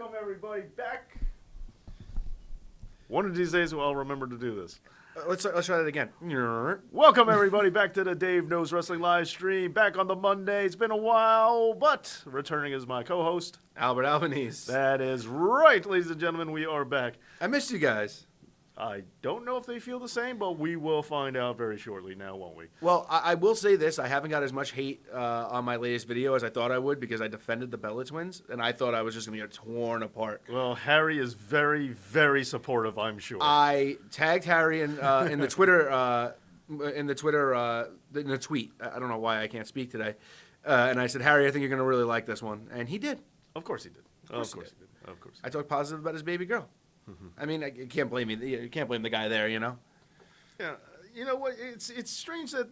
Welcome, everybody, back. One of these days, I'll remember to do this. Let's try that again. Welcome, everybody, back to the Dave Knows Wrestling live stream. Back on the Monday. It's been a while, but returning as my co-host, Albert Albanese. That is right, ladies and gentlemen. We are back. I missed you guys. I don't know if they feel the same, but we will find out very shortly now, won't we? Well, I will say this. I haven't got as much hate on my latest video as I thought I would because I defended the Bella twins, and I thought I was just going to get torn apart. Well, Harry is very, very supportive, I'm sure. I tagged Harry in the Twitter, in the tweet. I don't know why I can't speak today. And I said, Harry, I think you're going to really like this one. And he did. Of course he did. Of course he did. Of course. I talked positive about his baby girl. I mean, you can't blame me. You can't blame the guy there, you know? Yeah, you know what? It's strange that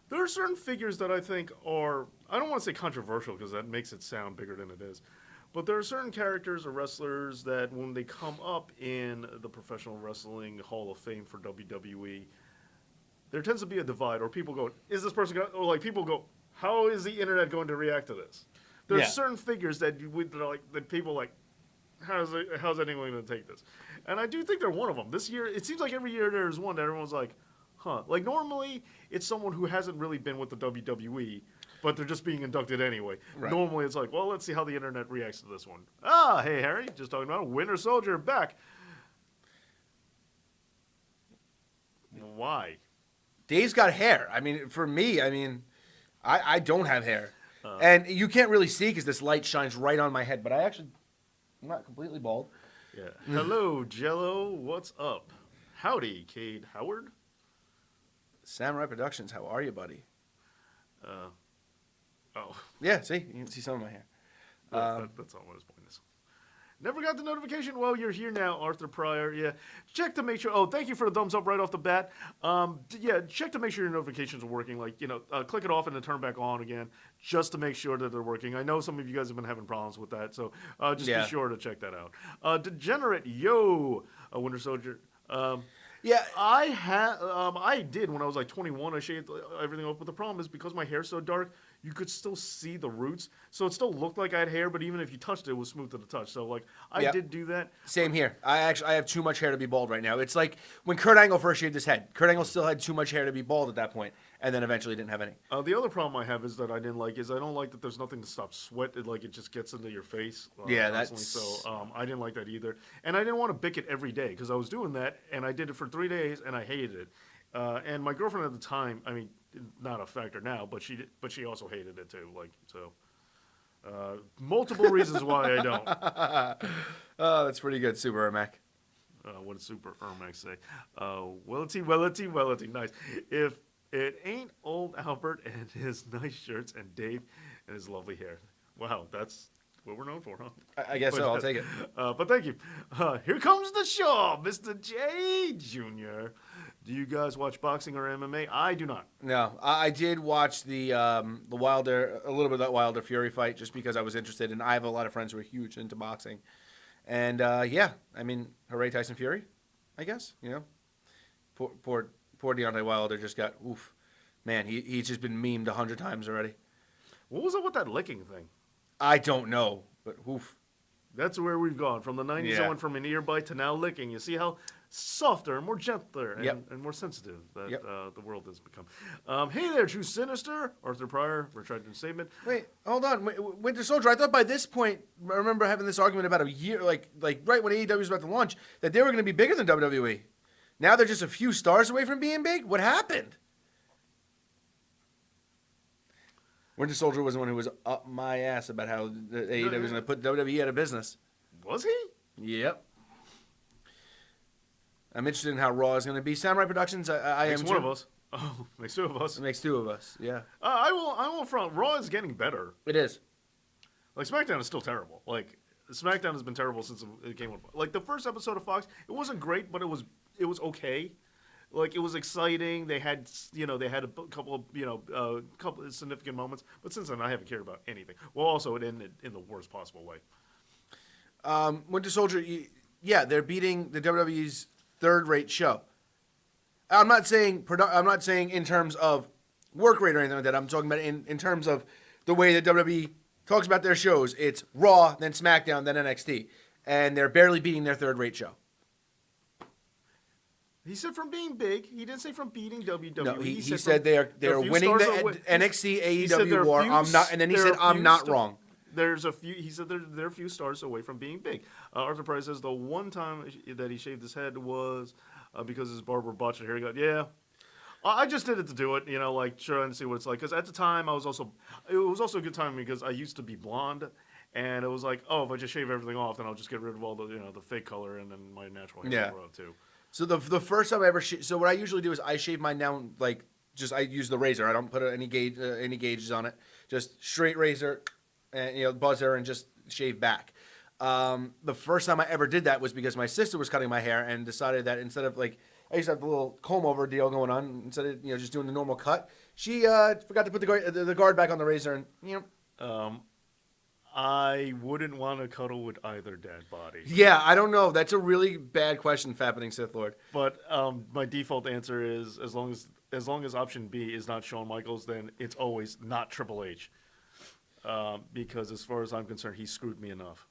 there are certain figures that I think are, I don't want to say controversial because that makes it sound bigger than it is, but there are certain characters or wrestlers that when they come up in the Professional Wrestling Hall of Fame for WWE, there tends to be a divide, or people go, is this person going, or like people go, how is the internet going to react to this? There's certain figures that that people like, how's anyone going to take this? And I do think they're one of them. This year, it seems like every year there's one that everyone's like, huh. Like normally, it's someone who hasn't really been with the WWE, but they're just being inducted anyway. Right. Normally, it's like, well, let's see how the internet reacts to this one. Ah, hey, Harry, just talking about Winter Soldier back. Why? Dave's got hair. I mean, for me, I don't have hair. And you can't really see because this light shines right on my head, but I'm not completely bald. Yeah. Hello, Jello. What's up? Howdy, Cade Howard. Samurai Productions. How are you, buddy? Oh. Yeah, see? You can see some of my hair. That's all I was pointing this. Never got the notification. Well, you're here now, Arthur Pryor. Yeah. Check to make sure. Oh, thank you for the thumbs up right off the bat. Yeah, check to make sure your notifications are working. Like, click it off and then turn it back on again just to make sure that they're working. I know some of you guys have been having problems with that, so just be sure to check that out. Degenerate, Winter Soldier. Yeah, I did when I was like 21. I shaved everything off, but the problem is because my hair's so dark, you could still see the roots. So it still looked like I had hair, but even if you touched it, it was smooth to the touch. So like I did do that. Same here. I have too much hair to be bald right now. It's like when Kurt Angle first shaved his head. Kurt Angle still had too much hair to be bald at that point, and then eventually didn't have any. The other problem I have is that I don't like that there's nothing to stop sweat. It just gets into your face. So I didn't like that either, and I didn't want to bick it every day because I was doing that, and I did it for 3 days, and I hated it. And my girlfriend at the time, I mean, not a factor now, but she also hated it too. Multiple reasons why I don't. Oh, that's pretty good, Super Ermac. What did Super Ermac say? Wellity, nice. If it ain't old Albert and his nice shirts and Dave and his lovely hair. Wow, that's what we're known for, huh? I guess so. I'll take it. But thank you. Here comes the show, Mr. J. Jr. Do you guys watch boxing or MMA? I do not. No, I did watch the Wilder, a little bit of that Wilder Fury fight, just because I was interested, and I have a lot of friends who are huge into boxing, and hooray Tyson Fury, I guess. Poor Deontay Wilder just got oof, man. He's just been memed 100 times already. What was up with that licking thing? I don't know, but oof. That's where we've gone. From the 90s, I went from an ear bite to now licking. You see how softer and more gentler and more sensitive that the world has become. Hey there, True Sinister, Arthur Pryor, Richard Statement. Wait, hold on. Winter Soldier, I thought by this point, I remember having this argument about a year, like right when AEW was about to launch, that they were going to be bigger than WWE. Now they're just a few stars away from being big? What happened? Winter Soldier was the one who was up my ass about how AEW was going to put WWE out of business. Was he? Yep. I'm interested in how Raw is going to be. Samurai Productions, I am too. Makes one of us. Oh, makes two of us. It makes two of us, yeah. I won't front. Raw is getting better. It is. Like, SmackDown is still terrible. Like, SmackDown has been terrible since it came on. Like, the first episode of Fox, it wasn't great, but it was okay. Like, it was exciting. They had a couple of significant moments. But since then, I haven't cared about anything. Well, also, it ended in the worst possible way. Winter Soldier, they're beating the WWE's third-rate show. I'm not saying in terms of work rate or anything like that. I'm talking about in terms of the way that WWE talks about their shows, it's Raw, then SmackDown, then NXT. And they're barely beating their third-rate show. He said from being big. He didn't say from beating WWE. No, he said they're winning the NXT AEW war. And then he said I'm not wrong. There's a few. He said they're a few stars away from being big. Arthur Price says the one time that he shaved his head was because his barber botched a haircut. Yeah, I just did it to do it. You know, like trying to see what it's like. Because at the time, it was also a good time because I used to be blonde, and it was like, oh, if I just shave everything off, then I'll just get rid of all the the fake color, and then my natural hair will grow out too. So the first time I ever so what I usually do is I shave mine down like I use the razor. I don't put any gauges on it. Just straight razor, and buzzer, and just shave back. The first time I ever did that was because my sister was cutting my hair and decided that instead of I used to have the little comb over deal going on instead of just doing the normal cut. She forgot to put the guard back on the razor and I wouldn't want to cuddle with either dead body. Yeah, I don't know. That's a really bad question, Fappening Sith Lord. But my default answer is as long as option B is not Shawn Michaels, then it's always not Triple H. Because as far as I'm concerned, he screwed me enough.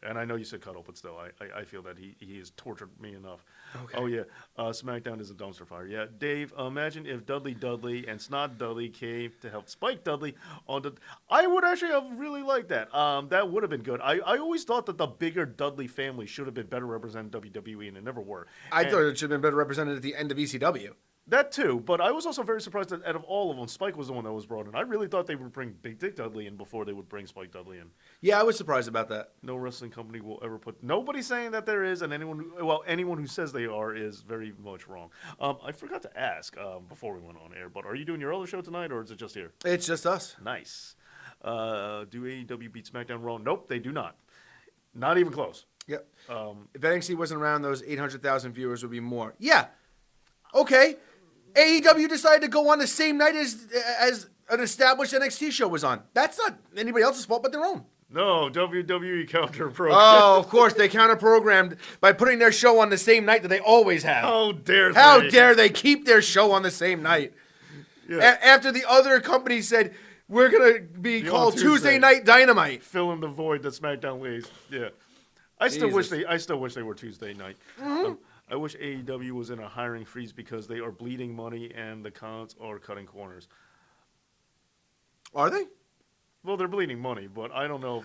And I know you said cuddle, but still, I feel that he has tortured me enough. Okay. Oh, yeah. SmackDown is a dumpster fire. Yeah. Dave, imagine if Dudley and Snot Dudley came to help Spike Dudley on the... I would actually have really liked that. That would have been good. I always thought that the bigger Dudley family should have been better represented in WWE, and they never were. I thought it should have been better represented at the end of ECW. That too, but I was also very surprised that out of all of them, Spike was the one that was brought in. I really thought they would bring Big Dick Dudley in before they would bring Spike Dudley in. Yeah, I was surprised about that. No wrestling company will ever put... Nobody's saying that there is, and anyone who says they are is very much wrong. I forgot to ask before we went on air, but are you doing your other show tonight, or is it just here? It's just us. Nice. Do AEW beat SmackDown Raw? Nope, they do not. Not even close. Yep. If NXT wasn't around, those 800,000 viewers would be more. Yeah. Okay. AEW decided to go on the same night as an established NXT show was on. That's not anybody else's fault but their own. No, WWE counter-programmed. Oh, of course, they counter-programmed by putting their show on the same night that they always have. How dare they? How dare they keep their show on the same night? Yeah. After the other company said, we're going to be called Tuesday Night Dynamite. Fill in the void that SmackDown leaves. Yeah. I still wish they were Tuesday night. Mm-hmm. I wish AEW was in a hiring freeze because they are bleeding money and the cons are cutting corners. Are they? Well, they're bleeding money, but I don't know.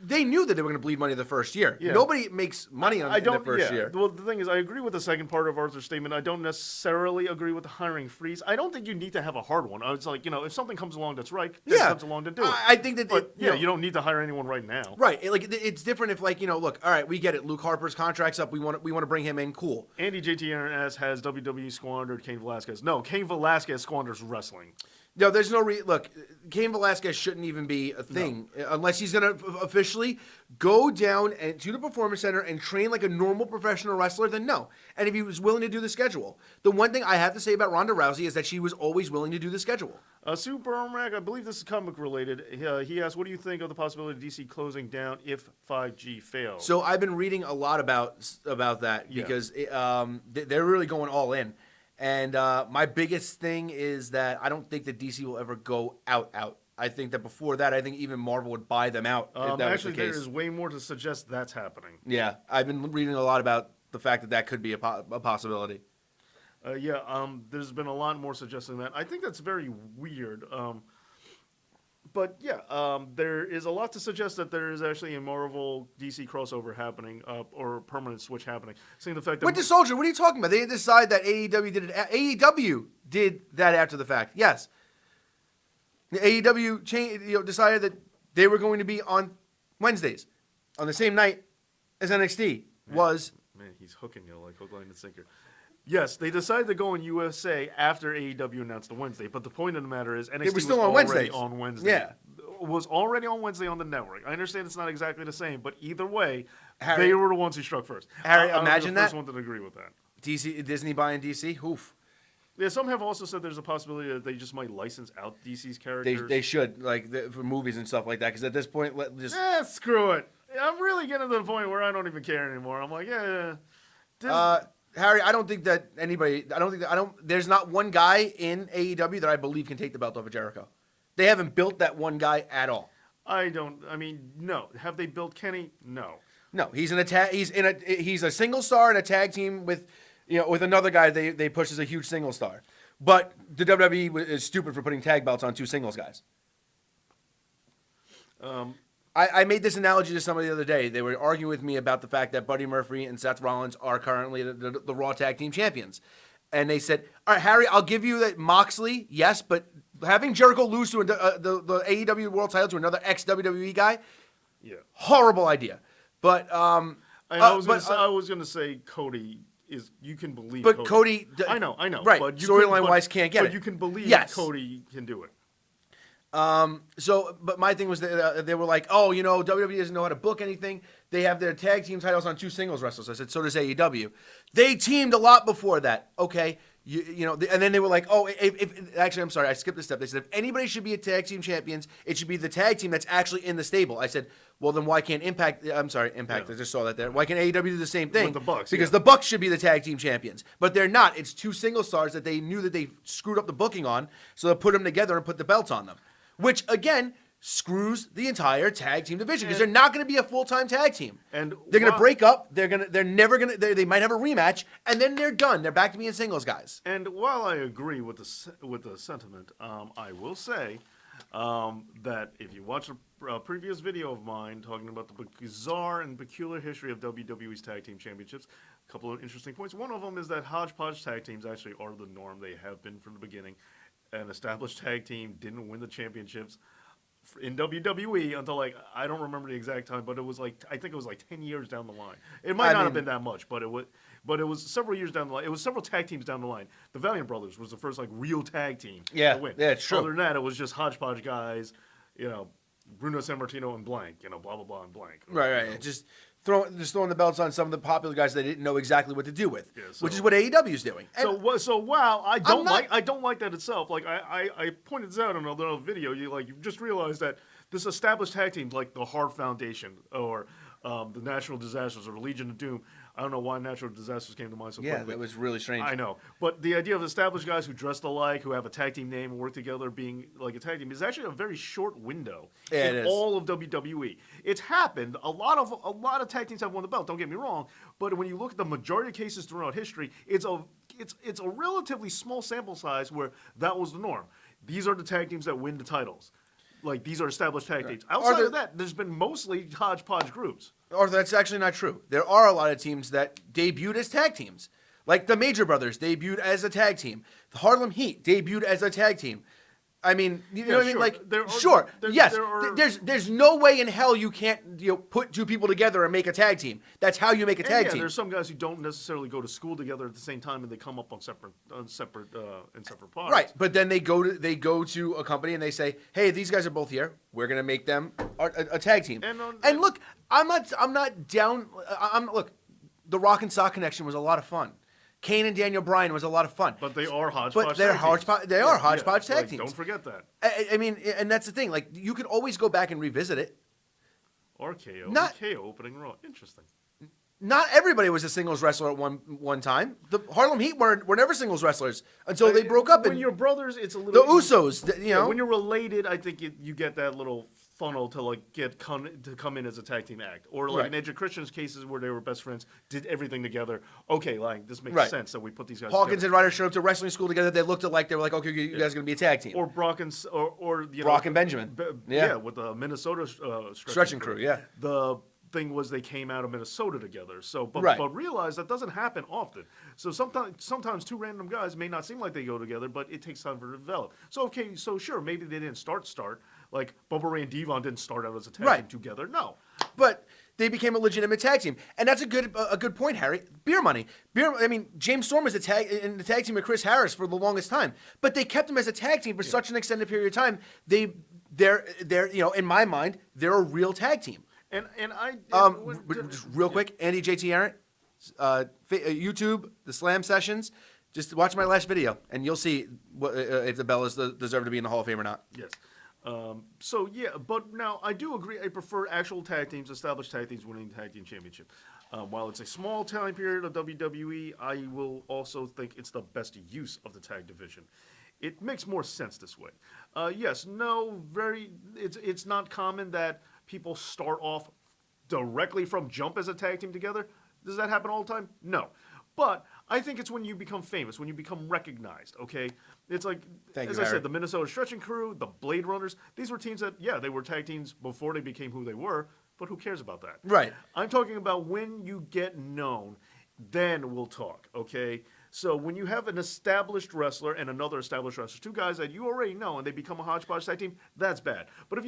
They knew that they were going to bleed money the first year. Yeah. Nobody makes money in the first year. Well, the thing is, I agree with the second part of Arthur's statement. I don't necessarily agree with the hiring freeze. I don't think you need to have a hard one. It's like, if something comes along that's right, then comes along to do it. I think that... you don't need to hire anyone right now. Right. It's different if, look, all right, we get it. Luke Harper's contract's up. We want to bring him in. Cool. Andy JTRS has WWE squandered Cain Velasquez. No, Cain Velasquez squanders wrestling. No, there's no look, Cain Velasquez shouldn't even be a thing unless he's going to officially go down to the Performance Center and train like a normal professional wrestler, then no. And if he was willing to do the schedule. The one thing I have to say about Ronda Rousey is that she was always willing to do the schedule. Super Mac, I believe this is comic related. He asked, what do you think of the possibility of DC closing down if 5G fails? So I've been reading a lot about that because they're really going all in. And my biggest thing is that I don't think that DC will ever go out. I think that before that, I think even Marvel would buy them out if that was the case. There is way more to suggest that's happening. Yeah, I've been reading a lot about the fact that could be a possibility. There's been a lot more suggesting that. I think that's very weird. But there is a lot to suggest that there is actually a Marvel DC crossover happening, or a permanent switch happening. Seeing the fact that Winter Soldier, what are you talking about? They didn't decide that AEW did it. AEW did that after the fact. Yes, the AEW decided that they were going to be on Wednesdays, on the same night as NXT was. Man, he's hooking you like hook, line, and sinker. Yes, they decided to go on USA after AEW announced the Wednesday, but the point of the matter is NXT was still on Wednesday. On Wednesday. Yeah. It was already on Wednesday on the network. I understand it's not exactly the same, but either way, they were the ones who struck first. Harry, imagine that. I'm the first one to agree with that. Disney buying DC? Oof. Yeah, some have also said there's a possibility that they just might license out DC's characters. They should, for movies and stuff like that, because at this point, screw it. I'm really getting to the point where I don't even care anymore. I'm like, Harry, I don't think that anybody. There's not one guy in AEW that I believe can take the belt off of Jericho. They haven't built that one guy at all. I don't. I mean, no. Have they built Kenny? No. No, he's in a he's a single star in a tag team with with another guy they push as a huge single star. But the WWE is stupid for putting tag belts on two singles guys. I made this analogy to somebody the other day. They were arguing with me about the fact that Buddy Murphy and Seth Rollins are currently the Raw Tag Team Champions. And they said, all right, Harry, I'll give you that Moxley, yes, but having Jericho lose to the AEW World title to another ex-WWE guy, Yeah. horrible idea. But I was gonna say Cody is. You can believe. But Cody, I know. Right. But Storyline wise, can't get it. But you can believe Yes. Cody can do it. But my thing was that they were like, oh, WWE doesn't know how to book anything. They have their tag team titles on two singles wrestlers. I said, so does AEW. They teamed a lot before that. Okay. And then they were like, oh, actually, I'm sorry, I skipped this step. They said, if anybody should be a tag team champions, it should be the tag team that's actually in the stable. I said, well, then why can't Impact, Yeah. I just saw that there. Why can't AEW do the same thing? With the Bucks, Because yeah. the Bucks should be the tag team champions. But they're not. It's two single stars that they knew that they screwed up the booking on, so they put them together and put the belts on them. Which, again, screws the entire tag team division because they're not going to be a full-time tag team. And they're going to break up. They might have a rematch, and then they're done. They're back to being singles guys. And while I agree with the sentiment, I will say that if you watch a previous video of mine talking about the bizarre and peculiar history of WWE's tag team championships, a couple of interesting points. One of them is that hodgepodge tag teams actually are the norm. They have been from the beginning. An established tag team didn't win the championships in WWE until I don't remember the exact time, but I think it was 10 years down the line. It might not have been that much, but it was several years down the line. It was several tag teams down the line. The Valiant Brothers was the first real tag team to win. Yeah, it's true. Other than that, it was just hodgepodge guys, Bruno Sammartino and blank, blah blah blah and blank. Right. Just throwing the belts on some of the popular guys they didn't know exactly what to do with, so, which is what AEW is doing. And so wow, I don't like that itself. I pointed this out in another video. You just realized that this established tag team, like the Hart Foundation or the Natural Disasters or the Legion of Doom. I don't know why Natural Disasters came to mind so quickly. Yeah, that was really strange. I know, but the idea of established guys who dressed alike, who have a tag team name and work together, being like a tag team, is actually a very short window in all of WWE. It's happened. A lot of tag teams have won the belt. Don't get me wrong, but when you look at the majority of cases throughout history, it's a relatively small sample size where that was the norm. These are the tag teams that win the titles. These are established tag teams. Outside of that, there's been mostly hodgepodge groups. Arthur, that's actually not true. There are a lot of teams that debuted as tag teams. Like the Major Brothers debuted as a tag team. The Harlem Heat debuted as a tag team. I mean, you know what I mean? There's no way in hell you can't put two people together and make a tag team. That's how you make a tag team. There's some guys who don't necessarily go to school together at the same time, and they come up on separate pods. Right, but then they go to a company and they say, "Hey, these guys are both here. We're gonna make them a tag team." And look, I'm not down. Look, the Rock and Sock connection was a lot of fun. Kane and Daniel Bryan was a lot of fun. But they are hodgepodge. But they're hodgepodge tag teams. Don't forget that. I mean, and that's the thing. You could always go back and revisit it. Or KO. KO opening Raw. Interesting. Not everybody was a singles wrestler at one time. The Harlem Heat were never singles wrestlers until they broke up. When you're brothers, it's a little. The Usos, When you're related, I think you get that little funnel to come in as a tag team act, or in Edge and Christian's cases where they were best friends, did everything together. Okay, this makes sense that we put these guys. Hawkins together. and Ryder showed up to wrestling school together. They looked alike. They were like, okay, you guys are gonna be a tag team. Or Brock and Brock and Benjamin. With the Minnesota stretching crew. Yeah. The thing was they came out of Minnesota together. But realize that doesn't happen often. So sometimes two random guys may not seem like they go together, but it takes time for to develop. So sure, maybe they didn't start. Like Bubba Ray and Devon didn't start out as a tag team together. No. But they became a legitimate tag team. And that's a good point, Harry. Beer money. James Storm was in the tag team with Chris Harris for the longest time. But they kept him as a tag team for such an extended period of time. They're in my mind, they're a real tag team. Just real quick, Andy JT Aaron, YouTube, the Slam Sessions. Just watch my last video, and you'll see if the Bellas deserve to be in the Hall of Fame or not. Yes. But now I do agree. I prefer actual tag teams, established tag teams winning the tag team championship. While it's a small time period of WWE, I will also think it's the best use of the tag division. It makes more sense this way. Yes, no, it's not common that people start off directly from jump as a tag team together. Does that happen all the time? No. But I think it's when you become famous, when you become recognized, okay? It's like, Thank as you, I Harry. said, the Minnesota Stretching Crew, the Blade Runners, these were teams that, yeah, they were tag teams before they became who they were, but who cares about that? Right. I'm talking about when you get known, then we'll talk, okay? So when you have an established wrestler and another established wrestler, two guys that you already know, and they become a hodgepodge tag team, that's bad. But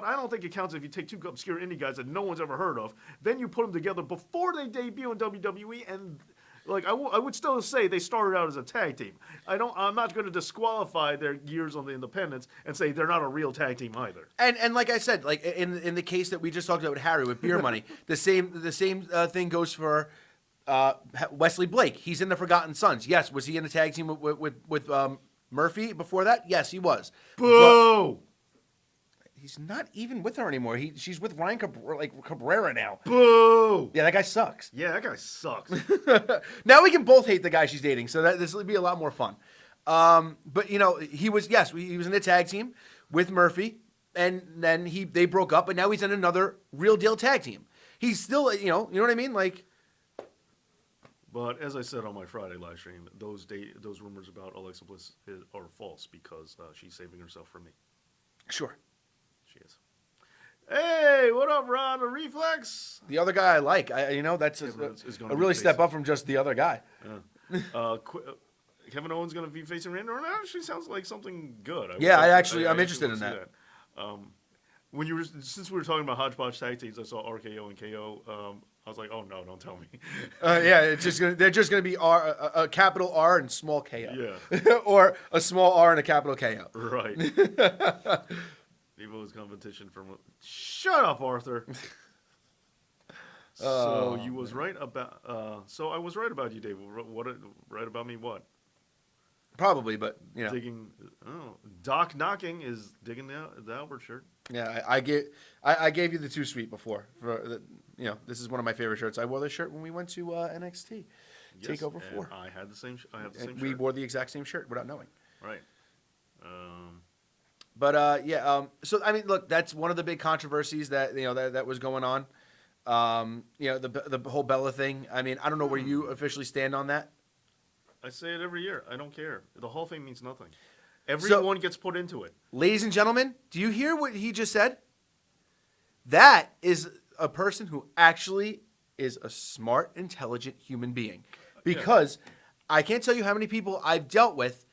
I don't think it counts if you take two obscure indie guys that no one's ever heard of, then you put them together before they debut in WWE, and like I would still say they started out as a tag team. I'm not going to disqualify their years on the independents and say they're not a real tag team either. And like I said, like in the case that we just talked about with Harry with Beer Money, the same thing goes for Wesley Blake. He's in the Forgotten Sons. Yes, was he in a tag team with Murphy before that? Yes, he was. Boo! He's not even with her anymore. She's with Ryan Cabrera now. Boo! Yeah, that guy sucks. Yeah, that guy sucks. Now we can both hate the guy she's dating, so this will be a lot more fun. But he was in a tag team with Murphy, and then they broke up, but now he's in another real deal tag team. He's still, you know what I mean, like. But as I said on my Friday live stream, those rumors about Alexa Bliss are false because she's saving herself from me. Sure. She is. Hey, what up, Ron? The Reflex? The other guy I like. That's a really step up from just the other guy. Yeah. Kevin Owens going to be facing Randy Orton? That actually sounds like something good. I'm interested in that. Since we were talking about hodgepodge tag teams, I saw RKO and KO. I was like, oh no, don't tell me. They're just gonna be a capital R and small KO. Yeah. Or a small R and a capital KO. Right. Evo's competition from. Shut up, Arthur. So you was right about. So I was right about you, Dave. Right about me? What? Probably, but digging. Oh, Doc knocking is digging the Albert shirt. Yeah, I gave you the Too Sweet before. This is one of my favorite shirts. I wore this shirt when we went to NXT Takeover 4. I had the same. I have the same shirt. We wore the exact same shirt without knowing. Right. So I mean, look, that's one of the big controversies that that was going on. The whole Bella thing. I mean, I don't know where you officially stand on that. I say it every year. I don't care. The Hall of Fame means nothing. Everyone gets put into it. Ladies and gentlemen, do you hear what he just said? That is a person who actually is a smart, intelligent human being. Because I can't tell you how many people I've dealt with.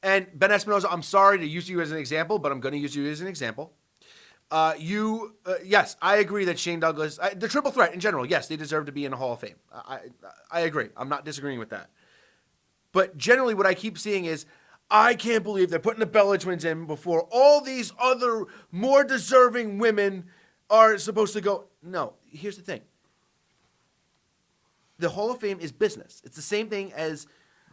And Ben Espinoza, I'm sorry to use you as an example, but I'm going to use you as an example. Yes, I agree that Shane Douglas, the Triple Threat in general, yes, they deserve to be in the Hall of Fame. I agree. I'm not disagreeing with that. But generally what I keep seeing is, I can't believe they're putting the Bella Twins in before all these other more deserving women are supposed to go. No, here's the thing. The Hall of Fame is business. It's the same thing as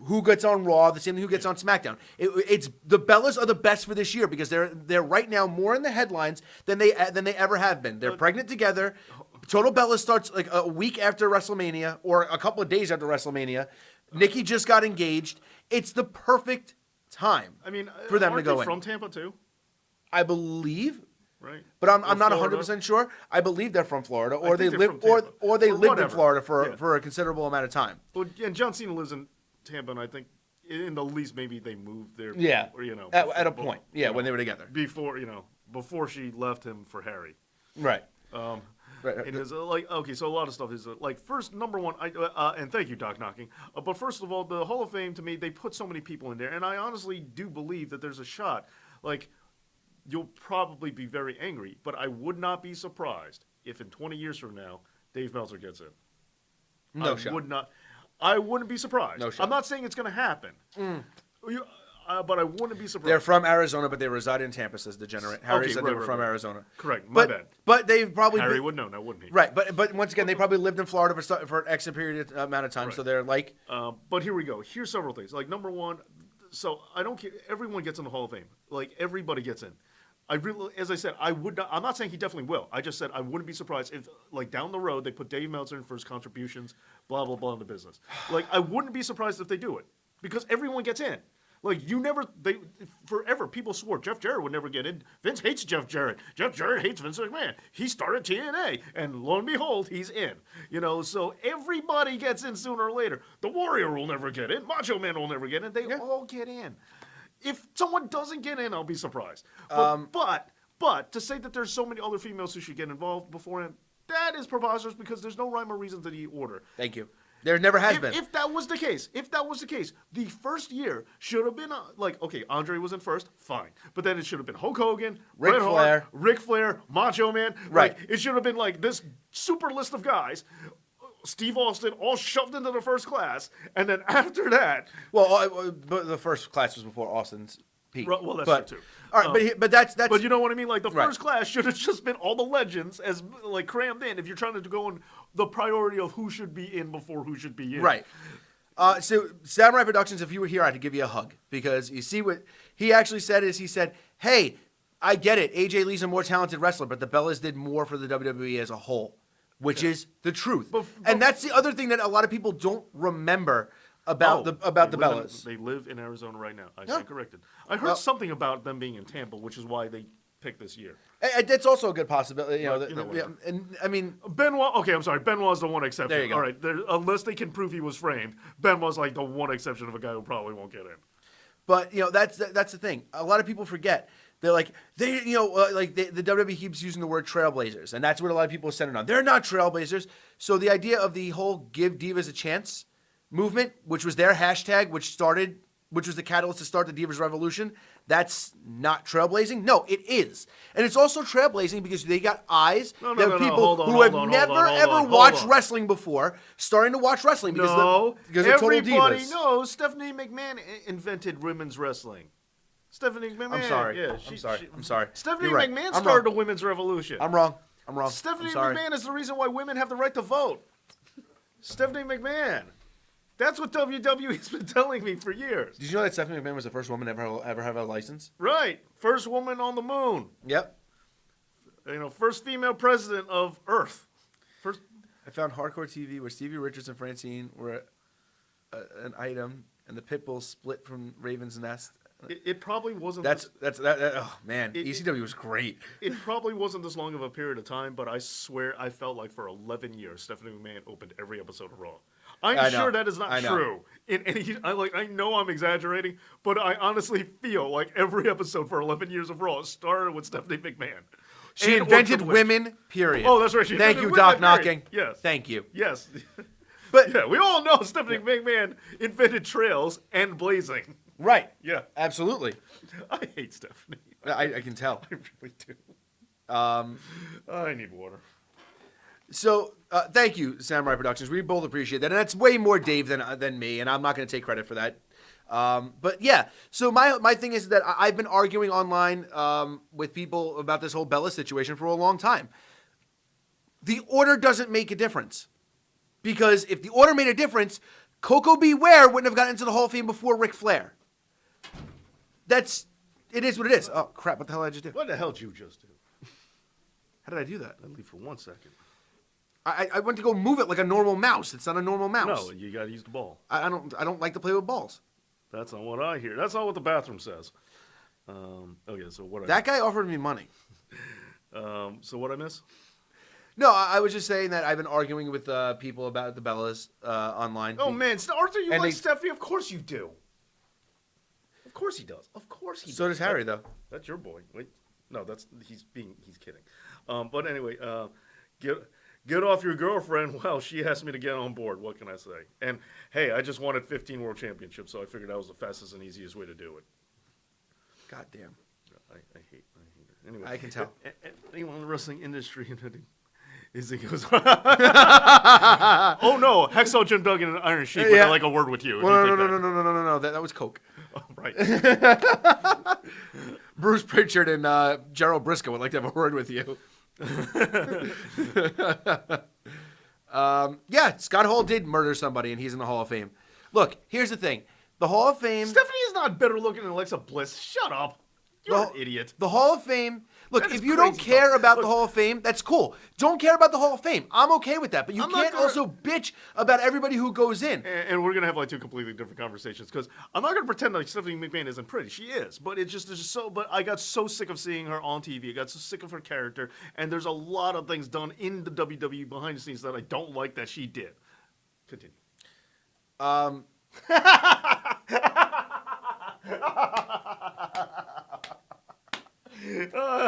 who gets on Raw, the same thing who gets on SmackDown. It's the Bellas are the best for this year because they're right now more in the headlines than they ever have been. They're pregnant together. Total Bella starts like a week after WrestleMania or a couple of days after WrestleMania. Nikki just got engaged. It's the perfect time. I mean, for them to go they in. From Tampa too, I believe. Right. But I'm not 100% sure. I believe they're from Florida, or they live or they lived whatever. in Florida for a considerable amount of time. Well, and John Cena lives in Tampa, and I think in the least maybe they moved there. Yeah. Or, at a point. Yeah, when they were together. Before she left him for Harry. Right. Right. And it's so a lot of stuff is first, number one, and thank you, Doc Knocking. But first of all, the Hall of Fame, to me, they put so many people in there, and I honestly do believe that there's a shot. You'll probably be very angry, but I would not be surprised if in 20 years from now, Dave Meltzer gets in. No shot. I wouldn't be surprised. No shot. I'm not saying it's going to happen. But I wouldn't be surprised. They're from Arizona, but they reside in Tampa, says Degenerate. Harry said they were from Arizona. Correct. My bad. But they've probably... Harry would know now, wouldn't he? Right. But once again, they probably lived in Florida for an X period amount of time, right. So they're like... But here we go. Here's several things. Number one, so I don't care. Everyone gets in the Hall of Fame. Everybody gets in. As I said, I would not. I'm not saying he definitely will. I just said I wouldn't be surprised if, down the road, they put Dave Meltzer in for his contributions, blah blah blah, in the business. I wouldn't be surprised if they do it because everyone gets in. Like forever people swore Jeff Jarrett would never get in. Vince hates Jeff Jarrett. Jeff Jarrett hates Vince McMahon. He started TNA, and lo and behold, he's in. So everybody gets in sooner or later. The Warrior will never get in. Macho Man will never get in. They all get in. If someone doesn't get in, I'll be surprised. But to say that there's so many other females who should get involved beforehand, that is preposterous because there's no rhyme or reason to the order. Thank you. There never has been. If that was the case, the first year should have been okay, Andre was in first, fine. But then it should have been Hulk Hogan, Ric Flair, Macho Man. Right. It should have been this super list of guys. Steve Austin all shoved into the first class, and then after that, but the first class was before Austin's peak. Well, that's true too. All right, but that's. But you know what I mean? The first class should have just been all the legends as crammed in. If you're trying to go on the priority of who should be in before who should be in, right? So Samurai Productions, if you were here, I'd give you a hug because you see what he actually said is he said, "Hey, I get it. AJ Lee's a more talented wrestler, but the Bellas did more for the WWE as a whole, which is the truth. And that's the other thing that a lot of people don't remember." About the Bellas. They live in Arizona right now. I stand corrected. I heard something about them being in Tampa, which is why they picked this year. That's also a good possibility. And I mean, Benoit. Okay, I'm sorry. Benoit's the one exception. There you go. All right, unless they can prove he was framed, Benoit's the one exception of a guy who probably won't get in. But that's the thing. A lot of people forget. They're the WWE keeps using the word trailblazers, and that's what a lot of people are centered on. They're not trailblazers. So the idea of the whole "Give Divas a Chance" movement, which was their hashtag, which was the catalyst to start the Divas Revolution, that's not trailblazing? No, it is. And it's also trailblazing because they got eyes. There are people who have never ever watched wrestling before starting to watch wrestling because they're total divas. Everybody knows Stephanie McMahon invented women's wrestling. Stephanie McMahon. I'm sorry. Yeah, I'm sorry. Stephanie McMahon started the women's revolution. I'm wrong. Stephanie McMahon is the reason why women have the right to vote. Stephanie McMahon. That's what WWE's been telling me for years. Did you know that Stephanie McMahon was the first woman to ever have a license? Right. First woman on the moon. Yep. First female president of Earth. I found Hardcore TV where Stevie Richards and Francine were an item, and the pit bull split from Raven's Nest. It probably wasn't. Oh man, ECW was great. It probably wasn't this long of a period of time, but I swear I felt like for 11 years Stephanie McMahon opened every episode of Raw. I'm sure that is not true. I know I'm exaggerating, but I honestly feel like every episode for 11 years of Raw started with Stephanie McMahon. She invented women, period. Oh, that's right. Thank you, Doc Knocking. Yes. Thank you. Yes. But yeah, we all know Stephanie McMahon invented trails and blazing. Right. Yeah. Absolutely. I hate Stephanie. I can tell. I really do. I need water. So, thank you, Samurai Productions. We both appreciate that. And that's way more Dave than me, and I'm not going to take credit for that. But yeah, so my thing is that I've been arguing online with people about this whole Bella situation for a long time. The order doesn't make a difference. Because if the order made a difference, Coco Beware wouldn't have gotten into the Hall of Fame before Ric Flair. It is what it is. Oh, crap, what the hell did I just do? What the hell did you just do? How did I do that? Let me for 1 second. I went to go move it like a normal mouse. It's not a normal mouse. No, you got to use the ball. I don't like to play with balls. That's not what I hear. That's not what the bathroom says. Okay, so what? That guy offered me money. So what I miss? No, I was just saying that I've been arguing with people about the Bellas online. Oh man, Arthur, you like Stephanie? Of course you do. Of course he does. Of course he does. So does Harry, though. That's your boy. Wait, no, he's kidding. But anyway, get off your girlfriend. Well, she asked me to get on board. What can I say? And hey, I just wanted 15 world championships, so I figured that was the fastest and easiest way to do it. God damn. I hate her. Anyway, I can tell. Anyone in the wrestling industry is it goes. Oh no, Hacksaw Jim Duggan and Iron Sheik. Yeah. Would like a word with you. Well, no. That was Coke. Oh, right. Bruce Pritchard and Gerald Briscoe would like to have a word with you. Yeah, Scott Hall did murder somebody, and he's in the Hall of Fame. Look, here's the thing: the Hall of Fame. Stephanie is not better looking than Alexa Bliss. Shut up. You're an idiot. The Hall of Fame. Look, That is if you don't crazy care talk. about Look, the Hall of Fame, that's cool. Don't care about the Hall of Fame. I'm okay with that. But you I'm not can't gonna- also bitch about everybody who goes in. and we're gonna have like two completely different conversations because I'm not gonna pretend like Stephanie McMahon isn't pretty. She is, but it's just so. But I got so sick of seeing her on TV. I got so sick of her character, and there's a lot of things done in the WWE behind the scenes that I don't like that she did. Continue.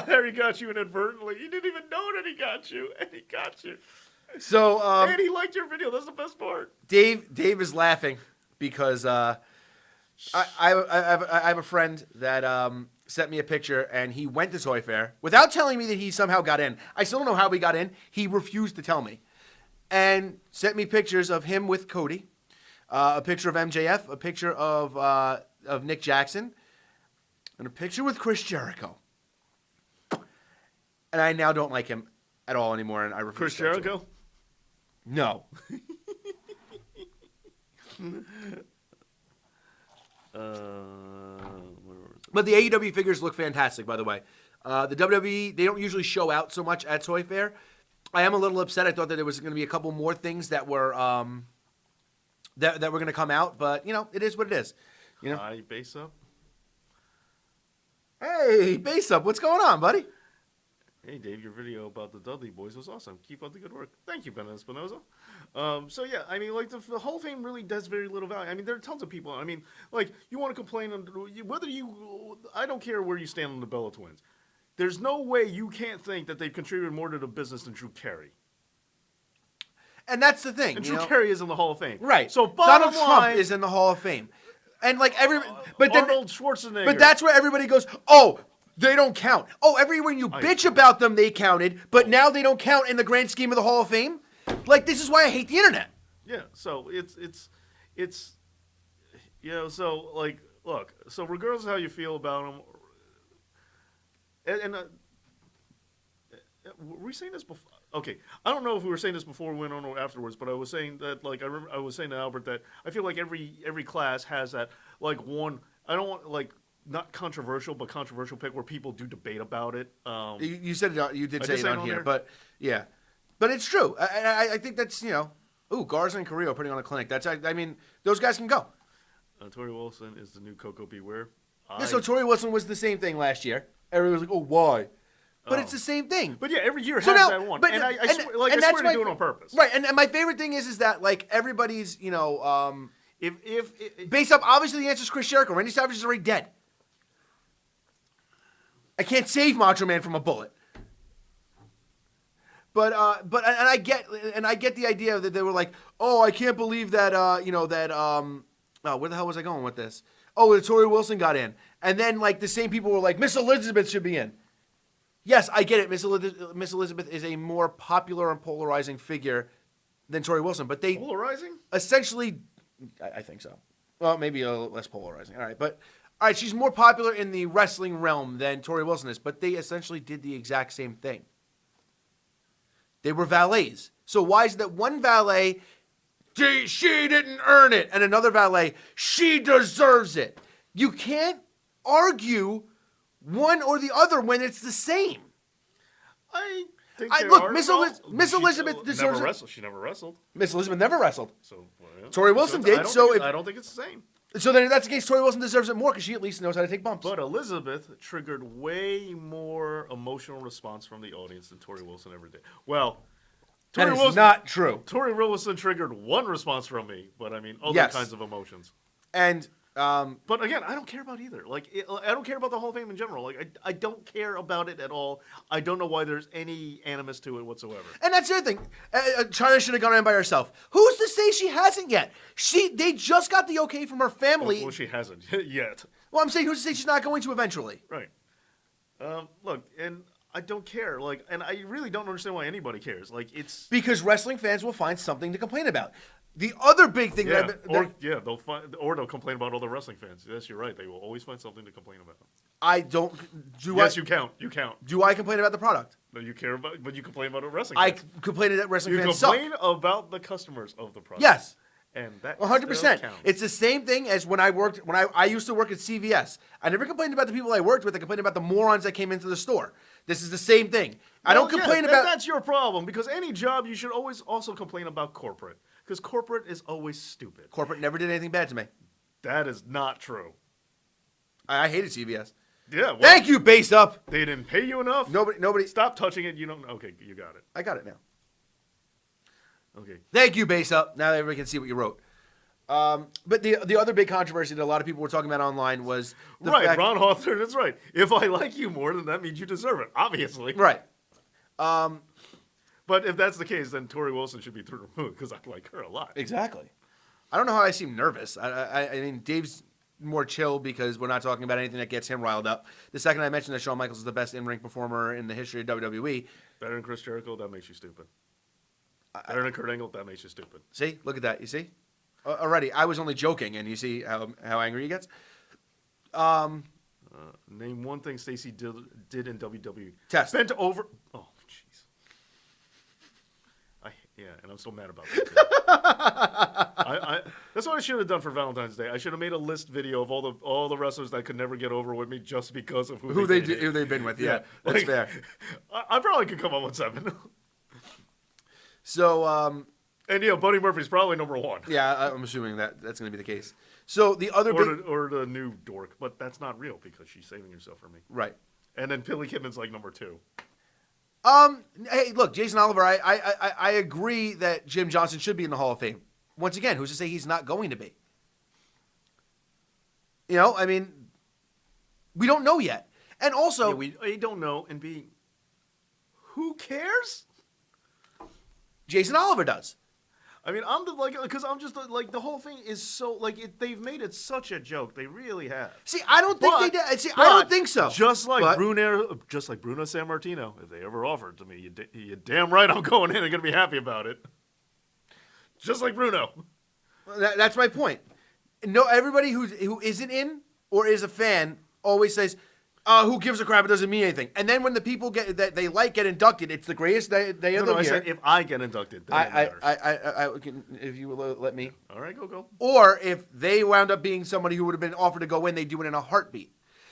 Harry got you inadvertently. You didn't even know that he got you, and he got you. So, And he liked your video. That's the best part. Dave is laughing because I have a friend that sent me a picture, and he went to Toy Fair without telling me that he somehow got in. I still don't know how he got in. He refused to tell me, and sent me pictures of him with Cody, a picture of MJF, a picture of Nick Jackson, and a picture with Chris Jericho. And I now don't like him at all anymore, and I refuse. Chris to talk to him. Jericho? No. But the AEW figures look fantastic, by the way. The WWE, they don't usually show out so much at Toy Fair. I am a little upset. I thought that there was going to be a couple more things that were that were going to come out, but you know, it is what it is. You know. Hi, base up. Hey, base up. What's going on, buddy? Hey, Dave, your video about the Dudley Boys was awesome. Keep up the good work. Thank you, Ben Espinoza. So, yeah, I mean, like, the Hall of Fame really does very little value. I mean, there are tons of people. I mean, like, you want to complain, whether you, I don't care where you stand on the Bella Twins. There's no way you can't think that they've contributed more to the business than Drew Carey. And that's the thing. And you Drew know? Carey is in the Hall of Fame. Right. So, bottom Donald line, Trump is in the Hall of Fame. And, like, but then, Arnold Schwarzenegger. but that's where everybody goes, oh, they don't count. Oh, everywhere you bitch about them, they counted, but now they don't count in the grand scheme of the Hall of Fame? Like, this is why I hate the internet. Yeah, so it's you know, so like, look, so regardless of how you feel about them, and were we saying this before? Okay, I don't know if we were saying this before we went on or afterwards, but I was saying that, like, I was saying to Albert that I feel like every class has that, like, one, I don't want, like, not controversial, but controversial pick where people do debate about it. You said it. You did I say did it say it on on here, there? but yeah, but it's true. I think that's, you know, ooh, Garza and Carrillo putting on a clinic. That's, I mean, those guys can go. Tori Wilson is the new Coco Beware. Yeah, so Tori Wilson was the same thing last year. Everybody was like, oh, why? But Oh. it's the same thing. But yeah, every year So has now- that one, but- and I and- swear, like, and I that's swear to my- do it on purpose. Right, and my favorite thing is that, like, everybody's, you know, If based up, obviously the answer is Chris Jericho. Randy Savage is already dead. I can't save Macho Man from a bullet. But and I get the idea that they were like, oh, I can't believe that you know that where the hell was I going with this? Oh, that Tori Wilson got in, and then like the same people were like, Miss Elizabeth should be in. Yes, I get it. Miss Elizabeth is a more popular and polarizing figure than Tori Wilson, but they polarizing. essentially, I think so. Well, maybe a little less polarizing. All right, but all right, she's more popular in the wrestling realm than Tori Wilson is, but they essentially did the exact same thing. They were valets. So why is it that one valet, she didn't earn it, and another valet, she deserves it? You can't argue one or the other when it's the same. I think Look, are- Miss well, Elizabeth she deserves never it. wrestled. She never wrestled. Miss Elizabeth never wrestled. So well, yeah. Tori Wilson I did, don't so think if- I don't think it's the same. So then if that's the case, Tori Wilson deserves it more because she at least knows how to take bumps. But Elizabeth triggered way more emotional response from the audience than Tori Wilson ever did. Well, that Tori is Wilson, not true. Tori Wilson triggered one response from me, but I mean other Yes. kinds of emotions. And But again, I don't care about either. Like, I don't care about the Hall of Fame in general. Like, I don't care about it at all. I don't know why there's any animus to it whatsoever. And that's the other thing. China should have gone in by herself. Who's to say she hasn't yet? They just got the okay from her family. Well, she hasn't yet. Well, I'm saying who's to say she's not going to eventually? Right. Look, and I don't care. Like, and I really don't understand why anybody cares. Like, it's Because wrestling fans will find something to complain about. The other big thing yeah, that they'll find, or they'll complain about other wrestling fans. Yes, you're right. They will always find something to complain about. I don't do. Yes, I, you count. You count. do I complain about the product? No, you care about, but you complain about wrestling I fans. complain that wrestling You fans suck. complain about the customers of the product. Yes. And that 100%. still counts. It's the same thing as when I used to work at CVS. I never complained about the people I worked with. I complained about the morons that came into the store. This is the same thing. I don't complain about. That's your problem, because any job you should always also complain about corporate, because corporate is always stupid. Corporate never did anything bad to me. That is not true. I hated CVS. Yeah. Well, Thank you, Base Up. They didn't pay you enough. Nobody. Stop touching it. You don't. Okay, you got it. I got it now. Okay. Thank you, Base Up. Now everybody can see what you wrote. But the other big controversy that a lot of people were talking about online was the Right, fact, Ron Hawthorne is right. If I like you more, then that means you deserve it, obviously. right. But if that's the case, then Tori Wilson should be through the moon, because I like her a lot. Exactly. I don't know how I seem nervous. I mean, Dave's more chill because we're not talking about anything that gets him riled up. The second I mentioned that Shawn Michaels is the best in-ring performer in the history of WWE. Better than Chris Jericho, that makes you stupid. Better than Kurt Angle, that makes you stupid. See? Look at that. You see? Already, I was only joking, and you see how angry he gets? Name one thing Stacey did in WWE. Test. Bent over. Oh, jeez. Yeah, and I'm still mad about that. That's what I should have done for Valentine's Day. I should have made a list video of all the wrestlers that could never get over with me just because of who they've been with. Yeah, that's fair. I probably could come up with 7. So, and Buddy Murphy's probably number 1. Yeah, I'm assuming that's going to be the case. So the other or the new dork, but that's not real because she's saving herself for me. Right. And then Billy Kidman's like number 2. Hey, look, Jason Oliver, I agree that Jim Johnson should be in the Hall of Fame. Once again, who's to say he's not going to be? I mean, we don't know yet. And also, we don't know, and who cares? Jason Oliver does. I mean, because I'm just the whole thing is so they've made it such a joke. They really have. See, I don't think they did. See, I don't think so. Just like Bruno Sammartino, if they ever offered to me, you damn right I'm going in and gonna be happy about it. Just like Bruno. That's my point. No, everybody who isn't in or is a fan always says, who gives a crap? It doesn't mean anything. And then when the people get inducted, it's the greatest day of the year. I said if I get inducted, then it matters. I if you will let me. All right, go. Or if they wound up being somebody who would have been offered to go in, they do it in a heartbeat.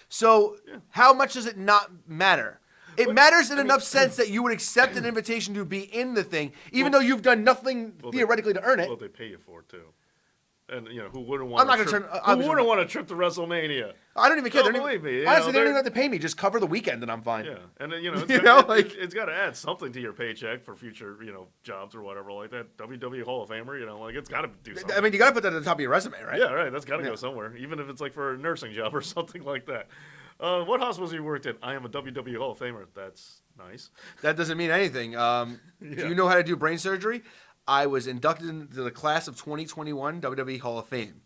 So how much does it not matter? It matters in enough sense that you would accept an invitation to be in the thing, even though you've done nothing theoretically to earn it. Well, they pay you for it too. And who wouldn't want? Who wouldn't want a trip to WrestleMania? I don't even care. Believe me. Honestly, they don't even have to pay me. Just cover the weekend, and I'm fine. Yeah, and then, it's got to add something to your paycheck for future, jobs or whatever like that. WWE Hall of Famer, it's got to do something. I mean, you got to put that at the top of your resume, right? Yeah, right. That's got to go somewhere, even if it's for a nursing job or something like that. What hospitals you worked in? I am a WWE Hall of Famer. That's nice. That doesn't mean anything. Do you know how to do brain surgery? I was inducted into the class of 2021 WWE Hall of Fame.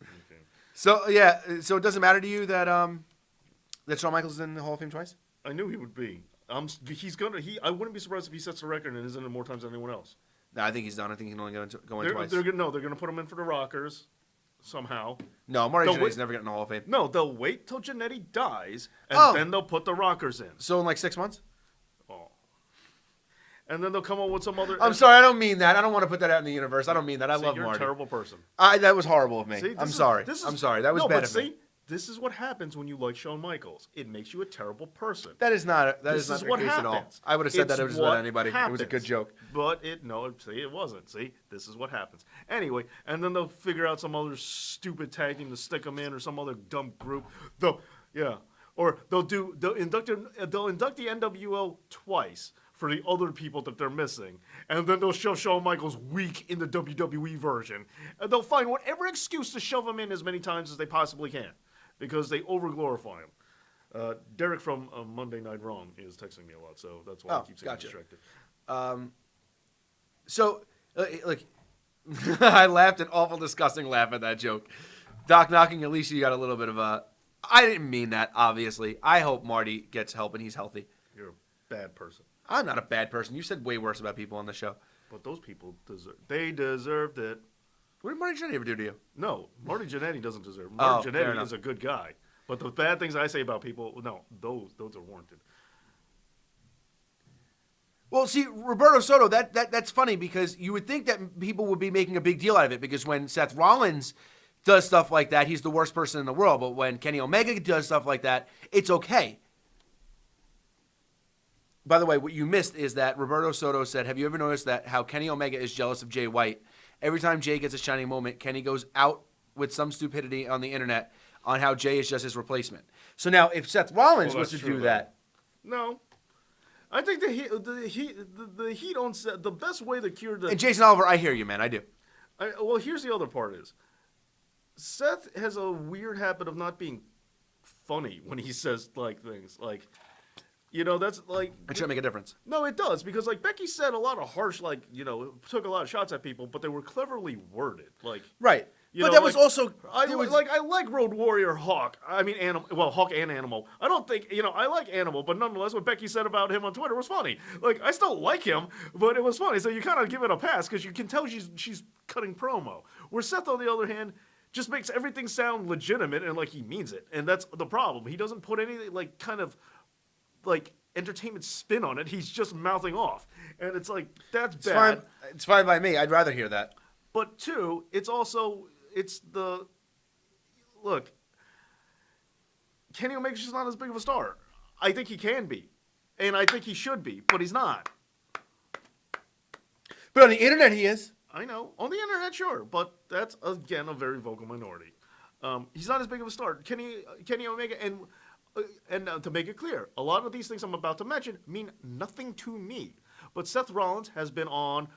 Okay. So it doesn't matter to you that Shawn Michaels is in the Hall of Fame twice? I knew he would be. I wouldn't be surprised if he sets the record and isn't in more times than anyone else. No, I think he's done. I think he can only go in twice. They're going to put him in for the Rockers somehow. No, Marty Jannetty's never getting in the Hall of Fame. No, they'll wait till Jannetty dies and then they'll put the Rockers in. So in 6 months? Oh. And then they'll come up with some other... I'm sorry, I don't mean that. I don't want to put that out in the universe. I don't mean that. I love you're Marty. You're a terrible person. That was horrible of me. See, I'm sorry. That was bad of me. This is what happens when you like Shawn Michaels. It makes you a terrible person. That is not the case at all. I would have said that if it was about anybody. It was a good joke. But it wasn't. See, this is what happens. Anyway, and then they'll figure out some other stupid tag team to stick them in, or some other dumb group. Or they'll induct the NWO twice for the other people that they're missing. And then they'll shove Shawn Michaels weak in the WWE version. And they'll find whatever excuse to shove him in as many times as they possibly can, because they over-glorify him. Derek from Monday Night Wrong is texting me a lot, so that's why I keep getting distracted. Look, I laughed an awful, disgusting laugh at that joke. Doc knocking, at least you got a little bit of a... I didn't mean that, obviously. I hope Marty gets help and he's healthy. You're a bad person. I'm not a bad person. You said way worse about people on the show. But those people deserved it. What did Marty Jannetty ever do to you? No, Marty Jannetty doesn't deserve it. Marty Jannetty is a good guy. But the bad things I say about people, no, those are warranted. Well, see, Roberto Soto, that's funny because you would think that people would be making a big deal out of it because when Seth Rollins does stuff like that, he's the worst person in the world. But when Kenny Omega does stuff like that, it's okay. By the way, what you missed is that Roberto Soto said, have you ever noticed that how Kenny Omega is jealous of Jay White? Every time Jay gets a shining moment, Kenny goes out with some stupidity on the internet on how Jay is just his replacement. So now if Seth Rollins was to do that. No. I think the heat on Seth, the best way to cure the... And Jason Oliver, I hear you, man. I do. Well, here's the other part is, Seth has a weird habit of not being funny when he says, like, things. Like, you know, that's, like... It should make a difference. No, it does, because, like, Becky said a lot of harsh, like, you know, took a lot of shots at people, but they were cleverly worded. Like... Right. But know, that was like, also... I like Road Warrior Hawk. I mean, Hawk and Animal. I don't think, you know, I like Animal, but nonetheless, what Becky said about him on Twitter was funny. Like, I still like him, but it was funny. So you kind of give it a pass because you can tell she's cutting promo. Where Seth, on the other hand, just makes everything sound legitimate and like he means it. And that's the problem. He doesn't put any, like, kind of, like, entertainment spin on it. He's just mouthing off. And it's like, that's bad. It's fine by me. I'd rather hear that. But two, it's also... It's the look. Kenny Omega's just not as big of a star. I think he can be, and I think he should be, but he's not. But on the internet, he is. I know on the internet, sure, but that's again a very vocal minority. He's not as big of a star. Kenny Omega, and to make it clear, a lot of these things I'm about to mention mean nothing to me. But Seth Rollins has been on.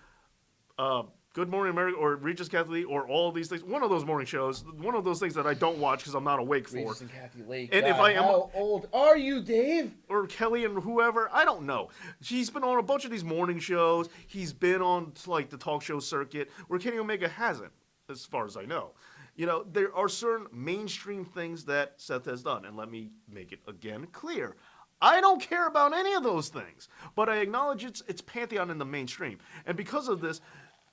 Good Morning America or Regis Kathy or all these things. One of those morning shows. One of those things that I don't watch because I'm not awake for. Regis and Kathy Lake. And God, if I am, how old are you, Dave? Or Kelly and whoever, I don't know. He's been on a bunch of these morning shows. He's been on like the talk show circuit where Kenny Omega hasn't, as far as I know. You know, there are certain mainstream things that Seth has done, and let me make it again clear. I don't care about any of those things, but I acknowledge it's pantheon in the mainstream, and because of this.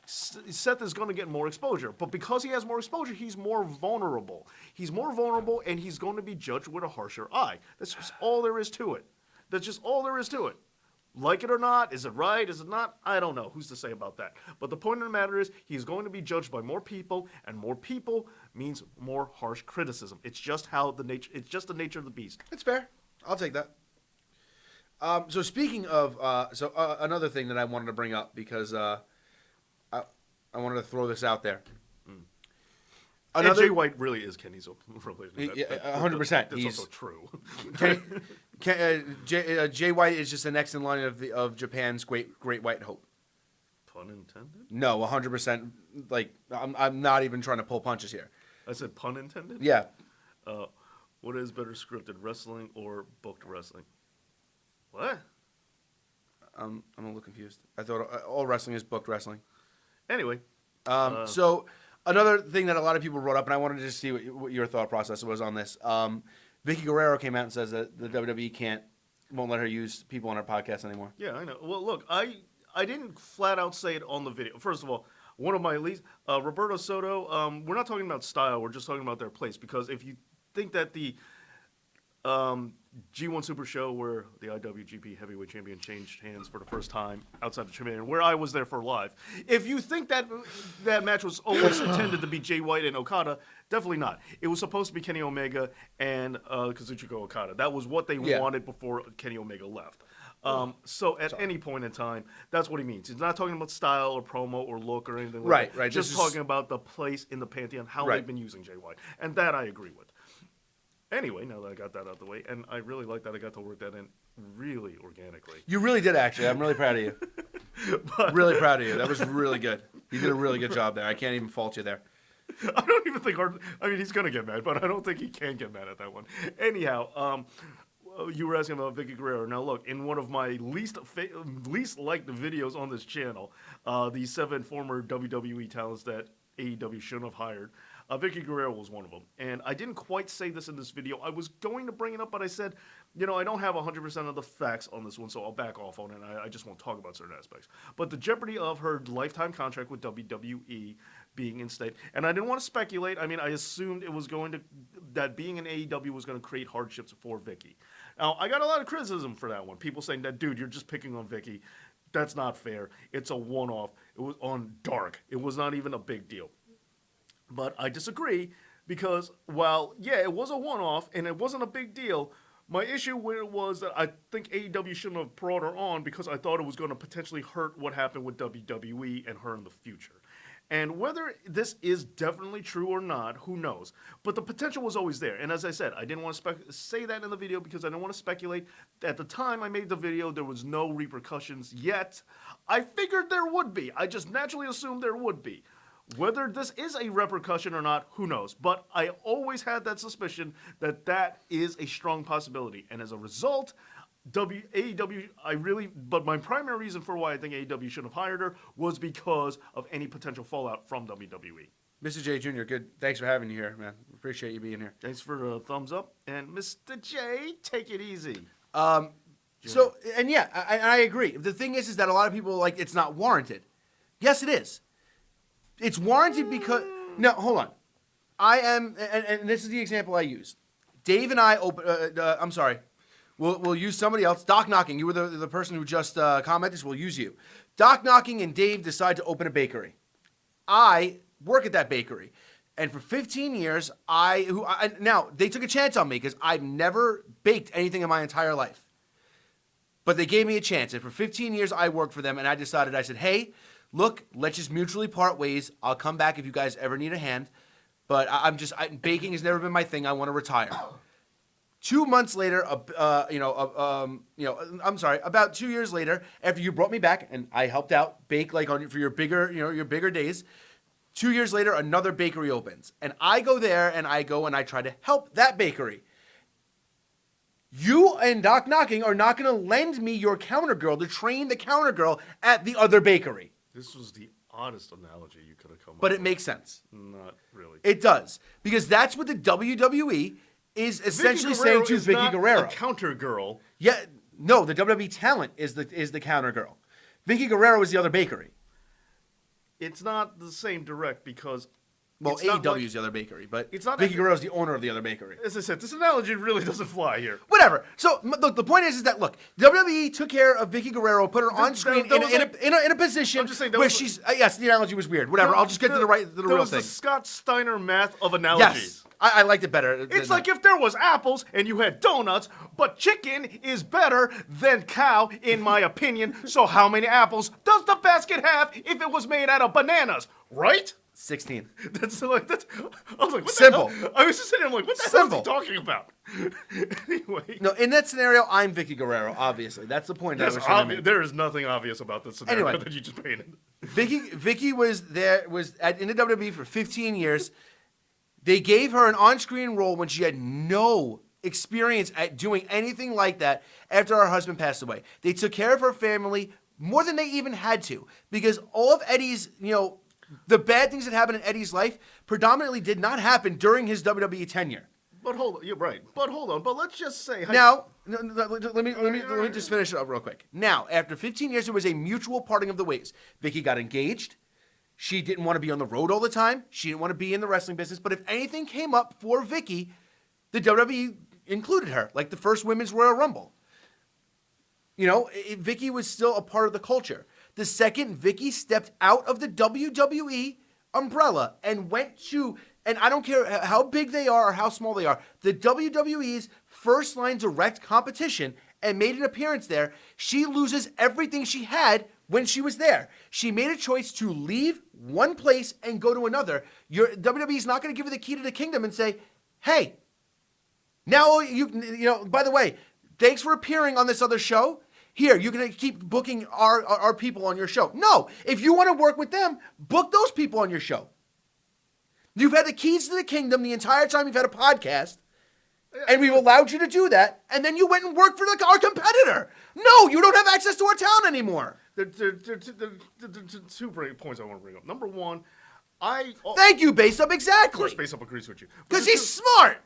Seth is going to get more exposure, but because he has more exposure, he's more vulnerable. He's more vulnerable, and he's going to be judged with a harsher eye. That's just all there is to it. That's just all there is to it. Like it or not, is it right, is it not? I don't know. Who's to say about that? But the point of the matter is, he's going to be judged by more people, and more people means more harsh criticism. It's just how the nature. It's just the nature of the beast. It's fair. I'll take that. So speaking of, another thing that I wanted to bring up because. I wanted to throw this out there. And Jay White really is Kenny's replacement. 100%. That's also true. Jay White is just the next in line of Japan's great white hope. Pun intended? No, 100%. Like I'm not even trying to pull punches here. I said pun intended? Yeah. What is better, scripted wrestling or booked wrestling? What? I'm a little confused. I thought all wrestling is booked wrestling. Anyway. So another thing that a lot of people wrote up, and I wanted to just see what your thought process was on this. Vicky Guerrero came out and says that the WWE won't let her use people on her podcast anymore. Yeah, I know. Well, look, I didn't flat out say it on the video. First of all, one of my least, Roberto Soto, we're not talking about style, we're just talking about their place. Because if you think that the G1 Super Show where the IWGP Heavyweight Champion changed hands for the first time outside the Champion, where I was there for live. If you think that match was always intended to be Jay White and Okada, definitely not. It was supposed to be Kenny Omega and Kazuchika Okada. That was what they wanted before Kenny Omega left. So at any point in time, that's what he means. He's not talking about style or promo or look or anything like that. Right. Just talking about the place in the pantheon, how they've been using Jay White. And that I agree with. Anyway, now that I got that out of the way, and I really like that I got to work that in really organically. You really did, actually. I'm really proud of you. Really proud of you. That was really good. You did a really good job there. I can't even fault you there. I don't even think he's going to get mad, but I don't think he can get mad at that one. Anyhow, you were asking about Vicky Guerrero. Now, look, in one of my least liked videos on this channel, the 7 former WWE talents that AEW shouldn't have hired, Vicky Guerrero was one of them. And I didn't quite say this in this video. I was going to bring it up, but I said, I don't have 100% of the facts on this one, so I'll back off on it. I just won't talk about certain aspects. But the jeopardy of her lifetime contract with WWE being in state, and I didn't want to speculate. I mean, I assumed it was that being in AEW was going to create hardships for Vicky. Now, I got a lot of criticism for that one. People saying that, dude, you're just picking on Vicky. That's not fair. It's a one-off. It was on Dark. It was not even a big deal. But I disagree because while, yeah, it was a one-off and it wasn't a big deal, my issue with it was that I think AEW shouldn't have brought her on because I thought it was going to potentially hurt what happened with WWE and her in the future. And whether this is definitely true or not, who knows? But the potential was always there. And as I said, I didn't want to say that in the video because I didn't want to speculate. At the time I made the video, there was no repercussions yet. I figured there would be. I just naturally assumed there would be. Whether this is a repercussion or not, who knows? But I always had that suspicion that that is a strong possibility. And as a result, AEW, but my primary reason for why I think AEW should have hired her was because of any potential fallout from WWE. Mr. J Jr., good. Thanks for having you here, man. Appreciate you being here. Thanks for the thumbs up. And Mr. J, take it easy. So, and yeah, I agree. The thing is that a lot of people are like, it's not warranted. Yes, it is. It's warranted because, no, hold on. I am, and this is the example I used. Dave and I I'm sorry. We'll use somebody else. Doc Knocking, you were the person who just commented, so we'll use you. Doc Knocking and Dave decide to open a bakery. I work at that bakery. And for 15 years, now, they took a chance on me because I've never baked anything in my entire life. But they gave me a chance. And for 15 years, I worked for them, and I said, hey, look, let's just mutually part ways. I'll come back if you guys ever need a hand. But baking has never been my thing. I want to retire. 2 months later, about 2 years later, after you brought me back and I helped out bake for your bigger days, 2 years later, another bakery opens. And I go there and I try to help that bakery. You and Doc Knocking are not going to lend me your counter girl to train the counter girl at the other bakery. This was the oddest analogy you could have come up with. But it makes sense. Not really. It does. Because that's what the WWE is essentially saying to Vicky Guerrero. A counter girl. Yeah, no, the WWE talent is the counter girl. Vicky Guerrero is the other bakery. It's not the same direct because AEW is the other bakery, but it's not Vicky Guerrero is the owner of the other bakery. As I said, this analogy really doesn't fly here. Whatever. So the point is that look, WWE took care of Vicky Guerrero, put her on screen in a position where she's yes, the analogy was weird. Whatever. I'll just get to the real thing. There was the Scott Steiner math of analogies. Yes. I liked it better. It's like if there was apples and you had donuts, but chicken is better than cow, in my opinion. So how many apples does the basket have if it was made out of bananas? Right? 16. That's. I was like, what Simple. the hell? I was just sitting there like, what the hell is he talking about? Anyway. No, in that scenario, I'm Vicky Guerrero, obviously. That's the point. There is nothing obvious about this scenario that you just painted. Vicky was in the WWE for 15 years. They gave her an on-screen role when she had no experience at doing anything like that after her husband passed away. They took care of her family more than they even had to because all of Eddie's, the bad things that happened in Eddie's life predominantly did not happen during his WWE tenure. But hold on, you're right. But hold on, but let's just say now. Let me just finish it up real quick. Now, after 15 years, there was a mutual parting of the ways. Vicky got engaged. She didn't want to be on the road all the time. She didn't want to be in the wrestling business. But if anything came up for Vicky, the WWE included her, like the first Women's Royal Rumble. Vicky was still a part of the culture. The second Vicky stepped out of the WWE umbrella and went to, and I don't care how big they are or how small they are, the WWE's first line direct competition and made an appearance there, she loses everything she had when she was there. She made a choice to leave one place and go to another. WWE is not going to give her the key to the kingdom and say, hey, now by the way, thanks for appearing on this other show. Here, you're going to keep booking our people on your show. No, if you want to work with them, book those people on your show. You've had the keys to the kingdom the entire time you've had a podcast, and we've allowed you to do that, and then you went and worked for our competitor. No, you don't have access to our town anymore. There are 2 points I want to bring up. Number one, Thank you, Base Up, exactly. Of course, Base Up agrees with you. Because he's smart.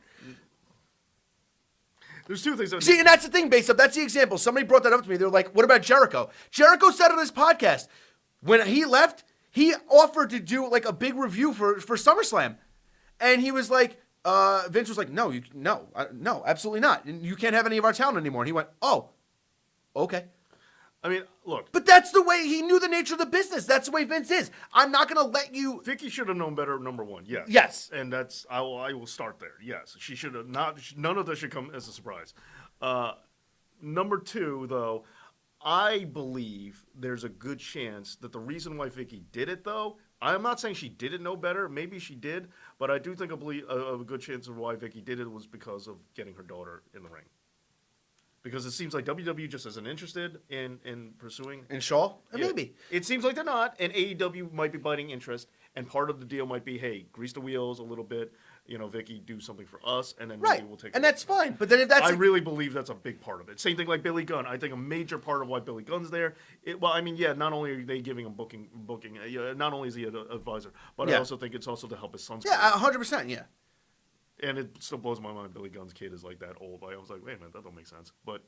There's 2 things. See, and that's the thing, Base Up. That's the example. Somebody brought that up to me. They're like, what about Jericho? Jericho said on his podcast, when he left, he offered to do like a big review for SummerSlam. And he was like, Vince was like, no, absolutely not. And you can't have any of our talent anymore. And he went, oh, okay. I mean, look, But that's the way he knew the nature of the business. That's the way Vince is. I'm not going to let you. Vicky should have known better. Number one, yes, Yes. and that's I will start there. Yes, she should have not. None of this should come as a surprise. Number two, though, I believe there's a good chance that the reason why Vicky did it, though, I'm not saying she didn't know better. Maybe she did, but I do think a good chance of why Vicky did it was because of getting her daughter in the ring. Because it seems like WWE just isn't interested in pursuing. In Shaw? Yeah. Maybe. It seems like they're not, and AEW might be biting interest, and part of the deal might be, hey, grease the wheels a little bit, Vicky, do something for us, and then maybe we'll take. And that's fine. But then if that's I really believe that's a big part of it. Same thing like Billy Gunn. I think a major part of why Billy Gunn's there. Not only are they giving him booking. Not only is he an advisor, but I also think it's also to help his son's. Yeah, 100%. Yeah. And it still blows my mind. Billy Gunn's kid is like that old. I was like, wait a minute, that don't make sense. But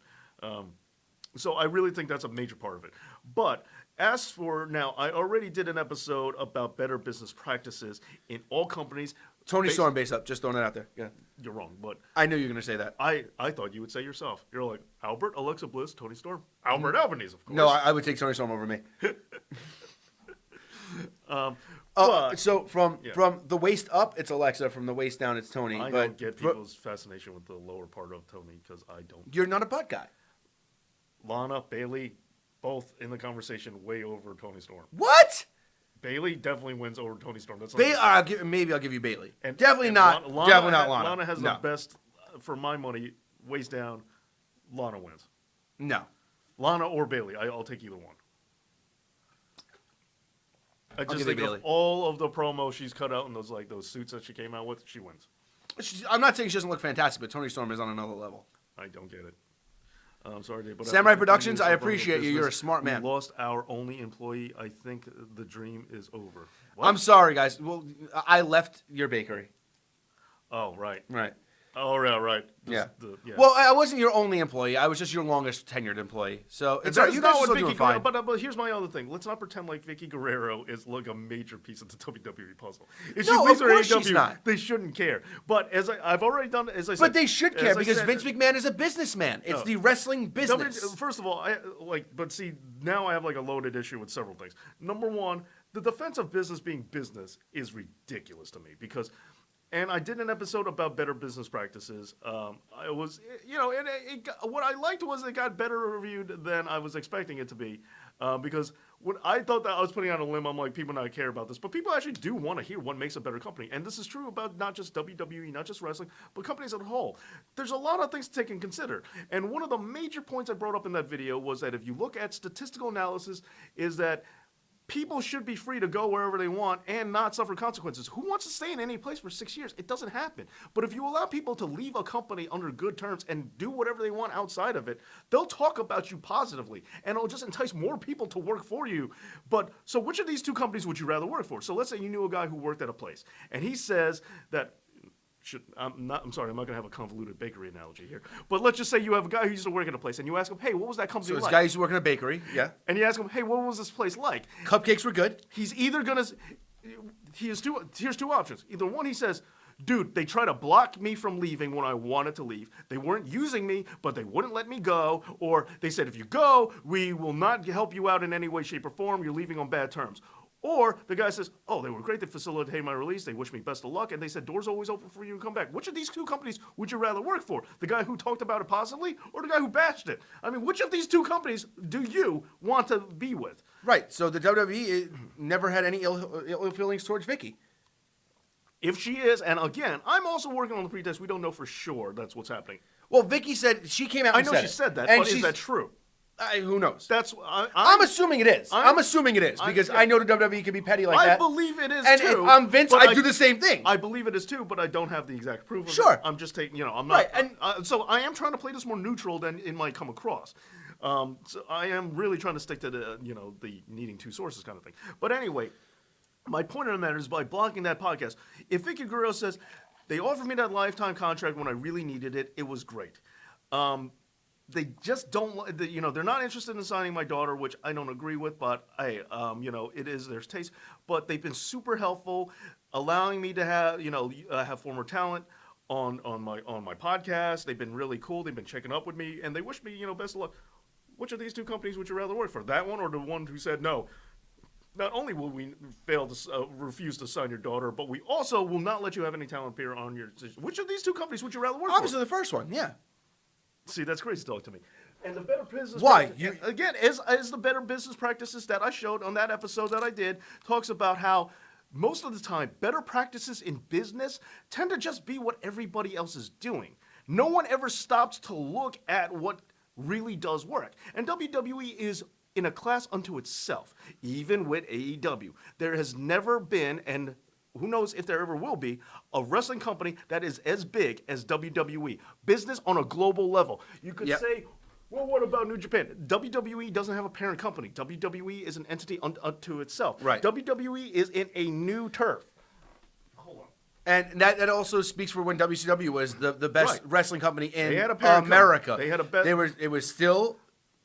so I really think that's a major part of it. But as for now, I already did an episode about better business practices in all companies. Tony Storm base up. Just throwing it out there. Yeah. You're wrong, but I knew you were going to say that. I thought you would say yourself. You're like Albert, Alexa Bliss, Tony Storm, Albert Albanese, of course. No, I would take Tony Storm over me. So from the waist up, it's Alexa. From the waist down, it's Tony. I don't get people's fascination with the lower part of Tony because I don't. You're not a butt guy. Lana, Bailey, both in the conversation way over Tony Storm. What? Bailey definitely wins over Tony Storm. That's maybe I'll give you Bailey. And, definitely and not. Lana, definitely not Lana. Lana has the best, for my money, waist down. Lana wins. No. Lana or Bailey. I'll take either one. I just think Bailey. of all of the promos she's cut out in those suits that she came out with, she wins. I'm not saying she doesn't look fantastic, but Tony Storm is on another level. I don't get it. I'm sorry, Dave. But Samurai Productions, I appreciate you. You're a smart man. We lost our only employee. I think the dream is over. What? I'm sorry, guys. Well, I left your bakery. Oh, right. Right. Oh, yeah, right. Yeah. Well, I wasn't your only employee. I was just your longest tenured employee. So it's all right. You guys are still doing fine. But here's my other thing. Let's not pretend like Vicky Guerrero is like a major piece of the WWE puzzle. If No, she leaves of course AEW, she's not. they shouldn't care. But I've already done, as I said. But they should care as I because said, Vince McMahon is a businessman. It's the wrestling business. First of all, but see, now I have like a loaded issue with several things. Number one, the defense of business being business is ridiculous to me because. And I did an episode about better business practices. I was, what I liked was it got better reviewed than I was expecting it to be, because when I thought that I was putting out a limb, I'm like, people not care about this, but people actually do want to hear what makes a better company, and this is true about not just WWE, not just wrestling, but companies as a whole. There's a lot of things to take and consider, and one of the major points I brought up in that video was that if you look at statistical analysis, is that people should be free to go wherever they want and not suffer consequences. Who wants to stay in any place for 6 years? It doesn't happen. But if you allow people to leave a company under good terms and do whatever they want outside of it, they'll talk about you positively, and it'll just entice more people to work for you. But so which of these two companies would you rather work for? So let's say you knew a guy who worked at a place, and he says that I'm sorry, I'm not going to have a convoluted bakery analogy here. But let's just say you have a guy who used to work at a place, and you ask him, hey, what was that company So this like? guy used to work in a bakery, yeah. And you ask him, hey, what was this place like? Cupcakes were good. He's either going to, here's two options. Either one, he says, dude, they try to block me from leaving when I wanted to leave. They weren't using me, but they wouldn't let me go. Or they said, if you go, we will not help you out in any way, shape, or form. You're leaving on bad terms. Or the guy says, oh, they were great. They facilitated my release. They wished me best of luck. And they said, doors always open for you to come back. Which of these two companies would you rather work for? The guy who talked about it positively or the guy who bashed it? I mean, which of these two companies do you want to be with? Right. So the WWE never had any ill feelings towards Vicky. If she is, and again, I'm also working on the pretext we don't know for sure that's what's happening. Well, Vicky said, she came out and said I know she said that, but is that true? Who knows? I'm assuming it is. I'm assuming it is because I know the WWE can be petty like that. I believe it is and too. If I'm Vince, I do the same thing. I believe it is too, but I don't have the exact proof of it. Sure. I'm just taking, I'm not. Right. So I am trying to play this more neutral than it might come across. So I am really trying to stick to the, the needing two sources kind of thing. But anyway, my point on that is by blocking that podcast. If Vicky Guerrero says they offered me that lifetime contract when I really needed it, it was great. They just don't, they're not interested in signing my daughter, which I don't agree with, but hey, it is their taste. But they've been super helpful, allowing me to have, have former talent on my podcast. They've been really cool. They've been checking up with me, and they wish me, best of luck. which of these two companies would you rather work for? That one or the one who said no? Not only will we fail to refuse to sign your daughter, but we also will not let you have any talent appear on your decision. Which of these two companies would you rather work Obviously, for? the first one, yeah. See, that's crazy talk to me. And the better business Why? again, as the better business practices that I showed on that episode that I did, talks about how most of the time, better practices in business tend to just be what everybody else is doing. No one ever stops to look at what really does work. And WWE is in a class unto itself, even with AEW. There has never been, and who knows if there ever will be, a wrestling company that is as big as WWE. Business on a global level. You could say, well, what about New Japan? WWE doesn't have a parent company. WWE is an entity unto itself. Right. WWE is in a new turf. Hold on. And that also speaks for when WCW was the best wrestling company in They had a parent America. company. They had a best. It was still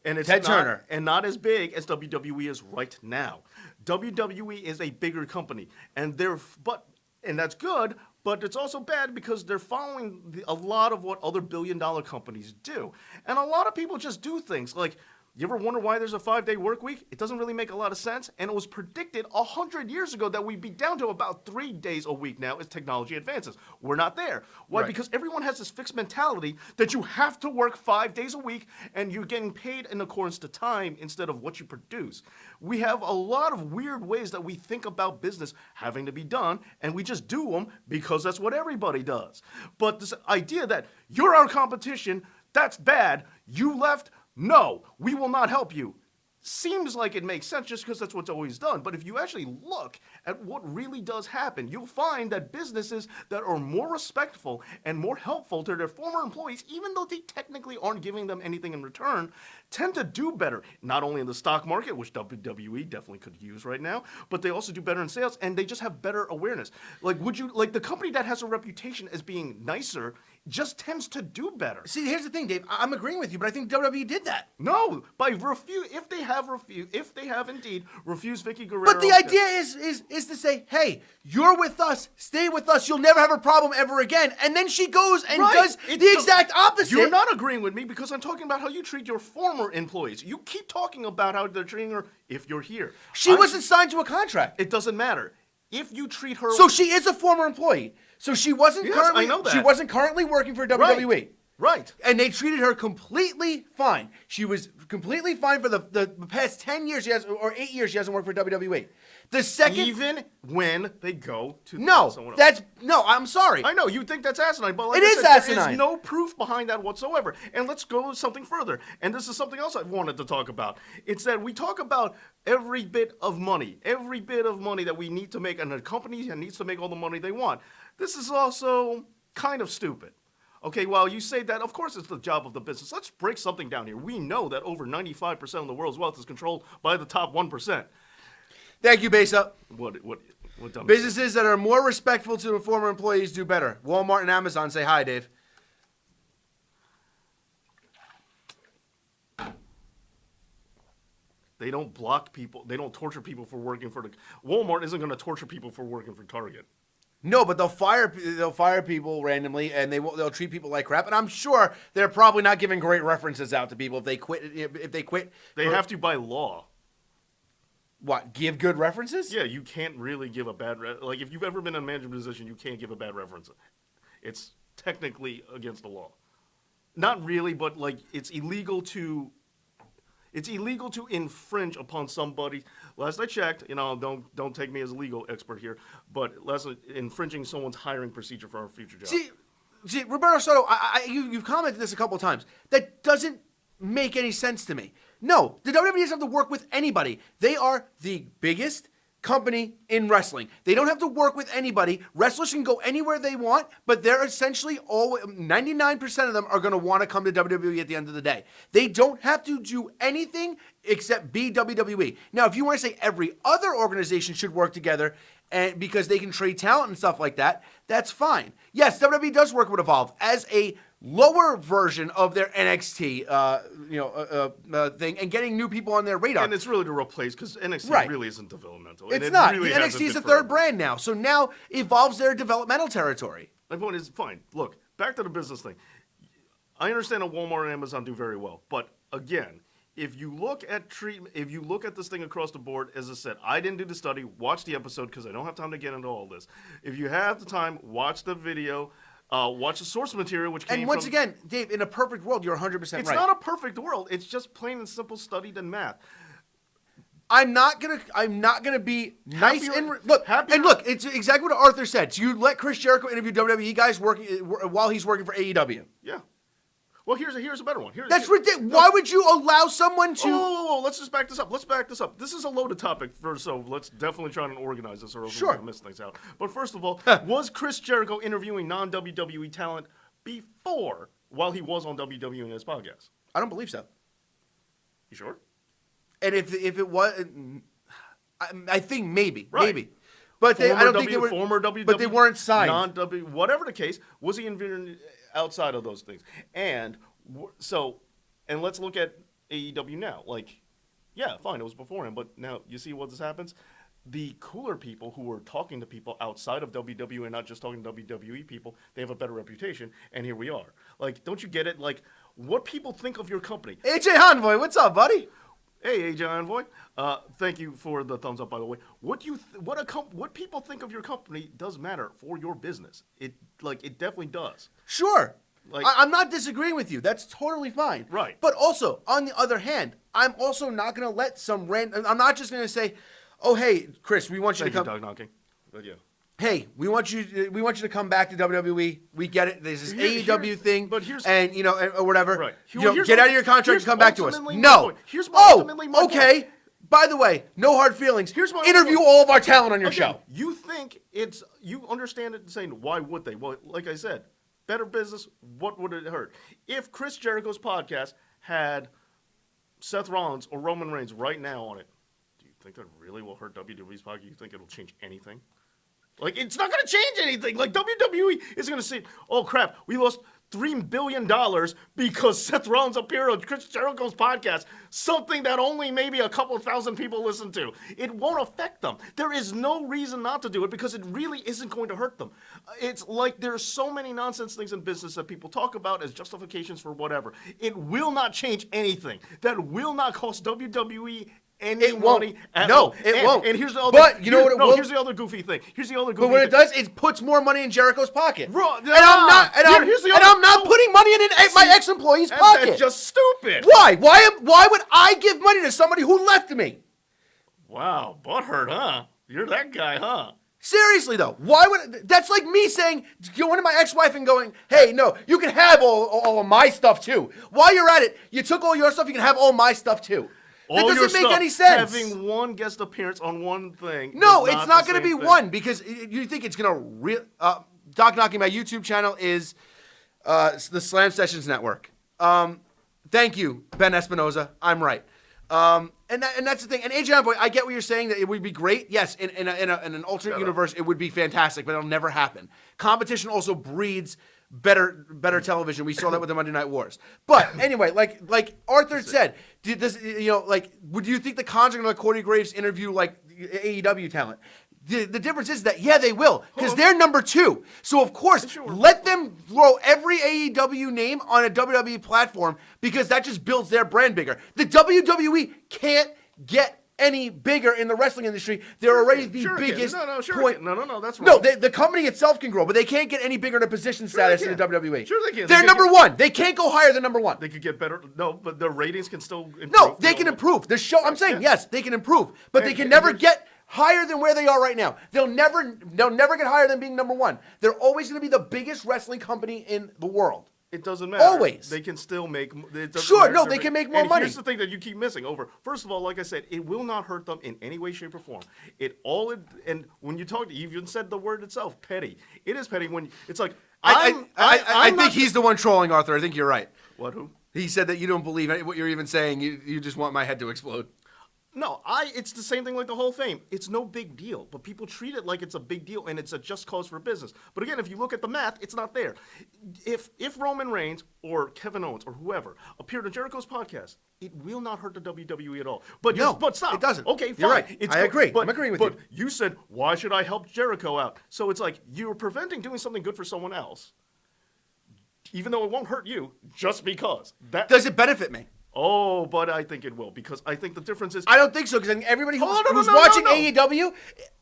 And it's Ted not, Turner. and not as big as WWE is right now. WWE is a bigger company, and that's good. But it's also bad because they're following a lot of what other billion-dollar companies do, and a lot of people just do things like. You ever wonder why there's a 5-day work week? It doesn't really make a lot of sense, and it was predicted 100 years ago that we'd be down to about 3 days a week now as technology advances. We're not there. Why? Right. Because everyone has this fixed mentality that you have to work 5 days a week, and you're getting paid in accordance to time instead of what you produce. We have a lot of weird ways that we think about business having to be done, and we just do them because that's what everybody does. But this idea that you're our competition, that's bad, you left, no, we will not help you. Seems like it makes sense just because that's what's always done. But if you actually look at what really does happen, you'll find that businesses that are more respectful and more helpful to their former employees, even though they technically aren't giving them anything in return, tend to do better. Not only in the stock market, which WWE definitely could use right now, but they also do better in sales, and they just have better awareness. Like, the company that has a reputation as being nicer just tends to do better. See, here's the thing, Dave. I'm agreeing with you, but I think WWE did that. No, if they have indeed refused Vicky Guerrero. But the idea is to say, hey, you're with us, stay with us, you'll never have a problem ever again. And then she goes and does the exact opposite. You're not agreeing with me because I'm talking about how you treat your former employees. You keep talking about how they're treating her if you're here. She wasn't signed to a contract. It doesn't matter. If you treat her... So she is a former employee. So she wasn't currently... I know that. She wasn't currently working for WWE. Right. And they treated her completely fine. She was completely fine for the past 10 years or 8 years she hasn't worked for WWE. The second... Even when they go to someone else. No, I'm sorry. I know, you think that's asinine, but like It I is said, asinine. there is no proof behind that whatsoever. And let's go something further. And this is something else I wanted to talk about. It's that we talk about every bit of money that we need to make, and a company needs to make all the money they want. This is also kind of stupid. Okay, well, you say that, of course it's the job of the business. Let's break something down here. We know that over 95% of the world's wealth is controlled by the top 1%. Thank you, Besa. What dumb Businesses that are more respectful to their former employees do better. Walmart and Amazon say hi, Dave. They don't block people. They don't torture people for working for the... Walmart isn't going to torture people for working for Target. No, but they'll fire people randomly, and they'll treat people like crap. And I'm sure they're probably not giving great references out to people if they quit. They have to by law. What? Give good references? Yeah, you can't really give a bad... Like, if you've ever been in a management position, you can't give a bad reference. It's technically against the law. Not really, but, like, it's illegal to infringe upon somebody. Last I checked, don't take me as a legal expert here, but infringing someone's hiring procedure for our future job. See, Roberto Soto, you've commented this a couple of times. That doesn't make any sense to me. No, the WWE doesn't have to work with anybody. They are the biggest company in wrestling. They don't have to work with anybody. Wrestlers can go anywhere they want, but they're essentially 99% of them are going to want to come to WWE at the end of the day. They don't have to do anything except be WWE. Now, if you want to say every other organization should work together and because they can trade talent and stuff like that, that's fine. Yes, WWE does work with Evolve as a lower version of their NXT thing and getting new people on their radar. And it's really to replace, because NXT really isn't developmental. It's not. Really NXT is the third brand now. So now Evolve's their developmental territory. My point is, fine. Look, back to the business thing. I understand that Walmart and Amazon do very well. But again, if you look at treatment, if you look at this thing across the board, as I said, I didn't do the study. Watch the episode because I don't have time to get into all this. If you have the time, watch the video. Watch the source material, which came And once from, again, Dave, in a perfect world, you're 100% right. it's not a perfect world. It's just plain and simple studied in math. I'm not gonna be nice Happier- look. happier- And look, it's exactly what Arthur said. So you let Chris Jericho interview WWE guys working while he's working for AEW. Yeah. Well, here's a better one. That's ridiculous. Why would you allow someone to? Oh, let's just back this up. Let's back this up. This is a loaded topic, so let's definitely try and organize this, or else we're going to miss things out. But first of all, was Chris Jericho interviewing non-WWE talent before, while he was on WWE in his podcast? I don't believe so. You sure? And if it was, I think maybe, Right. But I don't think they were former WWE, But they weren't signed. Non-W, whatever the case, was he interviewing outside of those things? And and let's look at AEW now. Like, yeah, fine, it was before him, but now you see what this happens. The cooler people who were talking to people outside of WWE and not just talking to WWE people, they have a better reputation, and here we are. Like, don't you get it? Like, what people think of your company. AJ Hanvoy, what's up, buddy? Hey, AJ Envoy. Thank you for the thumbs up, by the way. What people think of your company does matter for your business. It definitely does. Sure. Like- I'm not disagreeing with you. That's totally fine. Right. But also, on the other hand, I'm also not going to let I'm not just going to say, oh, hey, Chris, we want you Thank to you, come. dog knocking. But yeah. Hey, we want you to come back to WWE. We get it. There's this AEW thing, but here's- and or whatever. Right. Get out of your contract here's and come back to us. ultimately my No. point. Here's ultimately my okay. point. By the way, no hard feelings. Here's my Interview point. all of our talent on your Again, show. you think you understand it saying, why would they? Well, like I said, better business, what would it hurt? If Chris Jericho's podcast had Seth Rollins or Roman Reigns right now on it, do you think that really will hurt WWE's podcast? You think it'll change anything? Like, it's not going to change anything. Like, WWE is going to say, oh, crap, we lost $3 billion because Seth Rollins appeared on Chris Jericho's podcast, something that only maybe a couple thousand people listen to. It won't affect them. There is no reason not to do it because it really isn't going to hurt them. It's like there's so many nonsense things in business that people talk about as justifications for whatever. It will not change anything. That will not cost WWE any money at all. It won't. And here's the other. But you know what it will? Here's the other goofy thing. But what it does, it puts more money in Jericho's pocket. Bro, and I'm not putting money in my ex-employee's pocket. That's just stupid. Why? Why would I give money to somebody who left me? Wow, butthurt, huh? You're that guy, huh? Seriously though, why would that's like me saying going to my ex-wife and going, "Hey, no, you can have all of my stuff too." While you're at it, you took all your stuff, you can have all my stuff too. That doesn't make any sense. Having one guest appearance on one thing. No, it's not going to be one because you think it's going to Doc Knocking, my YouTube channel is the Slam Sessions Network. Thank you, Ben Espinoza. I'm right. And that's the thing. And AJ Envoy, I get what you're saying, that it would be great. Yes, in an alternate universe, it would be fantastic, but it'll never happen. Competition also breeds better television. We saw that with the Monday Night Wars. But anyway, like Arthur said, do you think the Cons are going to let Corey Graves interview like AEW talent? The difference is that, yeah, they will, because they're number 2. So, of course, let them throw every AEW name on a WWE platform because that just builds their brand bigger. The WWE can't get any bigger in the wrestling industry. They're already the biggest point. No, that's wrong. No, the company itself can grow, but they can't get any bigger in a position status in the WWE. Sure they can. They're number 1. They can't go higher than number 1. They could get better. No, but their ratings can still improve. No, they can improve. The show, I'm saying, yes, they can improve, but they can never get higher than where they are right now. They'll never get higher than being number 1. They're always going to be the biggest wrestling company in the world. It doesn't matter. Always. They can still make. They can make more money. Here's the thing that you keep missing. First of all, like I said, it will not hurt them in any way, shape, or form. And when you talk, you even said the word itself, petty. It is petty when it's like I think he's the one trolling Arthur. I think you're right. What? Who? He said that you don't believe what you're even saying. You just want my head to explode. No, it's the same thing like the Hall of Fame. It's no big deal, but people treat it like it's a big deal and it's a just cause for business. But again, if you look at the math, it's not there. If Roman Reigns or Kevin Owens or whoever appeared on Jericho's podcast, it will not hurt the WWE at all. But stop. It doesn't. Okay, fine. You're right. I agree. I'm agreeing with you. But you said, why should I help Jericho out? So it's like you're preventing doing something good for someone else, even though it won't hurt you, just because. Does it benefit me? Oh, but I think it will, because I think the difference is... I don't think so, because everybody who's, Oh, no, who's no, no, watching no. AEW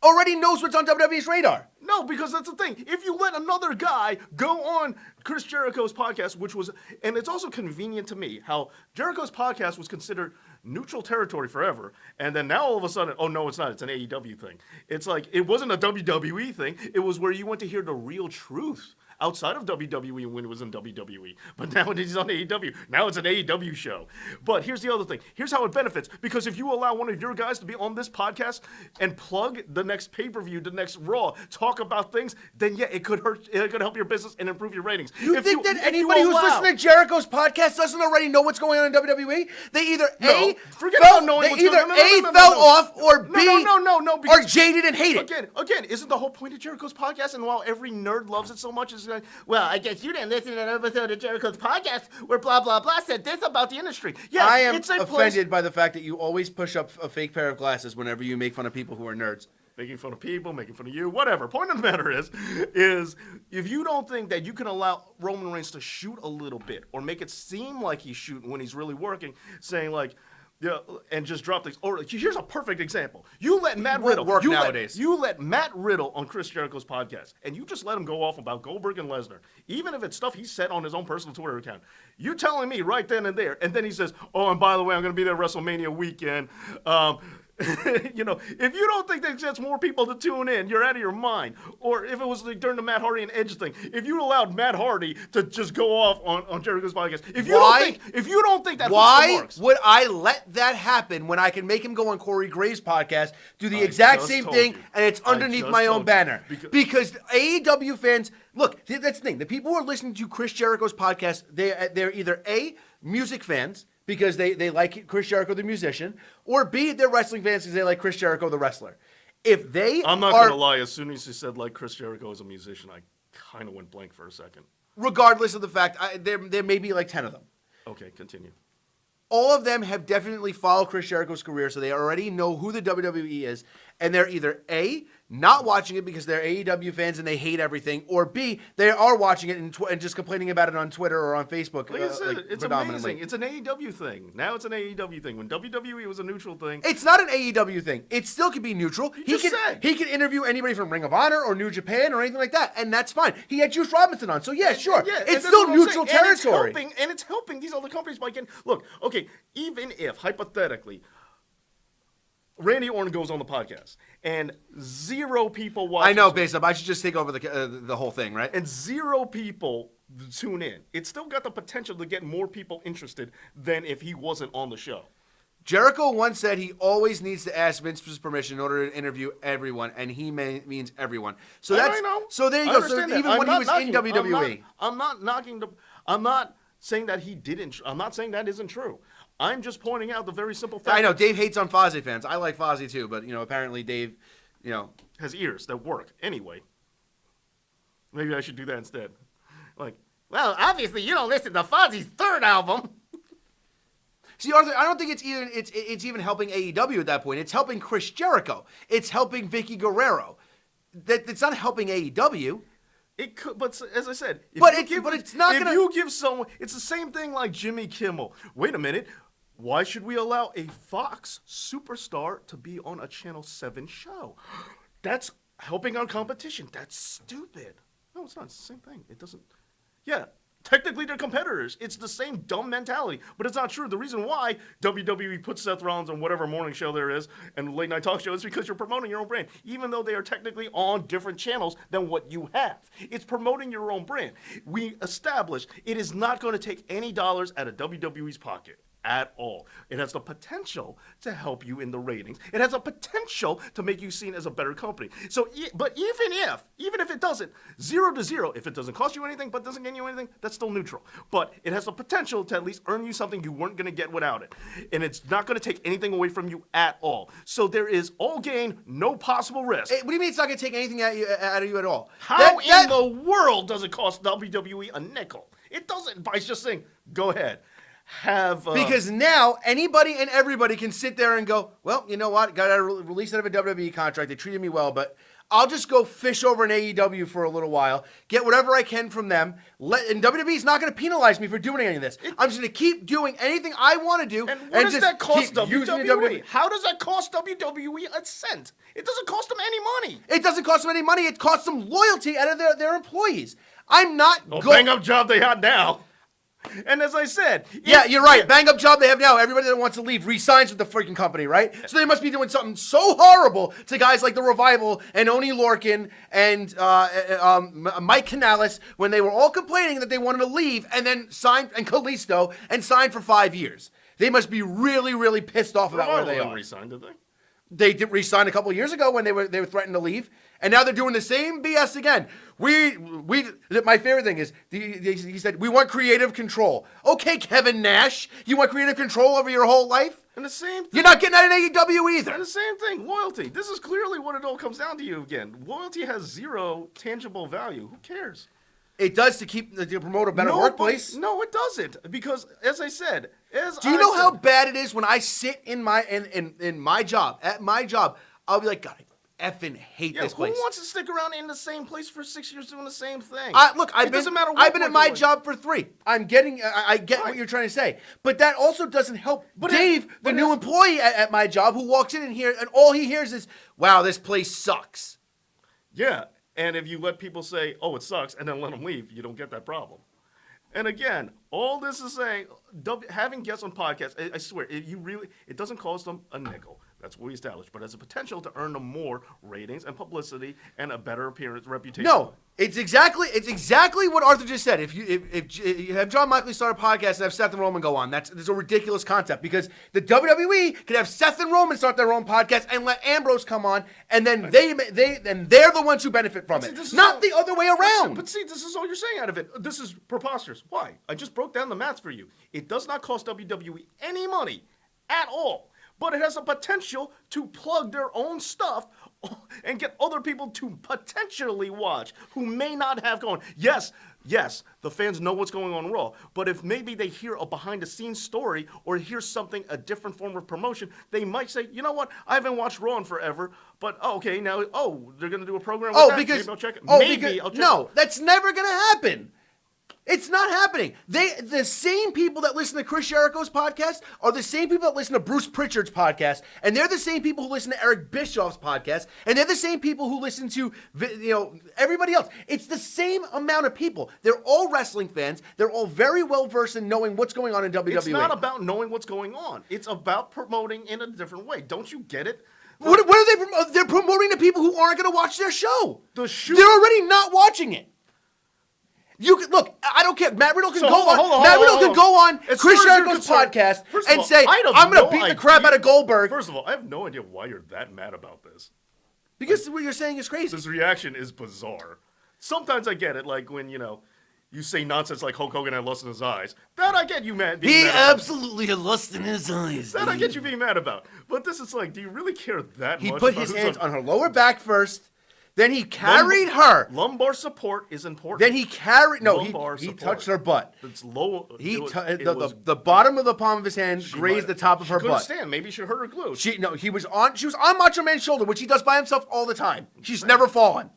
already knows what's on WWE's radar. No, because that's the thing. If you let another guy go on Chris Jericho's podcast, which was... And it's also convenient to me how Jericho's podcast was considered neutral territory forever, and then now all of a sudden, oh, no, it's not. It's an AEW thing. It's like, it wasn't a WWE thing. It was where you went to hear the real truth outside of WWE when it was in WWE. But now it is on AEW. Now it's an AEW show. But here's the other thing. Here's how it benefits. Because if you allow one of your guys to be on this podcast and plug the next pay-per-view, the next Raw, talk about things, then yeah, it could help your business and improve your ratings. You think that anybody who's listening to Jericho's podcast doesn't already know what's going on in WWE? They either fell off, or B, are jaded and hate it. Again, isn't the whole point of Jericho's podcast, and while every nerd loves it so much, is like, well, I guess you didn't listen to an episode of Jericho's podcast where blah, blah, blah said this about the industry. Yeah, I am offended by the fact that you always push up a fake pair of glasses whenever you make fun of people who are nerds. Making fun of people, making fun of you, whatever. Point of the matter is if you don't think that you can allow Roman Reigns to shoot a little bit or make it seem like he's shooting when he's really working, saying like, yeah, and just drop things. Or here's a perfect example. You let Matt Riddle work nowadays. You let Matt Riddle on Chris Jericho's podcast, and you just let him go off about Goldberg and Lesnar, even if it's stuff he said on his own personal Twitter account. You telling me right then and there, and then he says, "Oh, and by the way, I'm going to be there WrestleMania weekend." You know, if you don't think that gets more people to tune in, you're out of your mind. Or if it was like during the Matt Hardy and Edge thing, if you allowed Matt Hardy to just go off on Jericho's podcast, if you don't think that works, would I let that happen when I can make him go on Corey Graves' podcast, do the exact same thing, and it's underneath my own banner? Because AEW fans, look, that's the thing. The people who are listening to Chris Jericho's podcast, they're either A, music fans, because they like Chris Jericho, the musician, or B, they're wrestling fans because they like Chris Jericho, the wrestler. If they I'm not going to lie, as soon as you said like Chris Jericho as a musician, I kind of went blank for a second. Regardless of the fact, there may be like 10 of them. Okay, continue. All of them have definitely followed Chris Jericho's career, so they already know who the WWE is, and they're either A, not watching it because they're AEW fans and they hate everything, or B, they are watching it and just complaining about it on Twitter or on Facebook. Like I said, it's amazing. It's an AEW thing. Now it's an AEW thing. When WWE was a neutral thing. It's not an AEW thing. It still can be neutral. He can interview anybody from Ring of Honor or New Japan or anything like that, and that's fine. He had Juice Robinson on, so yeah, sure. Yeah, it's still neutral territory. And it's helping these other companies by getting... Look, okay, even if, hypothetically, Randy Orton goes on the podcast, and 0 people watch. I know, based up. I should just take over the whole thing, right? And 0 people tune in. It's still got the potential to get more people interested than if he wasn't on the show. Jericho once said he always needs to ask Vince's permission in order to interview everyone, and he means everyone. So that's so there you go. So even when he was in WWE, I'm not knocking the. I'm not saying that he didn't. I'm not saying that isn't true. I'm just pointing out the very simple fact. I know Dave hates on Fozzy fans. I like Fozzy too, but apparently Dave, has ears that work anyway. Maybe I should do that instead. Like, well, obviously you don't listen to Fozzy's 3rd album. See, Arthur, I don't think it's even helping AEW at that point. It's helping Chris Jericho. It's helping Vicky Guerrero. It's not helping AEW. It could, but as I said, it's not. If you give someone, it's the same thing like Jimmy Kimmel. Wait a minute. Why should we allow a Fox superstar to be on a Channel 7 show? That's helping our competition. That's stupid. No, it's not. It's the same thing. It doesn't. Yeah, technically they're competitors. It's the same dumb mentality, but it's not true. The reason why WWE puts Seth Rollins on whatever morning show there is and late night talk show is because you're promoting your own brand, even though they are technically on different channels than what you have. It's promoting your own brand. We established it is not going to take any dollars out of WWE's pocket. At all. It has the potential to help you in the ratings. It has a potential to make you seen as a better company. So, but even if it doesn't, 0 to 0, if it doesn't cost you anything but doesn't gain you anything, that's still neutral. But it has the potential to at least earn you something you weren't going to get without it. And it's not going to take anything away from you at all. So there is all gain, no possible risk. Hey, what do you mean it's not going to take anything out of you at all? How in the world does it cost WWE a nickel? It doesn't by just saying, go ahead. have Because now anybody and everybody can sit there and go, well, you know what? Got a release out of a WWE contract. They treated me well, but I'll just go fish over in AEW for a little while, get whatever I can from them. And WWE's not going to penalize me for doing any of this. I'm just going to keep doing anything I want to do. And what does just that cost keep using the WWE? How does that cost WWE a cent? It doesn't cost them any money. It doesn't cost them any money. It costs them loyalty out of their employees. I'm not going. Bang up job they have now. And as I said, yeah, you're right. Bang up job they have now. Everybody that wants to leave re-signs with the freaking company, right? So they must be doing something so horrible to guys like the Revival and Oni Lorcan and Mike Canales when they were all complaining that they wanted to leave and then signed, and Kalisto, and signed for 5 years. They must be really, really pissed off about where they are. Re-signed, did they? They did re-sign a couple of years ago when they were threatened to leave, and now they're doing the same BS again. My favorite thing is he said we want creative control. Okay, Kevin Nash, you want creative control over your whole life? And the same thing. You're not getting out of AEW either. And the same thing, loyalty. This is clearly what it all comes down to you again. Loyalty has zero tangible value. Who cares? It does to promote a better workplace. No, it doesn't. Because as I said, do you know how bad it is when I sit in my job, at my job, I'll be like, God, I effing hate this place. Who wants to stick around in the same place for 6 years doing the same thing? Look, I've been at my job for 3. I get what you're trying to say, but that also doesn't help Dave, the new employee at my job, who walks in here and all he hears is, "Wow, this place sucks." Yeah. And if you let people say, oh, it sucks, and then let them leave, you don't get that problem. And again, all this is saying, having guests on podcasts, I swear, it doesn't cost them a nickel. That's what we established. But it has a potential to earn them more ratings and publicity and a better appearance, reputation. No, it's exactly what Arthur just said. If you have John Michael start a podcast and have Seth and Roman go on, that's a ridiculous concept because the WWE could have Seth and Roman start their own podcast and let Ambrose come on, and then they're the ones who benefit from it, not the other way around. But see, this is all you're saying out of it. This is preposterous. Why? I just broke down the maths for you. It does not cost WWE any money at all. But it has the potential to plug their own stuff and get other people to potentially watch who may not have gone. Yes, the fans know what's going on Raw, but if maybe they hear a behind-the-scenes story or hear something, a different form of promotion, they might say, you know what, I haven't watched Raw in forever, but they're going to do a program with that. Maybe I'll check it. I'll check it. No, that's never going to happen. It's not happening. The same people that listen to Chris Jericho's podcast are the same people that listen to Bruce Pritchard's podcast, and they're the same people who listen to Eric Bischoff's podcast, and they're the same people who listen to everybody else. It's the same amount of people. They're all wrestling fans. They're all very well versed in knowing what's going on in WWE. It's not about knowing what's going on. It's about promoting in a different way. Don't you get it? What are they promoting? They're promoting to people who aren't going to watch their show. They're already not watching it. Look, I don't care. Matt Riddle can go on Chris Jericho's podcast and say, I'm going to beat the crap out of Goldberg. First of all, I have no idea why you're that mad about this. Because what you're saying is crazy. This reaction is bizarre. Sometimes I get it, like when, you say nonsense like Hulk Hogan had lust in his eyes. That I get you mad. He absolutely had lust in his eyes. That I get you being mad about. But this is like, do you really care that much? He put his hands on her lower back first. Then he carried her. Lumbar support is important. Then he carried. No, he touched her butt. It's low. The bottom of the palm of his hand grazed the top of her butt. Stand. Maybe she hurt her glute. She was on Macho Man's shoulder, which he does by himself all the time. She's never fallen.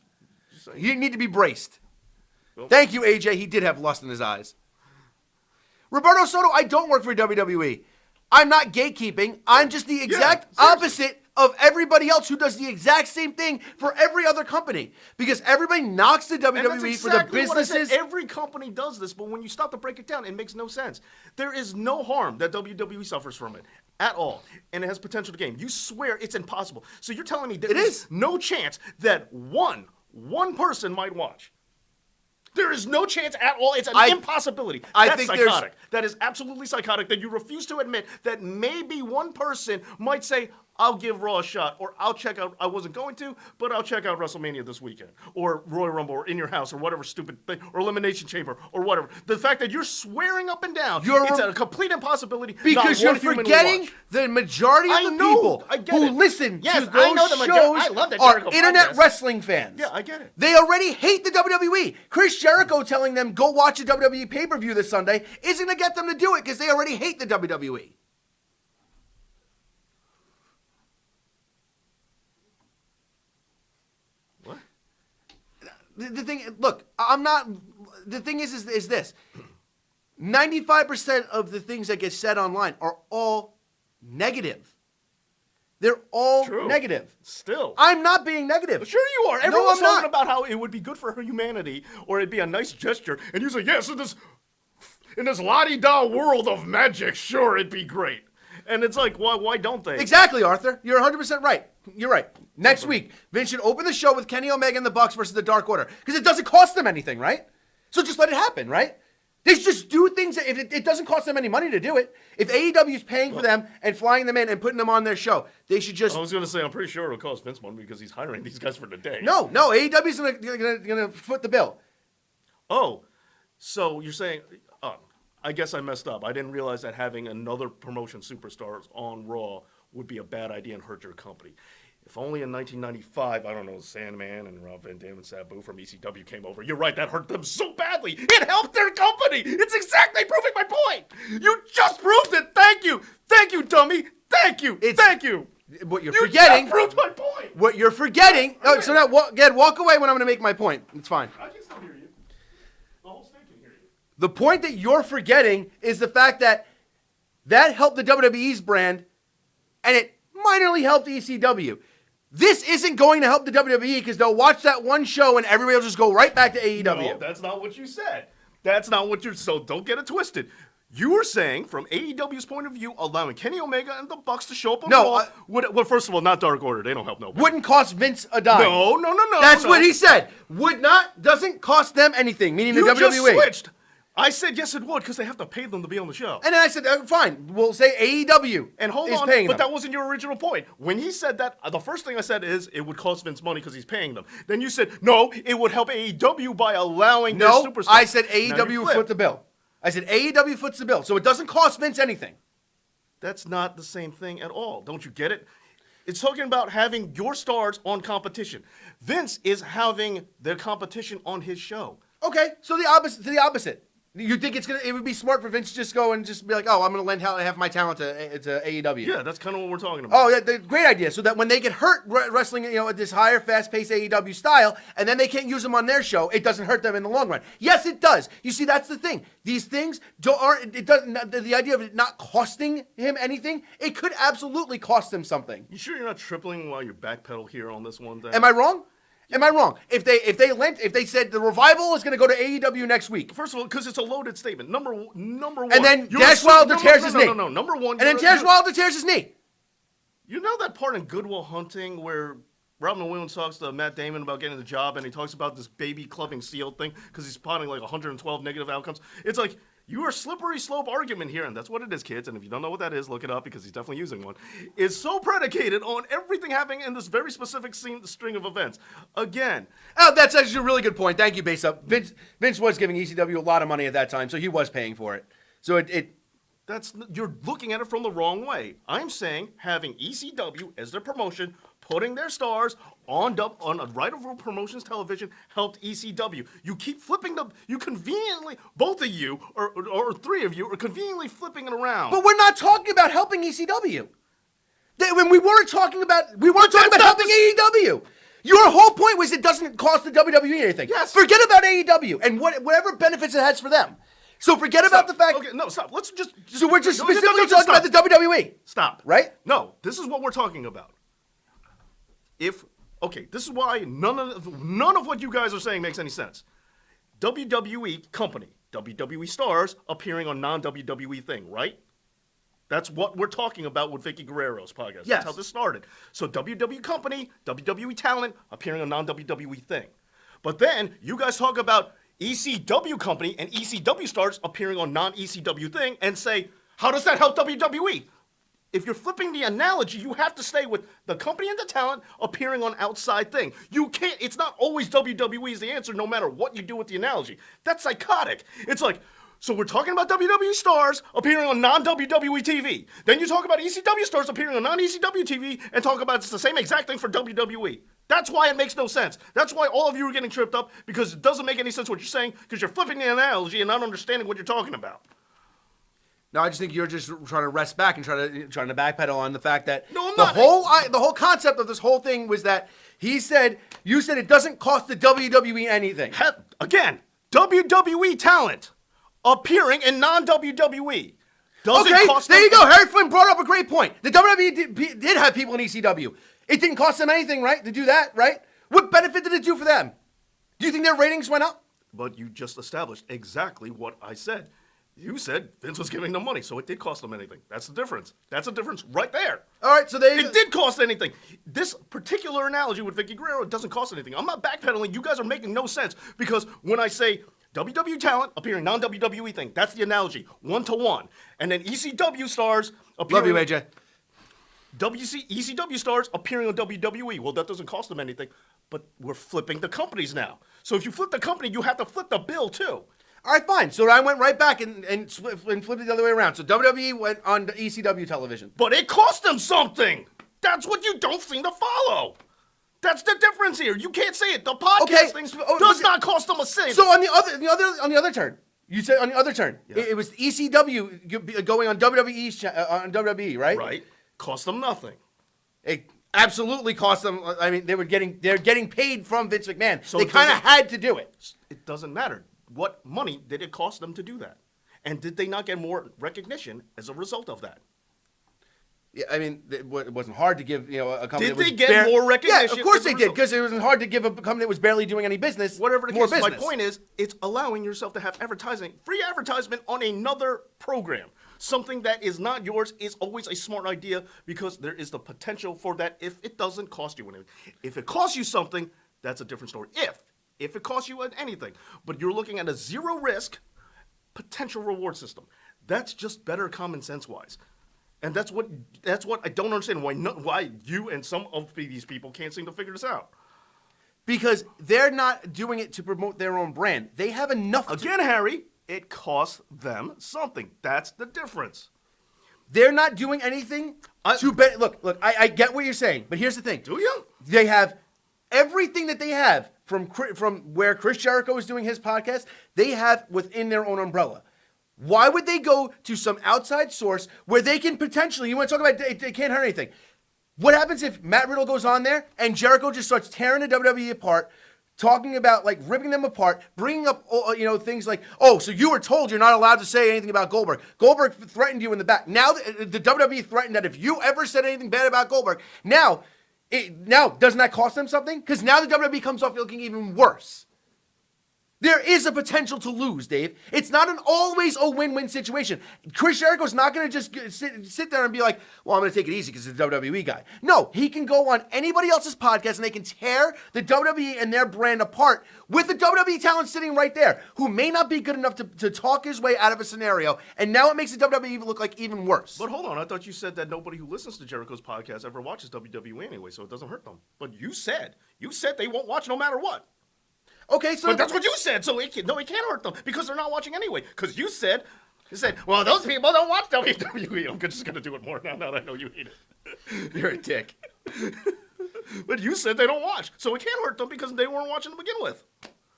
You need to be braced. Well, thank you, AJ. He did have lust in his eyes. Roberto Soto, I don't work for WWE. I'm not gatekeeping. I'm just the exact opposite of everybody else who does the exact same thing for every other company. Because everybody knocks the WWE for the businesses. Every company does this, but when you stop to break it down, it makes no sense. There is no harm that WWE suffers from it at all, and it has potential to gain. You swear it's impossible. So you're telling me there is no chance that one person might watch. There is no chance at all. It's an impossibility. That's psychotic. That is absolutely psychotic that you refuse to admit that maybe one person might say, I'll give Raw a shot, or I'll check out. I wasn't going to, but I'll check out WrestleMania this weekend, or Royal Rumble, or In Your House, or whatever stupid thing, or Elimination Chamber, or whatever. The fact that you're swearing up and down, it's a complete impossibility. Because you're forgetting the majority of the people who listen to those shows are internet wrestling fans. Yeah, I get it. They already hate the WWE. Chris Jericho telling them go watch a WWE pay-per-view this Sunday isn't going to get them to do it because they already hate the WWE. The thing, look, I'm not. The thing is this: 95% of the things that get said online are all negative. They're all negative. Still, I'm not being negative. Sure, you are. Everyone's no, I'm talking about how it would be good for humanity, or it'd be a nice gesture, and you say, "Yes, in this la-di-da world of magic, sure, it'd be great." And it's like, why don't they? Exactly, Arthur. You're 100% right. You're right. Next week, Vince should open the show with Kenny Omega and the Bucks versus the Dark Order. Because it doesn't cost them anything, right? So just let it happen, right? They should just do things that if it doesn't cost them any money to do it. If AEW is paying for them and flying them in and putting them on their show, they should just... I was going to say, I'm pretty sure it'll cost Vince money because he's hiring these guys for the day. No, AEW is going to foot the bill. Oh, so you're saying... I guess I messed up. I didn't realize that having another promotion superstars on Raw would be a bad idea and hurt your company. If only in 1995, I don't know, Sandman and Rob Van Dam and Sabu from ECW came over. You're right, that hurt them so badly. It helped their company. It's exactly proving my point. You just proved it. Thank you. Thank you, dummy. Thank you. Thank you. What you're forgetting... You just proved my point. What you're forgetting... Oh, so now, walk away when I'm going to make my point. It's fine. I can still hear you. The whole state can hear you. The point that you're forgetting is the fact that helped the WWE's brand, and it minorly helped ECW. This isn't going to help the WWE because they'll watch that one show and everybody will just go right back to AEW. No, that's not what you said. That's not what you're... So don't get it twisted. You were saying, from AEW's point of view, allowing Kenny Omega and the Bucks to show up on Raw... well, first of all, not Dark Order. They don't help nobody. Wouldn't cost Vince a dime. No. That's what he said. Doesn't cost them anything, meaning the WWE. You just switched. I said yes, it would, because they have to pay them to be on the show. And then I said, fine, we'll say AEW and hold is on, paying but them. that wasn't your original point. When he said that, the first thing I said is it would cost Vince money because he's paying them. Then you said, no, it would help AEW by allowing their superstars. I said AEW would foot the bill. I said AEW foots the bill, so it doesn't cost Vince anything. That's not the same thing at all. Don't you get it? It's talking about having your stars on competition. Vince is having their competition on his show. Okay, so the opposite. You think it would be smart for Vince to just go and just be like, oh, I'm going to lend half my talent to AEW. Yeah, that's kind of what we're talking about. Oh, yeah, great idea. So that when they get hurt wrestling, at this higher, fast-paced AEW style, and then they can't use them on their show, it doesn't hurt them in the long run. Yes, it does. You see, that's the thing. These things aren't. It doesn't. The idea of it not costing him anything, it could absolutely cost him something. You sure you're not tripling while you backpedal here on this one thing? Am I wrong? Am I wrong? If they said the Revival is going to go to AEW next week. First of all, because it's a loaded statement. Number one. And then Dash Wilder tears his knee. No. Number one. And then Dash Wilder tears his knee. You know that part in Good Will Hunting where Robin Williams talks to Matt Damon about getting the job, and he talks about this baby clubbing seal thing because he's spotting like 112 negative outcomes. It's like, you are slippery slope argument here, and that's what it is, kids. And if you don't know what that is, look it up because he's definitely using one. Is so predicated on everything happening in this very specific string of events. Again. Oh, that's actually a really good point. Thank you, Base Up. Vince was giving ECW a lot of money at that time, so he was paying for it. So you're looking at it from the wrong way. I'm saying having ECW as their promotion, putting their stars on a right of promotions television helped ECW. You keep flipping you conveniently, both of you, or three of you, are conveniently flipping it around. But we're not talking about helping ECW. When we weren't talking about helping AEW. Your whole point was it doesn't cost the WWE anything. Yes. Forget about AEW and whatever benefits it has for them. So forget about the fact... Okay, no, stop. Let's just... So we're just specifically talking about the WWE. Stop. Right? No, this is what we're talking about. This is why none of what you guys are saying makes any sense. WWE company, WWE stars appearing on non-WWE thing, right? That's what we're talking about with Vicky Guerrero's podcast. Yes. That's how this started. So WWE company, WWE talent appearing on non-WWE thing. But then you guys talk about ECW company and ECW stars appearing on non-ECW thing and say, how does that help WWE? if you're flipping the analogy, you have to stay with the company and the talent appearing on outside thing. You can't, it's not always WWE is the answer no matter what you do with the analogy. That's psychotic. It's like, so we're talking about WWE stars appearing on non-WWE TV. Then you talk about ECW stars appearing on non-ECW TV and talk about it's the same exact thing for WWE. That's why it makes no sense. That's why all of you are getting tripped up, because it doesn't make any sense what you're saying, because you're flipping the analogy and not understanding what you're talking about. No, I just think you're just trying to rest back and trying to backpedal on the fact that No, I'm the not. the whole concept of this whole thing was that you said it doesn't cost the WWE anything. Again, WWE talent appearing in non-WWE. Okay, there you go. Harry Flynn brought up a great point. The WWE did have people in ECW. It didn't cost them anything, right, to do that, right? What benefit did it do for them? Do you think their ratings went up? But you just established exactly what I said. You said Vince was giving them money, so it did cost them anything. That's the difference. That's the difference right there. All right, so It did cost anything. This particular analogy with Vicky Guerrero doesn't cost anything. I'm not backpedaling. You guys are making no sense, because when I say WWE talent appearing non-WWE thing, that's the analogy, 1-to-1. And then ECW stars appearing... Love you, AJ. ECW stars appearing on WWE. Well, that doesn't cost them anything, but we're flipping the companies now. So if you flip the company, you have to flip the bill too. All right, fine. So I went right back and flipped it the other way around. So WWE went on the ECW television. But it cost them something. That's what you don't seem to follow. That's the difference here. You can't say it. The podcasting does not cost them a cent. So on the other turn, you said on the other turn, it was ECW going on on WWE, right? Right. Cost them nothing. It absolutely cost them. I mean, they're getting paid from Vince McMahon. So they kind of had to do it. It doesn't matter. What money did it cost them to do that? And did they not get more recognition as a result of that? Yeah, I mean, it wasn't hard to give a company. Did that was they get more recognition? Yeah, of course as a they did, result? because it wasn't hard to give a company that was barely doing any business Whatever the more case, my business. point is, it's allowing yourself to have free advertisement on another program. Something that is not yours is always a smart idea, because there is the potential for that if it doesn't cost you anything. If it costs you something, that's a different story. If it costs you anything, but you're looking at a zero risk potential reward system. That's just better common sense wise. And that's what I don't understand why you and some of these people can't seem to figure this out. Because they're not doing it to promote their own brand. They have enough. Again, Harry, it costs them something. That's the difference. They're not doing anything to bet. Look, I get what you're saying, but here's the thing. Do you? They have everything that they have from where Chris Jericho is doing his podcast, they have within their own umbrella. Why would they go to some outside source where they can potentially, you want to talk about, it can't hurt anything. What happens if Matt Riddle goes on there and Jericho just starts tearing the WWE apart, talking about, like, ripping them apart, bringing up, things like, oh, so you were told you're not allowed to say anything about Goldberg. Goldberg threatened you in the back. Now the WWE threatened that if you ever said anything bad about Goldberg, now doesn't that cost them something? Because now the WWE comes off looking even worse. There is a potential to lose, Dave. It's not an always a win-win situation. Chris Jericho's not going to just sit there and be like, well, I'm going to take it easy because he's a WWE guy. No, he can go on anybody else's podcast and they can tear the WWE and their brand apart with the WWE talent sitting right there who may not be good enough to talk his way out of a scenario, and now it makes the WWE look like even worse. But hold on, I thought you said that nobody who listens to Jericho's podcast ever watches WWE anyway, so it doesn't hurt them. But you said they won't watch no matter what. Okay, so But that's what you said, so it can't hurt them because they're not watching anyway. Because you said, well, those people don't watch WWE. I'm just going to do it more now that I know you hate it. you're a dick. But you said they don't watch, so it can't hurt them because they weren't watching to begin with.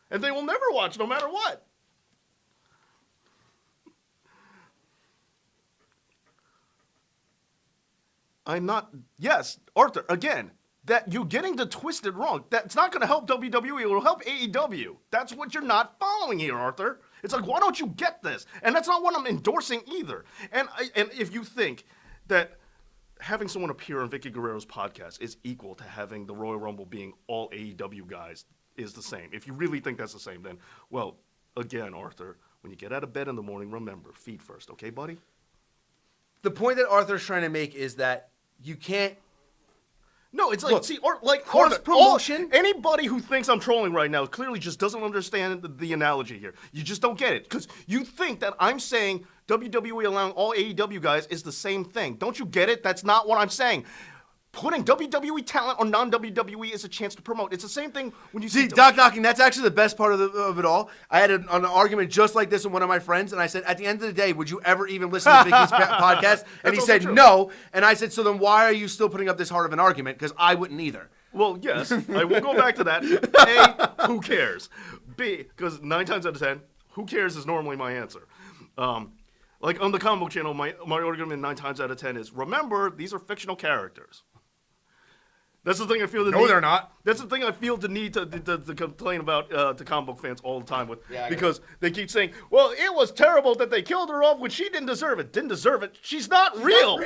And they will never watch no matter what. Yes, Arthur, again, that you're getting the twisted wrong. That's not going to help WWE. It will help AEW. That's what you're not following here, Arthur. It's like, why don't you get this? And that's not what I'm endorsing either. And if you think that having someone appear on Vicky Guerrero's podcast is equal to having the Royal Rumble being all AEW guys is the same. If you really think that's the same, then, well, again, Arthur, when you get out of bed in the morning, remember, feet first, okay, buddy? The point that Arthur's trying to make is that you can't. No, it's like, Look, Arthur, promotion. Anybody who thinks I'm trolling right now clearly just doesn't understand the analogy here. You just don't get it because you think that I'm saying WWE allowing all AEW guys is the same thing. Don't you get it? That's not what I'm saying. Putting WWE talent on non-WWE is a chance to promote. It's the same thing when you See, Doc Knocking, that's actually the best part of it all. I had an argument just like this with one of my friends, and I said, at the end of the day, would you ever even listen to Vicky's podcast? And he also said, true. no. And I said, so then why are you still putting up this hard of an argument? Because I wouldn't either. Well, yes, I will go back to that. A, who cares? B, because 9 times out of 10, who cares is normally my answer. Like on the comic book channel, my argument 9 times out of 10 is, remember, these are fictional characters. That's the thing I feel the need. No, they're not. That's the thing I feel the need to complain about to comic book fans all the time with, Yeah, because they keep saying, "Well, it was terrible that they killed her off when she didn't deserve it." Didn't deserve it. She's not real.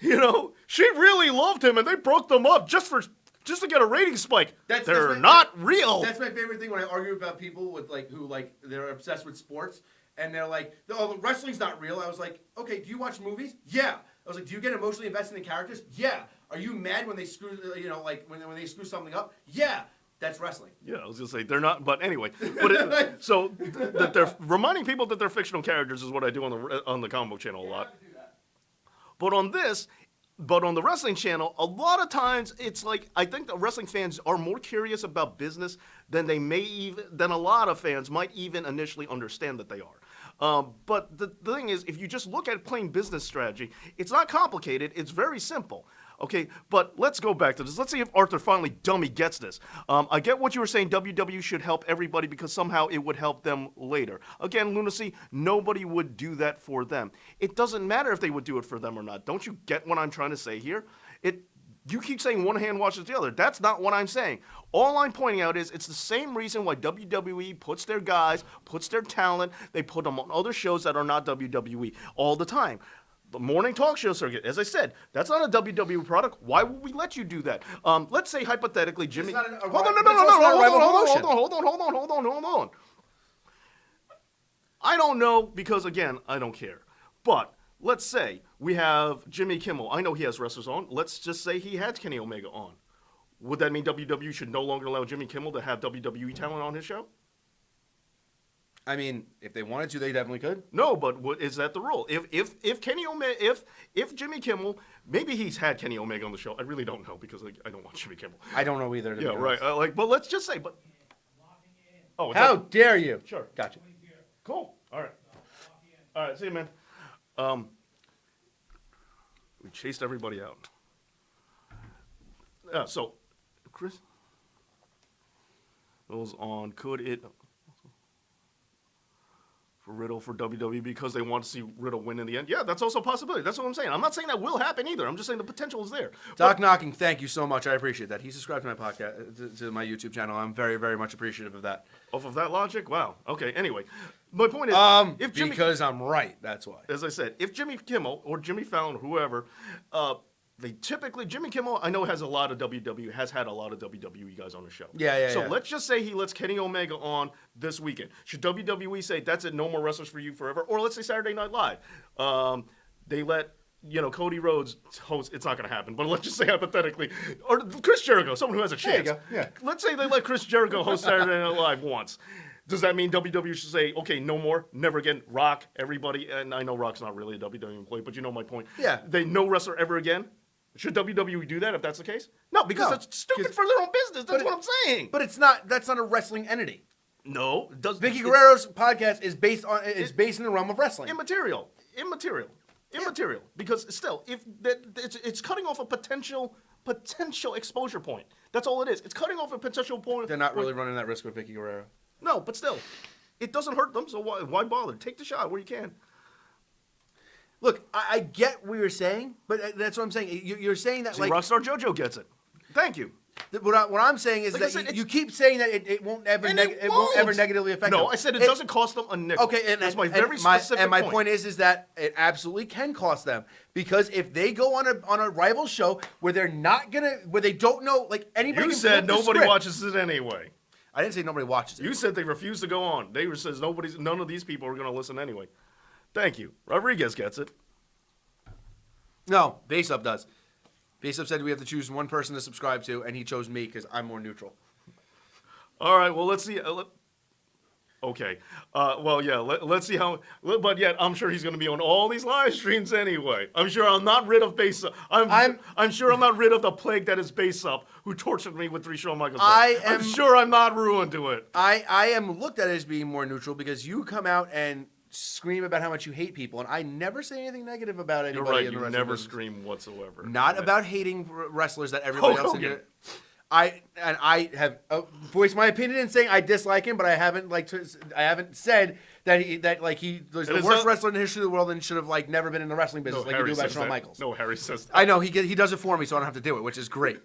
You know, she really loved him, and they broke them up just to get a rating spike. They're not real. That's my favorite thing when I argue about people with who they're obsessed with sports and they're like, "Oh, wrestling's not real." I was like, "Okay, do you watch movies?" Yeah. I was like, "Do you get emotionally invested in the characters?" Yeah. Are you mad when they screw, when they screw something up? Yeah. That's wrestling. Yeah, I was gonna say they're not, but anyway. So that they're reminding people that they're fictional characters is what I do on the comic book channel a lot. But on the wrestling channel, a lot of times it's like I think the wrestling fans are more curious about business than a lot of fans might even initially understand that they are. But the thing is, if you just look at plain business strategy, it's not complicated. It's very simple. Okay, but let's go back to this. Let's see if Arthur finally dummy gets this. I get what you were saying. WWE should help everybody because somehow it would help them later. Again, lunacy, nobody would do that for them. It doesn't matter if they would do it for them or not. Don't you get what I'm trying to say here? You keep saying one hand washes the other. That's not what I'm saying. All I'm pointing out is it's the same reason why WWE puts their guys, puts their talent, they put them on other shows that are not WWE all the time. The morning talk show circuit, as I said, that's not a WWE product. Why would we let you do that? Let's say hypothetically, Jimmy. Hold on. I don't know because again, I don't care. But let's say we have Jimmy Kimmel. I know he has wrestlers on. Let's just say he had Kenny Omega on. Would that mean WWE should no longer allow Jimmy Kimmel to have WWE talent on his show? I mean, if they wanted to, they definitely could. No, but is that the rule? If Kenny Omega, if Jimmy Kimmel, maybe he's had Kenny Omega on the show. I really don't know because I don't watch Jimmy Kimmel. I don't know either. Yeah, right. But let's just say, but oh, how dare you? Sure, Gotcha. cool. All right. See you, man. We chased everybody out. So, Chris goes on. Could it? Riddle for WWE because they want to see Riddle win in the end. Yeah, that's also a possibility. That's what I'm saying. I'm not saying that will happen either. I'm just saying the potential is there. Doc Knocking, thank you so much. I appreciate that. He subscribed to my podcast, to my YouTube channel. I'm very, very much appreciative of that. Off of that logic? Wow. Okay, anyway. My point is, because I'm right, that's why. As I said, if Jimmy Kimmel or Jimmy Fallon, whoever, Jimmy Kimmel, I know has had a lot of WWE guys on the show. So let's just say he lets Kenny Omega on this weekend. Should WWE say, that's it, no more wrestlers for you forever? Or let's say Saturday Night Live. They let, Cody Rhodes host, it's not going to happen, but let's just say hypothetically, or Chris Jericho, someone who has a chance. There you go, yeah. Let's say they let Chris Jericho host Saturday Night Live once. Does that mean WWE should say, okay, no more, never again, Rock, everybody, and I know Rock's not really a WWE employee, but you know my point. Yeah. No wrestler ever again? Should WWE do that if that's the case? No, because that's stupid for their own business. That's what I'm saying. But that's not a wrestling entity. No, Vicky Guerrero's podcast is based in the realm of wrestling. Immaterial. Because still, it's cutting off a potential exposure point. That's all it is. It's cutting off a potential point. They're not really running that risk with Vicky Guerrero. No, but still, it doesn't hurt them. So why bother? Take the shot where you can. Look, I get what you're saying, but that's what I'm saying. You're saying that Rockstar JoJo gets it. Thank you. What I'm saying is you keep saying that it won't ever negatively affect them. No, I said it doesn't cost them a nickel. Okay, and that's my very specific point. And my point is that it absolutely can cost them because if they go on a rival show where they don't know anybody. You said nobody watches it anyway. I didn't say nobody watches it. You said they refuse to go on. They says none of these people are going to listen anyway. Thank you. Rodriguez gets it. No, Base Up does. Base Up said we have to choose one person to subscribe to, and he chose me because I'm more neutral. All right, well, let's see. Okay. Well, yeah. Let's see how. But yet, I'm sure he's going to be on all these live streams anyway. I'm sure I'm not rid of base up. I'm sure I'm not rid of the plague that is base up, who tortured me with 3 Shawn Michaels. I'm sure I'm not ruined to it. I am looked at as being more neutral because you come out and scream about how much you hate people, and I never say anything negative about anybody. You're right. in the You wrestling never business. scream whatsoever. Not about hating wrestlers that everybody Hulk else in Hogan. there. I have voiced my opinion in saying I dislike him, but I haven't I haven't said that he was the worst wrestler in the history of the world and should have never been in the wrestling business like you do about Shawn Michaels. No, Harry says that. I know he does it for me, so I don't have to do it, which is great.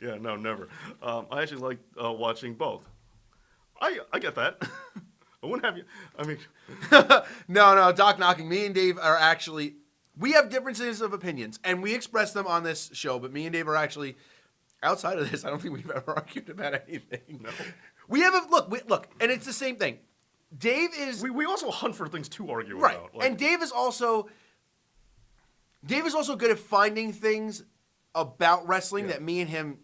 Yeah, no, never. I actually like watching both. I get that. I wouldn't have you. I mean, No, Doc Knocking. Me and Dave are actually we have differences of opinions, and we express them on this show. But me and Dave are actually outside of this. I don't think we've ever argued about anything. No. We have a look, and it's the same thing. Dave is we also hunt for things to argue right, about. and Dave is also good at finding things about wrestling that me and him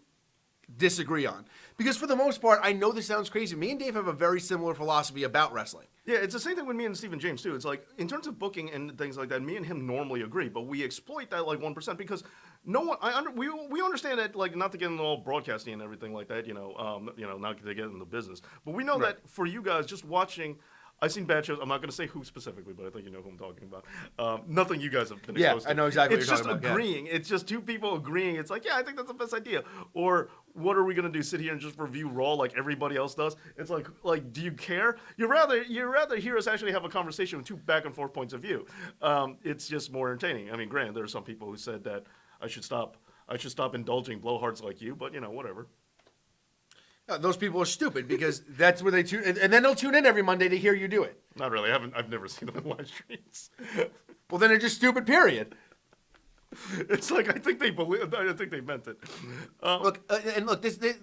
disagree on. Because for the most part, I know this sounds crazy. Me and Dave have a very similar philosophy about wrestling. Yeah, it's the same thing with me and Stephen James too. It's like in terms of booking and things like that, me and him normally agree, but we exploit that 1% because no one. We understand that not to get into all broadcasting and everything like that. Not to get into business, but we know that for you guys just watching. I've seen bad shows. I'm not going to say who specifically, but I think you know who I'm talking about. Nothing you guys have been exposed to. I know exactly It's what you're just talking about. agreeing. It's just two people agreeing. It's like, yeah, I think that's the best idea. Or what are we going to do? Sit here and just review Raw like everybody else does? It's like, do you care? You rather hear us actually have a conversation with 2 back and forth points of view. It's just more entertaining. I mean, granted, there are some people who said that I should stop indulging blowhards like you, but whatever. Those people are stupid because that's where they tune, and then they'll tune in every Monday to hear you do it. Not really. I've never seen them in live streams. Well, then they're just stupid. Period. It's like I think they meant it.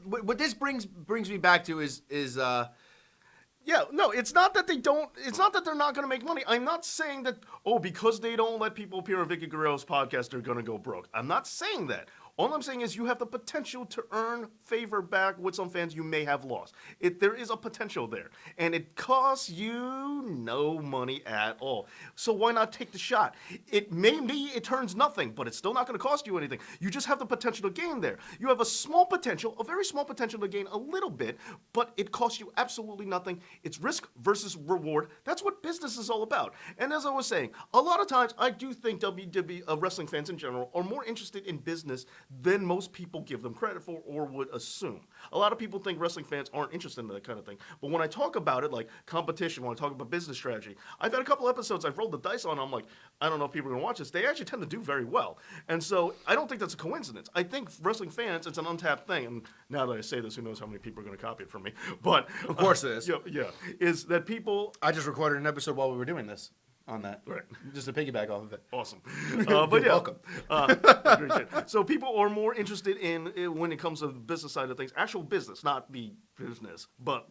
What this brings me back to is yeah, no, it's not that they're not going to make money. I'm not saying that because they don't let people appear on Vicky Guerrero's podcast, they're going to go broke. I'm not saying that. All I'm saying is you have the potential to earn favor back with some fans you may have lost. There is a potential there. And it costs you no money at all. So why not take the shot? It turns nothing, but it's still not going to cost you anything. You just have the potential to gain there. You have a very small potential to gain a little bit, but it costs you absolutely nothing. It's risk versus reward. That's what business is all about. And as I was saying, a lot of times I do think WWE wrestling fans in general are more interested in business than most people give them credit for or would assume. A lot of people think wrestling fans aren't interested in that kind of thing. But when I talk about it, like competition, when I talk about business strategy, I've had a couple episodes I've rolled the dice on. I'm like, I don't know if people are going to watch this. They actually tend to do very well. And so I don't think that's a coincidence. I think wrestling fans, it's an untapped thing. And now that I say this, who knows how many people are going to copy it from me. But of course it is. Yeah, is that people... I just recorded an episode while we were doing this on that. Right. Just to piggyback off of it. Awesome. But yeah. Welcome. Great shit. So people are more interested in when it comes to the business side of things, actual business, not the business, but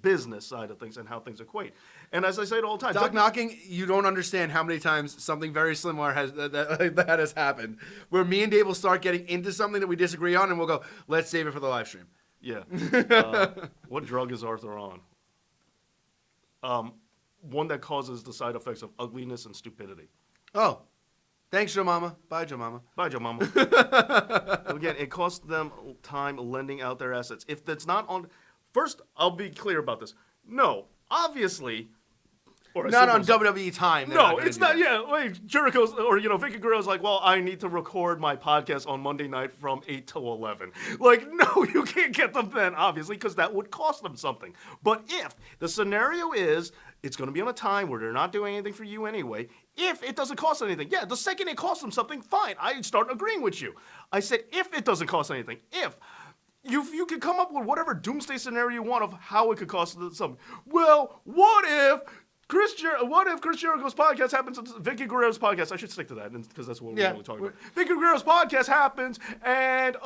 business side of things and how things equate. And as I say it all the time, Doc Knocking, you don't understand how many times something very similar that has happened, where me and Dave will start getting into something that we disagree on, and we'll go, let's save it for the live stream. Yeah. What drug is Arthur on? One that causes the side effects of ugliness and stupidity. Oh, thanks, Joe Mama. Bye, Joe Mama. Bye, Joe Mama. Again, it costs them time lending out their assets. If that's not on... First, I'll be clear about this. No, obviously... Not on WWE time. No, it's not. Yeah, like Jericho's or Vicky Guerrero's like, well, I need to record my podcast on Monday night from 8 till 11. Like, no, you can't get them then, obviously, because that would cost them something. But if the scenario is it's going to be on a time where they're not doing anything for you anyway, if it doesn't cost anything, yeah, the second it costs them something, fine, I start agreeing with you. I said if it doesn't cost anything, if. You can come up with whatever doomsday scenario you want of how it could cost something. Well, what if Chris Jericho's podcast happens, Vicky Guerrero's podcast, I should stick to that because that's what we're really talking about. Vicky Guerrero's podcast happens and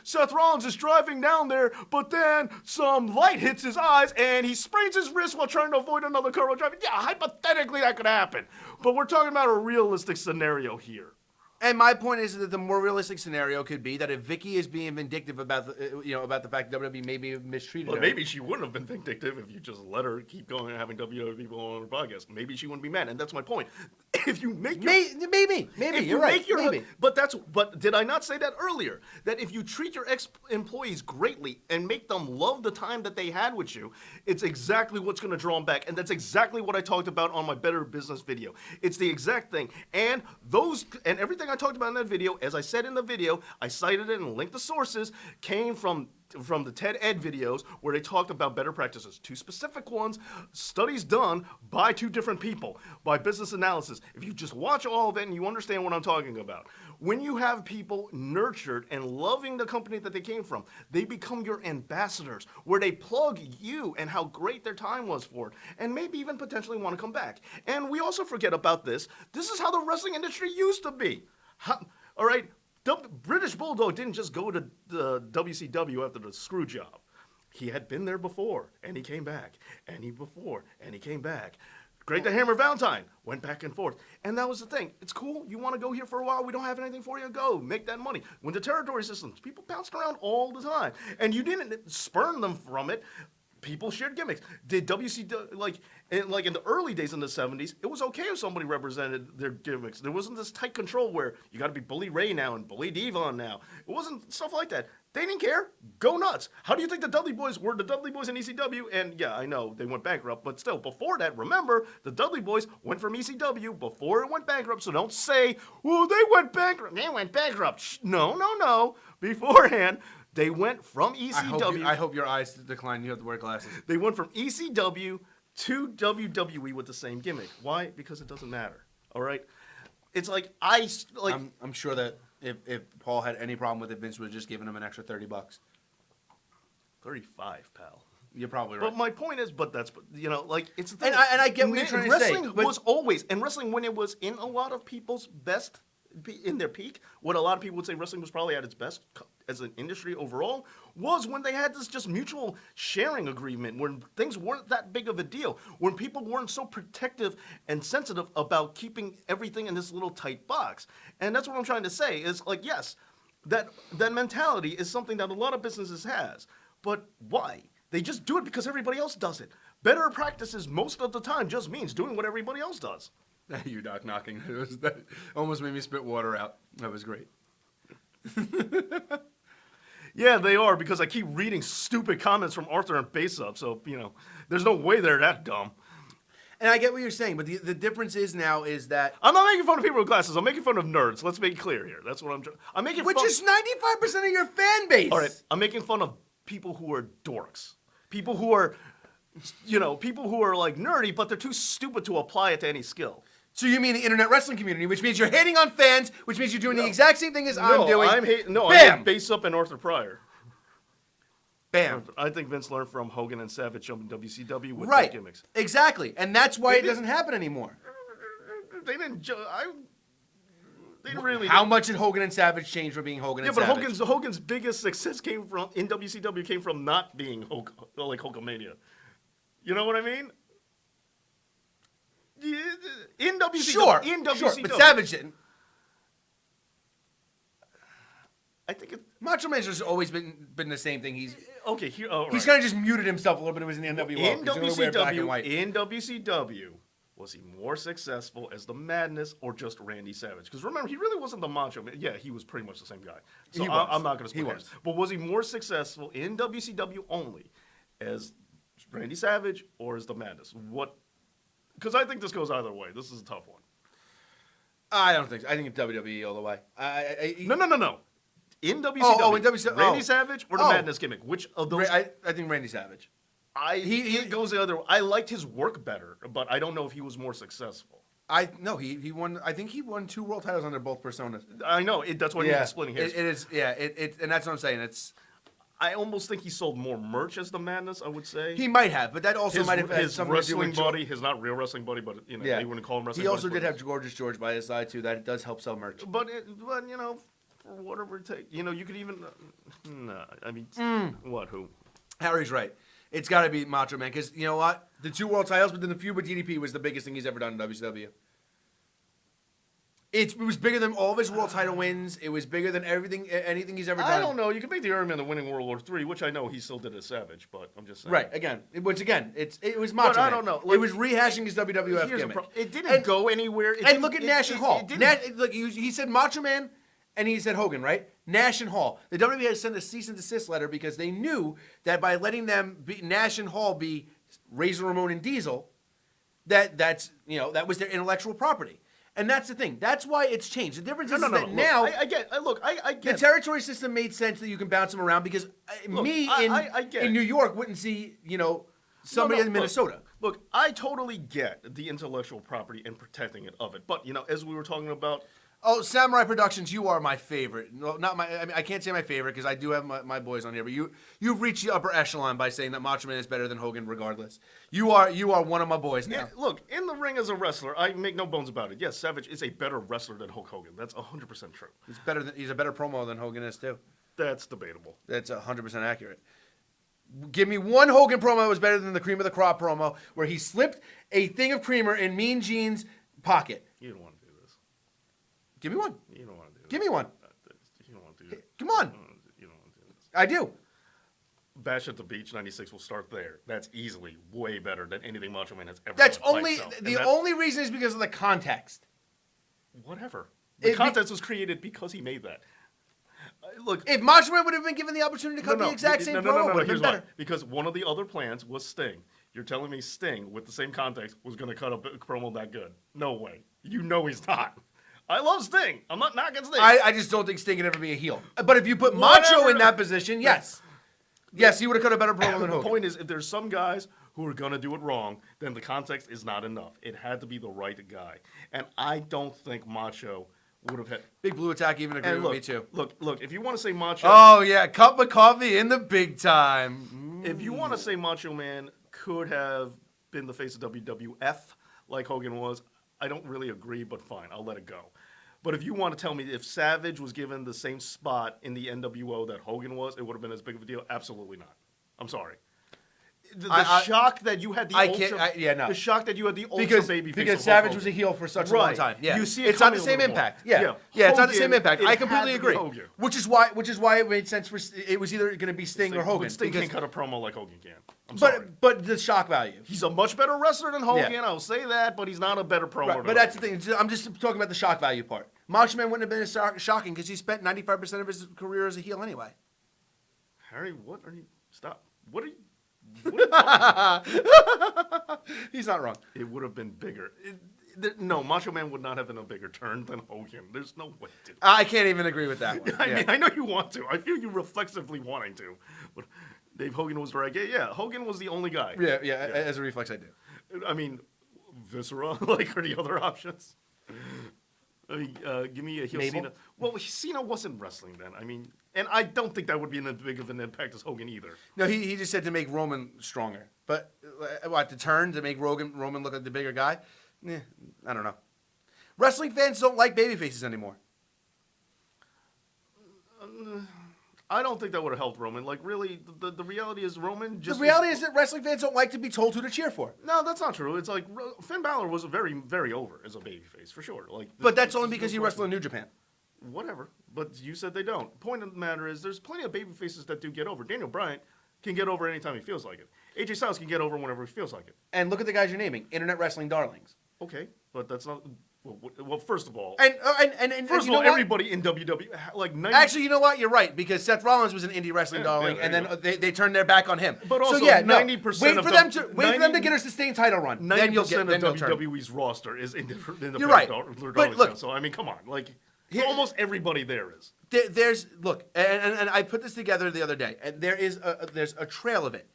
Seth Rollins is driving down there, but then some light hits his eyes and he sprains his wrist while trying to avoid another car while driving. Yeah, hypothetically that could happen. But we're talking about a realistic scenario here. And my point is that the more realistic scenario could be that if Vicky is being vindictive about the fact that WWE maybe mistreated But her. maybe she wouldn't have been vindictive if you just let her keep going and having WWE people on her podcast. Maybe she wouldn't be mad, and that's my point. If you make your, Maybe if you're right. make your, Maybe. but did I not say that earlier? That if you treat your ex-employees greatly and make them love the time that they had with you, it's exactly what's going to draw them back, and that's exactly what I talked about on my Better Business video. It's the exact thing, and everything I talked about in that video, as I said in the video, I cited it and linked the sources, came from the TED Ed videos where they talked about better practices. 2 specific ones, studies done by 2 different people, by business analysis. If you just watch all of it and you understand what I'm talking about. When you have people nurtured and loving the company that they came from, they become your ambassadors, where they plug you and how great their time was for it, and maybe even potentially want to come back. And we also forget about this. This is how the wrestling industry used to be. All right? The British Bulldog didn't just go to the WCW after the screw job. He had been there before, and he came back, and he came back. Great to Hammer Valentine went back and forth, and that was the thing. It's cool. You want to go here for a while? We don't have anything for you. Go make that money. When the territory systems, people bounced around all the time, and you didn't spurn them from it. People shared gimmicks. Did WCW, like in the early days in the 70s, it was okay if somebody represented their gimmicks. There wasn't this tight control where you got to be Bully Ray now and Bully Devon now. It wasn't stuff like that. They didn't care. Go nuts. How do you think the Dudley Boys were the Dudley Boys in ECW? And yeah, I know they went bankrupt, but still, before that, remember, the Dudley Boys went from ECW before it went bankrupt, so don't say, well, they went bankrupt. They went bankrupt. No. Beforehand, they went from ECW. I hope your eyes decline. You have to wear glasses. They went from ECW to WWE with the same gimmick. Why? Because it doesn't matter. All right? It's like I'm sure that if Paul had any problem with it, Vince would have just given him an extra $30. 35, pal. You're probably right. But my point is, it's the thing. And I get what you're trying to say. Wrestling was always, and wrestling when it was in a lot of people's best, in their peak, what a lot of people would say wrestling was probably at its best as an industry overall, was when they had this just mutual sharing agreement, when things weren't that big of a deal, when people weren't so protective and sensitive about keeping everything in this little tight box. And that's what I'm trying to say, is like, yes, that mentality is something that a lot of businesses has. But why? They just do it because everybody else does it. Better practices most of the time just means doing what everybody else does. You knocking. That almost made me spit water out. That was great. Yeah, they are, because I keep reading stupid comments from Arthur and Base Up, so, there's no way they're that dumb. And I get what you're saying, but the difference is now is that... I'm not making fun of people with glasses. I'm making fun of nerds. Let's make it clear here. That's what I'm trying... I'm making Which fun... is 95% of your fan base. All right, I'm making fun of people who are dorks. People who are, like nerdy, but they're too stupid to apply it to any skill. So you mean the internet wrestling community, which means you're hating on fans, which means you're doing the exact same thing as I'm doing. I Bam! hate Base Up and Arthur Pryor. Bam. I think Vince learned from Hogan and Savage jumping WCW with Right. their gimmicks. Exactly. And that's why They it did- doesn't happen anymore. They didn't. They really. How much did Hogan and Savage change from being Hogan Yeah, and but Savage? Hogan's biggest success in WCW came from not being like Hulkamania. You know what I mean? In WCW, Sure, in sure, WCW, but Savage didn't. I think it. Macho Man's just always been the same thing. He's Okay, here. Oh, he's right. kind of just muted himself a little bit. It was in the NWO. In He's gonna wear black and WCW, white. was he more successful as the Madness or just Randy Savage? Because remember, he really wasn't the Macho Man. Yeah, he was pretty much the same guy. So He was. I'm not going to He split was. hairs. But was he more successful in WCW only as Randy Savage or as the Madness? What? Because I think this goes either way. This is a tough one. I don't think so. I think it's WWE all the way. No. In WCW, in WCW. Randy Savage or the Oh. Madness gimmick? Which of those? I think Randy Savage. He goes the other way. I liked his work better, but I don't know if he was more successful. He won. I think he won 2 world titles under both personas. I know. That's why he's splitting hairs. It is. Yeah. And that's what I'm saying. It's. I almost think he sold more merch as the Madness, I would say. He might have, but that also his, might have had his something to do wrestling with body, his not real wrestling body, but Yeah. they wouldn't call him wrestling. He also body, did have Gorgeous George by his side too. That does help sell merch. But for whatever it takes, you could even. No, I mean, what? Who? Harry's right. It's got to be Macho Man because you know what? The 2 world titles within the feud with DDP was the biggest thing he's ever done in WCW. It was bigger than all of his world title wins. It was bigger than anything he's ever done. I don't know. You can make the argument of winning World War III, which I know he still did as Savage, but I'm just saying. Right. Again, it was Macho But I Man. don't know. It Like, was rehashing his WWF Here's a gimmick. it didn't go anywhere. And look at Nash and Hall. It didn't- Look, he said Macho Man, and he said Hogan, right? Nash and Hall. The WWE had to send a cease and desist letter because they knew that by letting them be Nash and Hall be Razor Ramon and Diesel, that was their intellectual property. And that's the thing. That's why it's changed. The difference is that Look, now I get. I the get. territory system made sense that you can bounce them around because Look, I get in it. New York wouldn't see somebody in Minnesota. Look, I totally get the intellectual property and protecting it of it, but as we were talking about. Oh, Samurai Productions, you are my favorite. No, not my. I mean, I can't say my favorite because I do have my boys on here. But you've reached the upper echelon by saying that Macho Man is better than Hogan, regardless. You are one of my boys now. Look, in the ring as a wrestler, I make no bones about it. Yes, Savage is a better wrestler than Hulk Hogan. That's 100% true. He's a better promo than Hogan is too. That's debatable. That's 100% accurate. Give me one Hogan promo that was better than the cream of the crop promo where he slipped a thing of creamer in Mean Gene's pocket. You don't want to do this. Give me one. You don't want to do this. Give me one. You don't want to do this. Come on. You don't want to do this. I do. Bash at the Beach 96 will start there. That's easily way better than anything Macho Man has ever That's done by only itself. the only reason is because of the context. Whatever. The It- context was created because he made that. Look, If Macho Man would have been given the opportunity to cut the exact same promo, it would have been here's better. why. Because one of the other plans was Sting. You're telling me Sting, with the same context, was going to cut a promo that good? No way. You know he's not. I love Sting. I'm not knocking Sting. I just don't think Sting can ever be a heel. But if you put Macho Whatever. in that position, yes. Yes, he would have cut a better promo than The Hogan. point is, if there's some guys who are going to do it wrong, then the context is not enough. It had to be the right guy. And I don't think Macho would have had... Big Blue Attack even agreed And with look, me too. look, if you want to say Macho... Oh yeah, cup of coffee in the big time. If you want to say Macho Man could have been the face of WWF like Hogan was, I don't really agree, but fine, I'll let it go. But if you want to tell me if Savage was given the same spot in the NWO that Hogan was, it would have been as big of a deal? Absolutely not. I'm sorry. The shock that you had the no. The shock that you had the ultra baby face because of Savage Hulk was a heel for such a Right. long time. Yeah, You see it it's not the coming a same little more. impact. Yeah, Yeah. it's not the same Hogan, impact. it I had completely to be agree. Hogan. Which is why it made sense for it was either going to be Sting or Hogan. But Sting because- can't cut a promo like Hogan can. I'm sorry. but the shock value. He's a much better wrestler than Hogan, Yeah. I'll say that, but he's not a better promo Right, than but that's the Hogan. thing. I'm just talking about the shock value part. Macho Man wouldn't have been as shocking because he spent 95% of his career as a heel anyway. Harry, what are you... Stop. What are you... What are you talking He's not wrong. It would have been bigger. No, Macho Man would not have been a bigger turn than Hogan. There's no way, dude. I can't even agree with that one. I Yeah. mean, I know you want to. I feel you reflexively wanting to. But Dave Hogan was right. Yeah, Hogan was the only guy. Yeah, as a reflex, I do. I mean, Viscera, like, are the other options? I mean, give me a heel Mabel? Cena. Well, Cena wasn't wrestling then. I mean, and I don't think that would be as big of an impact as Hogan either. No, he just said to make Roman stronger. But what, the turn to make Roman look like the bigger guy? I don't know. Wrestling fans don't like babyfaces anymore. I don't think that would have helped Roman. Like, really, the reality is Roman just... The reality is that wrestling fans don't like to be told who to cheer for. No, that's not true. It's like Finn Balor was very, very over as a babyface, for sure. Like, But that's only because he wrestled in New Japan. Whatever. But you said they don't. Point of the matter is there's plenty of babyfaces that do get over. Daniel Bryan can get over anytime he feels like it. AJ Styles can get over whenever he feels like it. And look at the guys you're naming. Internet wrestling darlings. Okay, but that's not... Well, first of all... And First you of all, know what? everybody in WWE... Like 90, Actually, you know what? You're right, because Seth Rollins was an indie wrestling Yeah, darling, yeah, and there then you they turned their back on him. But also, so, yeah, no, 90% wait of for the- them to wait for them to 90 get a sustained title run. 90% Then you'll get of then they'll turn. WWE's roster is independent. You're right. But look- so, I mean, come on. Like, Here- almost everybody there is. There's look, and I put this together the other day, and there's a trail of it.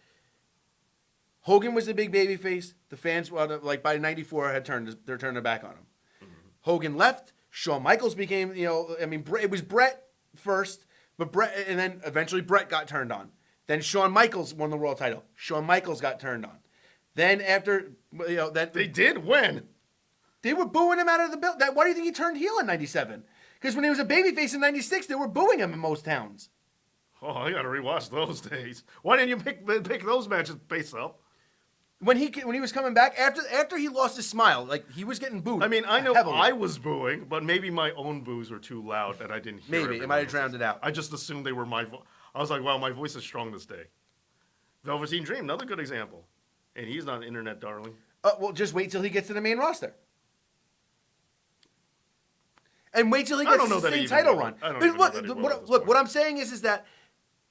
Hogan was the big baby face. The fans, like by '94, had turned their back on him. Hogan left. Shawn Michaels became, it was Brett first, but Brett, and then eventually Brett got turned on. Then Shawn Michaels won the world title. Shawn Michaels got turned on. Then after, They did when? they were booing him out of the building. Why do you think he turned heel in '97? Because when he was a babyface in '96, they were booing him in most towns. Oh, I got to rewatch those days. Why didn't you pick those matches face up? when he was coming back after he lost his smile, like he was getting booed. I mean, I know heavily. I was booing, but maybe my own boos were too loud that I didn't hear. Maybe it might have drowned it out. I just assumed they were my voice. I was like, wow, my voice is strong this day. Velveteen Dream, another good example. And he's not an internet darling. Well, just wait till he gets to the main roster. And wait till he I gets don't know the that same he title even run. will. I don't But even know look, that he will what, at this look, point. what I'm saying is that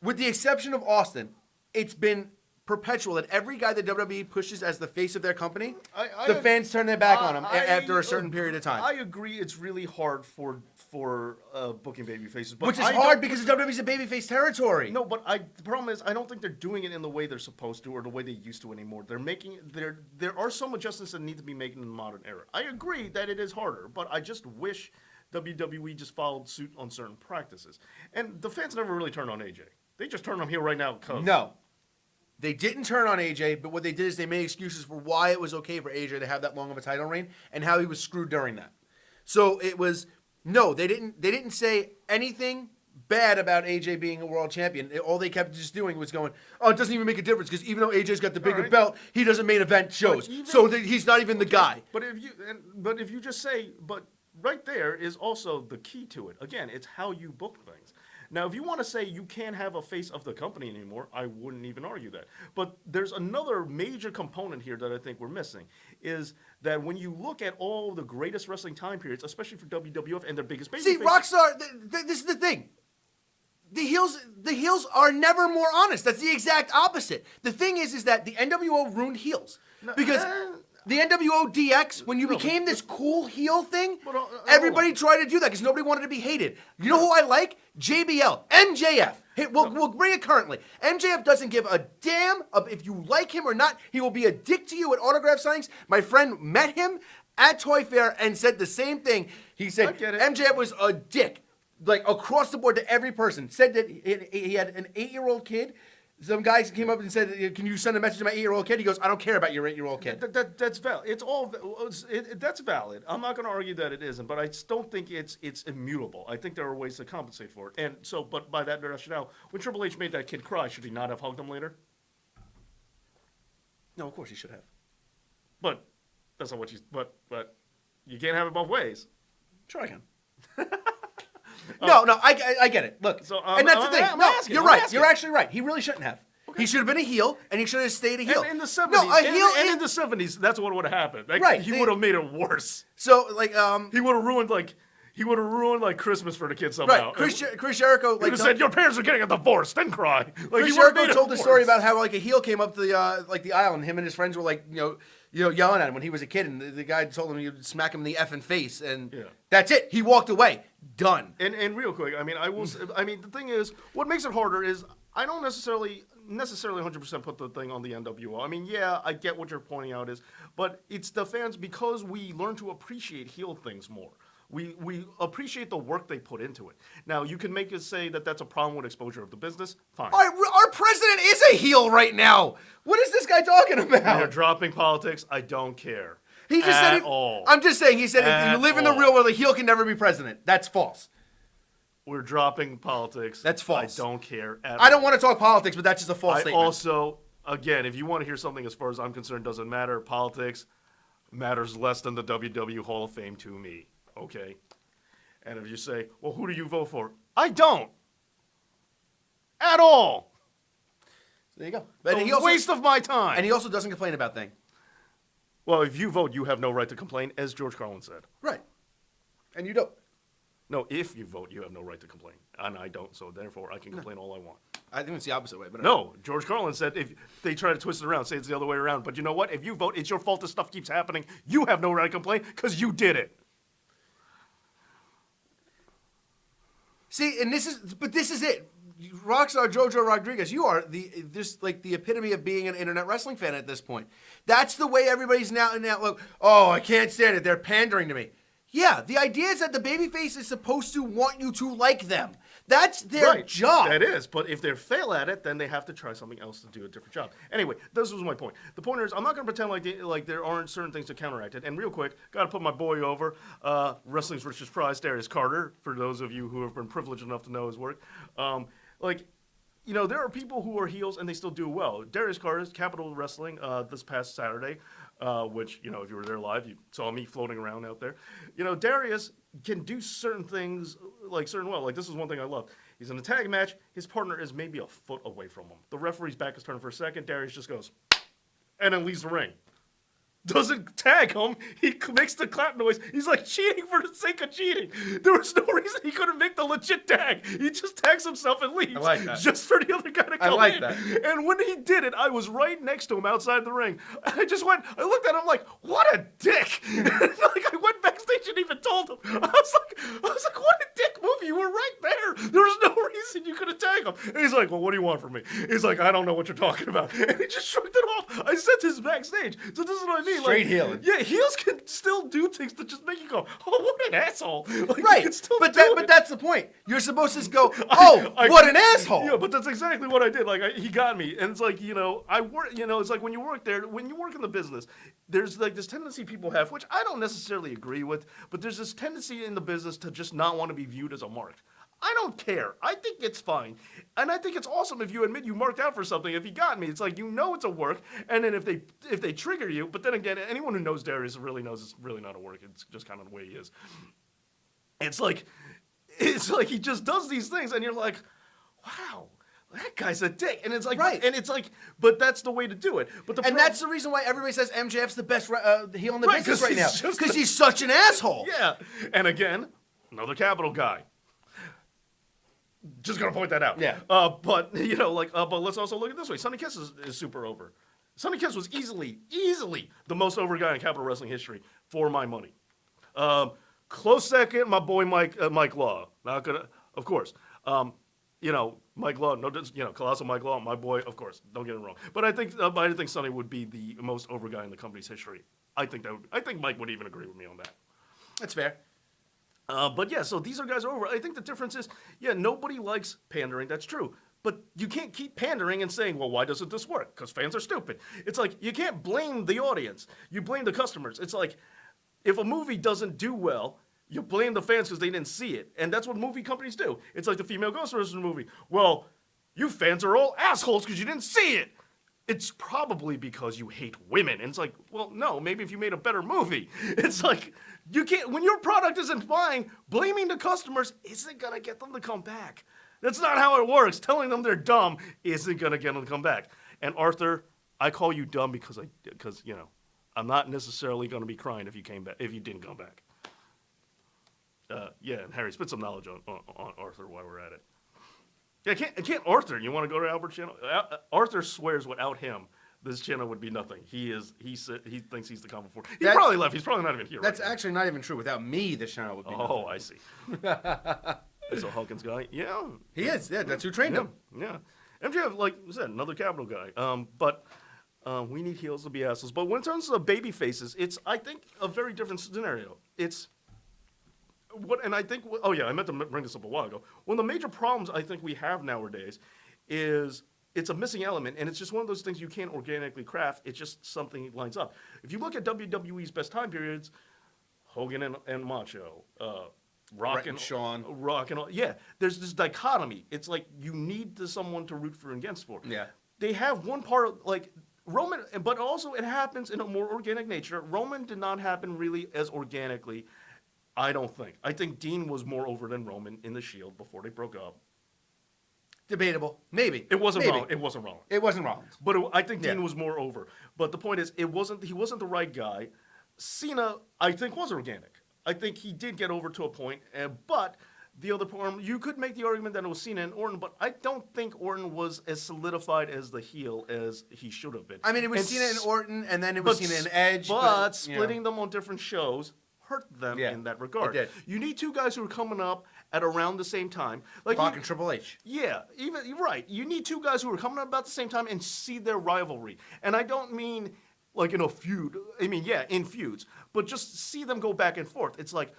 with the exception of Austin, it's been perpetual that every guy that WWE pushes as the face of their company, the fans turn their back on him after a certain period of time. I agree it's really hard for booking baby faces. But Which is I hard don't- because WWE's a babyface territory. No, but the problem is I don't think they're doing it in the way they're supposed to or the way they used to anymore. There are some adjustments that need to be made in the modern era. I agree that it is harder, but I just wish WWE just followed suit on certain practices. And the fans never really turned on AJ. They just turned on him here right now. No. They didn't turn on AJ, but what they did is they made excuses for why it was okay for AJ to have that long of a title reign and how he was screwed during that. So it was they didn't say anything bad about AJ being a world champion. All they kept just doing was going, oh, it doesn't even make a difference because even though AJ's got the bigger right. belt, he doesn't main event shows. even- So he's not even the guy. But if you just say, but right there is also the key to it. Again, it's how you book things. Now, if you want to say you can't have a face of the company anymore, I wouldn't even argue that. But there's another major component here that I think we're missing, is that when you look at all the greatest wrestling time periods, especially for WWF and their biggest baby See, faces, Rockstar, this is the thing. The heels are never more honest. That's the exact opposite. The thing is that the NWO ruined heels. Because the NWO DX, when you became this cool heel thing, everybody tried to do that because nobody wanted to be hated. You know who I like? JBL. MJF. Hey, we'll bring it currently. MJF doesn't give a damn if you like him or not. He will be a dick to you at autograph signings. My friend met him at Toy Fair and said the same thing. He said I get it. MJF was a dick, like across the board to every person. Said that he had an 8-year-old kid. Some guys came up and said, "Can you send a message to my 8-year-old kid?" He goes, "I don't care about your 8-year-old kid." That's valid. That's valid. I'm not going to argue that it isn't, but I just don't think it's immutable. I think there are ways to compensate for it. And so, but by that rationale, when Triple H made that kid cry, should he not have hugged him later? No, of course he should have. But that's not what you. But you can't have it both ways. Sure I can. No, I get it. Look, So, and that's the thing. I'm No, asking, you're I'm right. asking. You're actually right. He really shouldn't have. He should have been a heel, and he should have stayed a heel. And in the 70s, no, a heel. and in the 70s, that's what would have happened. Like, Right. He would have made it worse. So like He would have ruined Christmas for the kids somehow. right, Chris Jericho He like would have said, "Your parents are getting a divorce, then cry." Like, Chris he would have Jericho made it told the story worse. about how like a heel came up to the aisle, and him and his friends were like yelling at him when he was a kid, and the guy told him you'd smack him in the effing face, and Yeah. that's it. He walked away. Done. And real quick, I mean, the thing is, what makes it harder is I don't necessarily 100% put the thing on the NWO. I mean, yeah, I get what you're pointing out is, but it's the fans because we learn to appreciate heel things more. We appreciate the work they put into it. Now, you can make it say that that's a problem with exposure of the business. Fine. Our president is a heel right now. What is this guy talking They're about? dropping politics. I don't care. He just at said. all. I'm just saying. He said if At you live in the all. real world, a heel can never be president. That's false. We're dropping politics. That's false. I don't care at I don't all. want to talk politics, but that's just a false I statement. also, again, if you want to hear something as far as I'm concerned doesn't matter, politics matters less than the WWE Hall of Fame to me, okay? And if you say, well, who do you vote for? I don't. At all. There you go. But But a waste of my time. and he also doesn't complain about things. Well, if you vote, you have no right to complain, as George Carlin said. Right. And you don't. No, if you vote, you have no right to complain. And I don't, so therefore I can complain all I want. I think it's the opposite way. But No, George Carlin said if they try to twist it around, say it's the other way around. But you know what? If you vote, it's your fault this stuff keeps happening. You have no right to complain because you did it. See, and this is it. Rockstar Jojo Rodriguez, you are the epitome of being an internet wrestling fan at this point. That's the way everybody's now like, oh, I can't stand it. They're pandering to me. Yeah, the idea is that the babyface is supposed to want you to like them. That's their job. That is, but if they fail at it, then they have to try something else to do a different job. Anyway, this was my point. The point is, I'm not going to pretend like there aren't certain things to counteract it. And real quick, got to put my boy over, wrestling's richest prize, Darius Carter, for those of you who have been privileged enough to know his work. you know, there are people who are heels and they still do well. Darius Carter's Capital Wrestling this past Saturday, which, you know, if you were there live, you saw me floating around out there. You know, Darius can do certain things like certain well. Like, this is one thing I love. He's in a tag match. His partner is maybe a foot away from him. The referee's back is turned for a second. Darius just goes, and then leaves the ring. Doesn't tag him. He makes the clap noise. He's like cheating for the sake of cheating. There was no reason he couldn't make the legit tag. He just tags himself and leaves. I like that. Just for the other guy to come like in. that. And when he did it, I was right next to him outside the ring. I looked at him like, what a dick. Like, I went backstage and even told him. I was like, what a dick move. You were right there. There was no reason you could have tagged him. And he's like, well, what do you want from me? He's like, I don't know what you're talking about. And he just shrugged it off. I said this backstage. So this is what I mean. Straight like, healing. Yeah, heels can still do things that just make you go, oh, what an asshole. Like, you Right, can still but do it. but that's the point. You're supposed to just go, oh, what an asshole. Yeah, but that's exactly what I did. Like, he got me, and it's like, you know, I work. You know, it's like when you work there, when you work in the business, there's like this tendency people have, which I don't necessarily agree with, but there's this tendency in the business to just not want to be viewed as a mark. I don't care. I think it's fine. And I think it's awesome if you admit you marked out for something. If you got me, it's like, you know it's a work. And then if they trigger you, but then again, anyone who knows Darius really knows it's really not a work. It's just kind of the way he is. It's like he just does these things and you're like, wow, that guy's a dick. And it's like, Right. And it's like, but that's the way to do it. But That's the reason why everybody says MJF's the best heel in the Right, business 'cause right now. he's just Because he's such an asshole. Yeah. And again, another Capital guy. Just gonna point that out. Yeah. But you know, like, but let's also look at it this way. Sonny Kiss is super over. Sonny Kiss was easily the most over guy in Capital Wrestling history for my money. Close second, my boy Mike Law. Not gonna, of course. You know, Mike Law. No, you know, Colossal Mike Law, my boy. Of course, don't get it wrong. But I think Sonny would be the most over guy in the company's history. I think Mike would even agree with me on that. That's fair. But yeah, so these are guys over. I think the difference is, yeah, nobody likes pandering. That's true. But you can't keep pandering and saying, well, why doesn't this work? Because fans are stupid. It's like, you can't blame the audience. You blame the customers. It's like, if a movie doesn't do well, you blame the fans because they didn't see it. And that's what movie companies do. It's like the female Ghostbusters movie. Well, you fans are all assholes because you didn't see it. It's probably because you hate women. And it's like, well, no, maybe if you made a better movie. It's like, you can't, when your product isn't buying, blaming the customers isn't going to get them to come back. That's not how it works. Telling them they're dumb isn't going to get them to come back. And Arthur, I call you dumb because you know, I'm not necessarily going to be crying if you didn't come back. Yeah, and Harry, spit some knowledge on Arthur while we're at it. Yeah, can't Arthur? You want to go to Albert's channel? Arthur swears without him, this channel would be nothing. He thinks he's the common force. He probably left. He's probably not even here. That's right now. actually not even true. Without me, this channel would be nothing. Oh, I see. So Hawkins guy, yeah, He is. Yeah, that's who trained him. yeah. MJF, like I said, another Capital guy. But we need heels to be assholes. But when it comes to baby faces, it's, I think, a very different scenario. It's and I think, oh yeah, I meant to bring this up a while ago. One of the major problems I think we have nowadays is it's a missing element, and it's just one of those things you can't organically craft. It's just something lines up. If you look at WWE's best time periods, Hogan and Macho, Rock and Shawn. Rock and all, yeah, there's this dichotomy. It's like you need someone to root for and against for. Yeah. They have one part, like Roman, but also it happens in a more organic nature. Roman did not happen really as organically, I don't think. I think Dean was more over than Roman in the Shield before they broke up. Debatable. Maybe. It wasn't Maybe. wrong. It wasn't wrong. It wasn't wrong. But I think Dean Yeah. was more over. But the point is, he wasn't the right guy. Cena, I think, was organic. I think he did get over to a point, but the other part, you could make the argument that it was Cena and Orton, but I don't think Orton was as solidified as the heel as he should have been. I mean, it was Cena and Orton, and then it was Cena and Edge. But you know. splitting them on different shows hurt them Yeah, in that regard. it did. You need two guys who are coming up at around the same time. Like Rock and Triple H. Yeah, you're right. You need two guys who are coming up about the same time and see their rivalry. And I don't mean like in a feud. I mean, yeah, in feuds, but just see them go back and forth. It's like,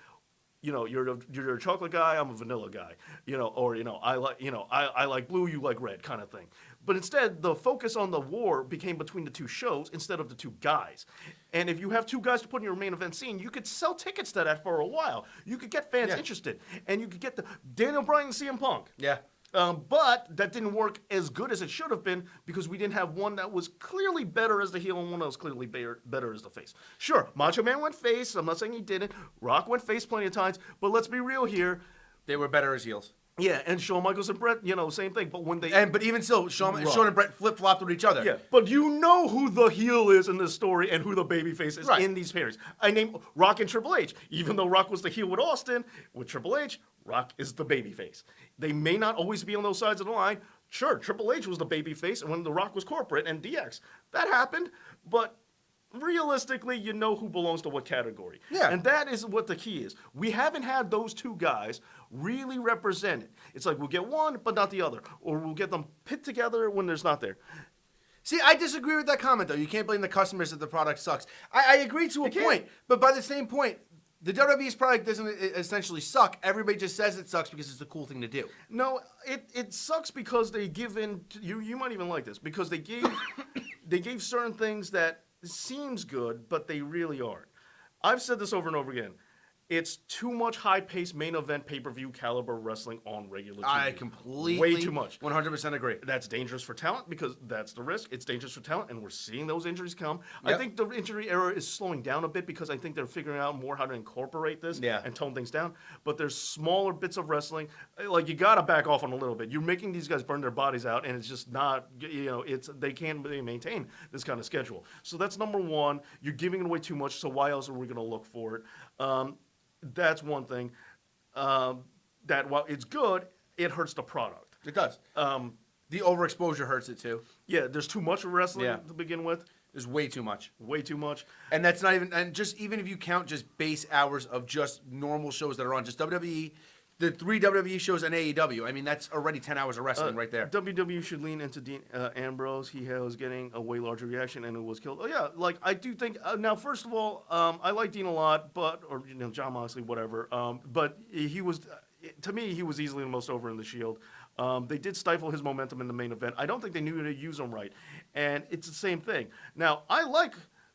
you know, you're a chocolate guy, I'm a vanilla guy. You know, or I like blue, you like red, kind of thing. But instead, the focus on the war became between the two shows instead of the two guys. And if you have two guys to put in your main event scene, you could sell tickets to that for a while. You could get fans interested, and you could get the Daniel Bryan and CM Punk. Yeah. But that didn't work as good as it should have been because we didn't have one that was clearly better as the heel and one that was clearly better as the face. Sure, Macho Man went face. I'm not saying he didn't. Rock went face plenty of times. But let's be real here. They were better as heels. Yeah, and Shawn Michaels and Brett, same thing. But when they But even still, Shawn and Brett flip-flopped with each other. yeah, but you know who the heel is in this story and who the babyface is Right. in these pairings. I named Rock and Triple H. Even though Rock was the heel with Austin, with Triple H, Rock is the babyface. They may not always be on those sides of the line. Sure, Triple H was the babyface, and when The Rock was corporate and DX, that happened. But realistically, you know who belongs to what category. Yeah. And that is what the key is. We haven't had those two guys really represented. It's like we'll get one, but not the other. Or we'll get them pit together when there's not there. See, I disagree with that comment, though. You can't blame the customers if the product sucks. I agree to a can't. point, but by the same point, the WWE's product doesn't essentially suck. Everybody just says it sucks because it's a cool thing to do. No, it sucks because they give in. You might even like this because they gave they gave certain things that seems good, but they really aren't. I've said this over and over again. It's too much high-paced main event pay-per-view caliber wrestling on regular TV. I completely, way too much. 100% agree. That's dangerous for talent because that's the risk. It's dangerous for talent, and we're seeing those injuries come. Yep. I think the injury era is slowing down a bit because I think they're figuring out more how to incorporate this and tone things down. But there's smaller bits of wrestling. Like, you got to back off on a little bit. You're making these guys burn their bodies out, and it's just not, they can't really maintain this kind of schedule. So that's number one. You're giving it away too much, so why else are we going to look for it? That's one thing. That while it's good, it hurts the product. It does. The overexposure hurts it too. Yeah, there's too much wrestling to begin with. There's way too much. Way too much. And that's not even, and just even if you count just base hours of just normal shows that are on, just WWE, the 3 WWE shows and AEW, I mean, that's already 10 hours of wrestling right there. WWE should lean into Dean Ambrose. He was getting a way larger reaction and it was killed. Oh, yeah, like, I do think, now, first of all, I like Dean a lot, or John Moxley, whatever, but he was, to me, he was easily the most over in the Shield. They did stifle his momentum in the main event. I don't think they knew how to use him right. And it's the same thing. Now, I like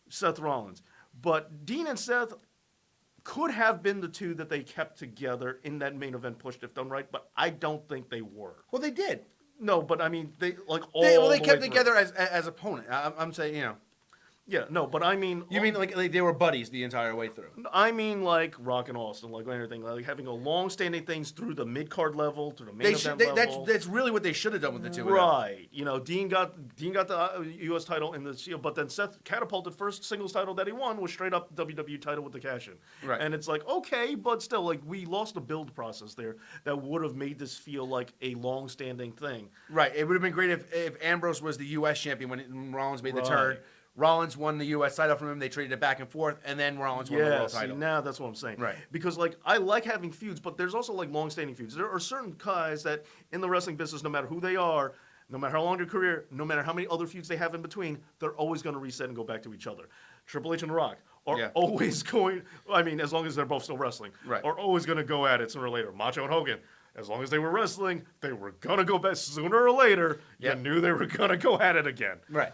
Seth Rollins, but Dean and Seth could have been the two that they kept together in that main event push if done right, but I don't think they were. Well, they did. No, but I mean, they They kept together as opponent. I'm saying, Yeah, no, but I mean... You mean like they were buddies the entire way through? I mean like Rock and Austin, like everything, like having a long-standing things through the mid-card level, to the main event level. That's really what they should have done with the two. Right. Dean got the U.S. title in the Shield, but then Seth catapulted first singles title that he won was straight up WWE title with the cash-in. Right. And it's like, okay, but still, like, we lost a build process there that would have made this feel like a long-standing thing. Right. It would have been great if Ambrose was the U.S. champion when Rollins made the turn. Rollins won the U.S. title from him. They traded it back and forth, and then Rollins won the world title. Now that's what I'm saying. Right. Because, like, I like having feuds, but there's also, like, long-standing feuds. There are certain guys that, in the wrestling business, no matter who they are, no matter how long their career, no matter how many other feuds they have in between, they're always going to reset and go back to each other. Triple H and The Rock are always going, I mean, as long as they're both still wrestling, are always going to go at it sooner or later. Macho and Hogan, as long as they were wrestling, they were going to go back sooner or later. You knew they were going to go at it again. Right.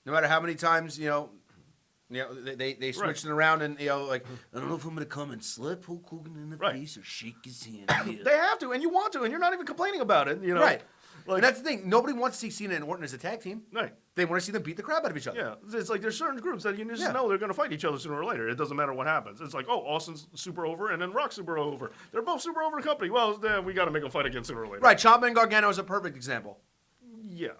No matter how many times, they switched it around and, like, I don't know if I'm going to come and slap Hulk Hogan in the face or shake his hand. Yeah. They have to, and you want to, and you're not even complaining about it, Right. Like, and that's the thing. Nobody wants to see Cena and Orton as a tag team. Right. They want to see them beat the crap out of each other. Yeah. It's like there's certain groups that you just know they're going to fight each other sooner or later. It doesn't matter what happens. It's like, oh, Austin's super over, and then Rock's super over. They're both super over the company. Well, we got to make them fight again sooner or later. Right. Ciampa and Gargano is a perfect example. Yeah.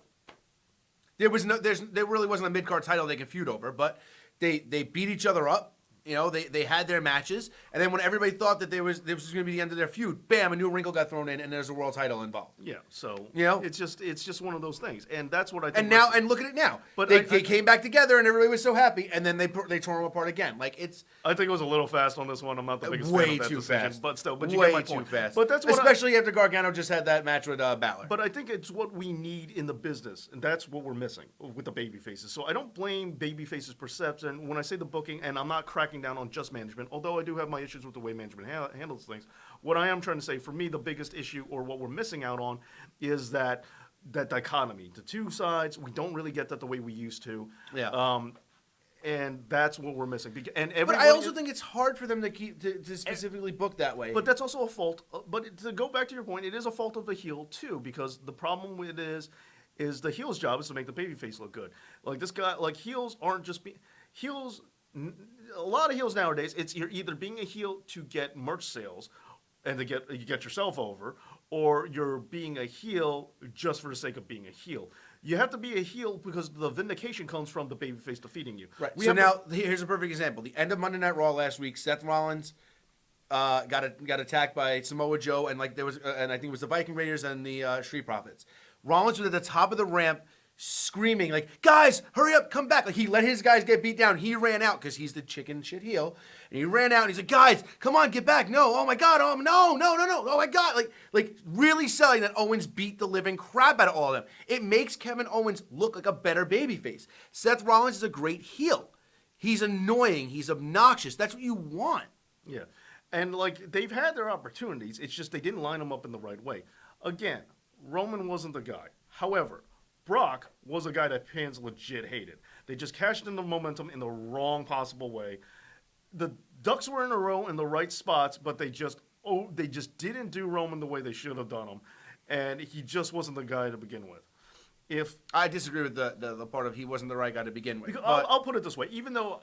There really wasn't a mid-card title they could feud over, but they beat each other up. They had their matches, and then when everybody thought that this was going to be the end of their feud, bam, a new wrinkle got thrown in, and there's a world title involved. Yeah, so it's just one of those things, and that's what I think. And look at it now. But they came back together, and everybody was so happy, and then they tore them apart again. Like I think it was a little fast on this one. I'm not the biggest fan of that decision, but still, you way get my too point. fast. But that's what especially after Gargano just had that match with Balor. But I think it's what we need in the business, and that's what we're missing with the baby faces. So I don't blame baby faces per se, and when I say the booking, and I'm not cracking down on just management. Although I do have my issues with the way management handles things, what I am trying to say, for me, the biggest issue or what we're missing out on is that dichotomy. The two sides, we don't really get that the way we used to. Yeah. and that's what we're missing. And But I everybody also is- think it's hard for them to specifically book that way. But that's also a fault. But to go back to your point, it is a fault of the heel too, because the problem with it is the heel's job is to make the babyface look good. Like this guy, like heels aren't just heels. A lot of heels nowadays, you're either being a heel to get merch sales, and to get yourself over, or you're being a heel just for the sake of being a heel. You have to be a heel because the vindication comes from the babyface defeating you. Right. We So have now here's a perfect example. The end of Monday Night Raw last week, Seth Rollins got attacked by Samoa Joe, and like there was, and I think it was the Viking Raiders and the Street Profits. Rollins was at the top of the ramp, screaming like, "Guys, hurry up, come back!" Like he let his guys get beat down. He ran out because he's the chicken shit heel, and he ran out. And he's like, "Guys, come on, get back! No, oh my god, oh no, oh my god!" Like really selling that Owens beat the living crap out of all of them. It makes Kevin Owens look like a better babyface. Seth Rollins is a great heel. He's annoying. He's obnoxious. That's what you want. Yeah. And like they've had their opportunities. It's just they didn't line them up in the right way. Again, Roman wasn't the guy. However, Brock was a guy that fans legit hated. They just cashed in the momentum in the wrong possible way. The ducks were in a row in the right spots, but they just didn't do Roman the way they should have done him. And he just wasn't the guy to begin with. If I disagree with the part of he wasn't the right guy to begin with. Because But I'll put it this way, even though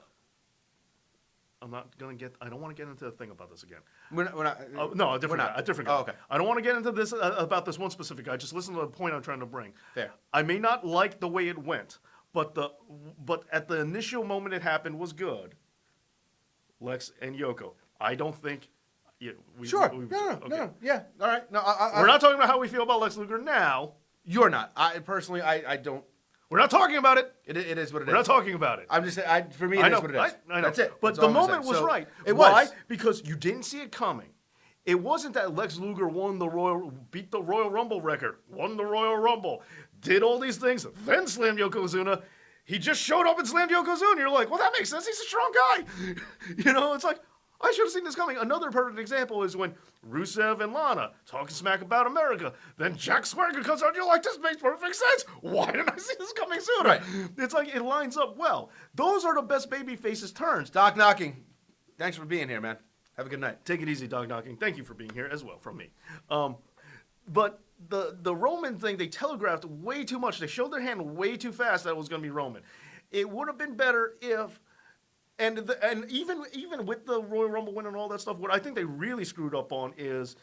I don't want to get into a thing about this again. we're not, No, a different we're guy. not. A different guy. Oh, okay. I don't want to get into this about this one specific guy. Just listen to the point I'm trying to bring. Fair. I may not like the way it went, but at the initial moment it happened was good. Lex and Yoko. I don't think. Yeah, Sure. okay. No. Yeah. All right. No, We're not talking about how we feel about Lex Luger now. You're not. I personally, I don't. We're not talking about it. It is what it is. We're not talking about it. I'm just saying. For me, it I is know, what it is. I know. That's it. But That's the all I'm moment saying. was So, right. It Why? was. Because you didn't see it coming. It wasn't that Lex Luger beat the Royal Rumble record, won the Royal Rumble, did all these things, then slammed Yokozuna. He just showed up and slammed Yokozuna. You're like, well, that makes sense. He's a strong guy. It's like, I should have seen this coming. Another perfect example is when Rusev and Lana talking smack about America. Then Jack Swagger comes out. You're like, this makes perfect sense. Why didn't I see this coming sooner? Right. It's like it lines up well. Those are the best baby faces turns. Doc Knocking. Thanks for being here, man. Have a good night. Take it easy, Dog Knocking. Thank you for being here as well from me. But the Roman thing, they telegraphed way too much. They showed their hand way too fast that it was going to be Roman. It would have been better if, and even with the Royal Rumble win and all that stuff, what I think they really screwed up on is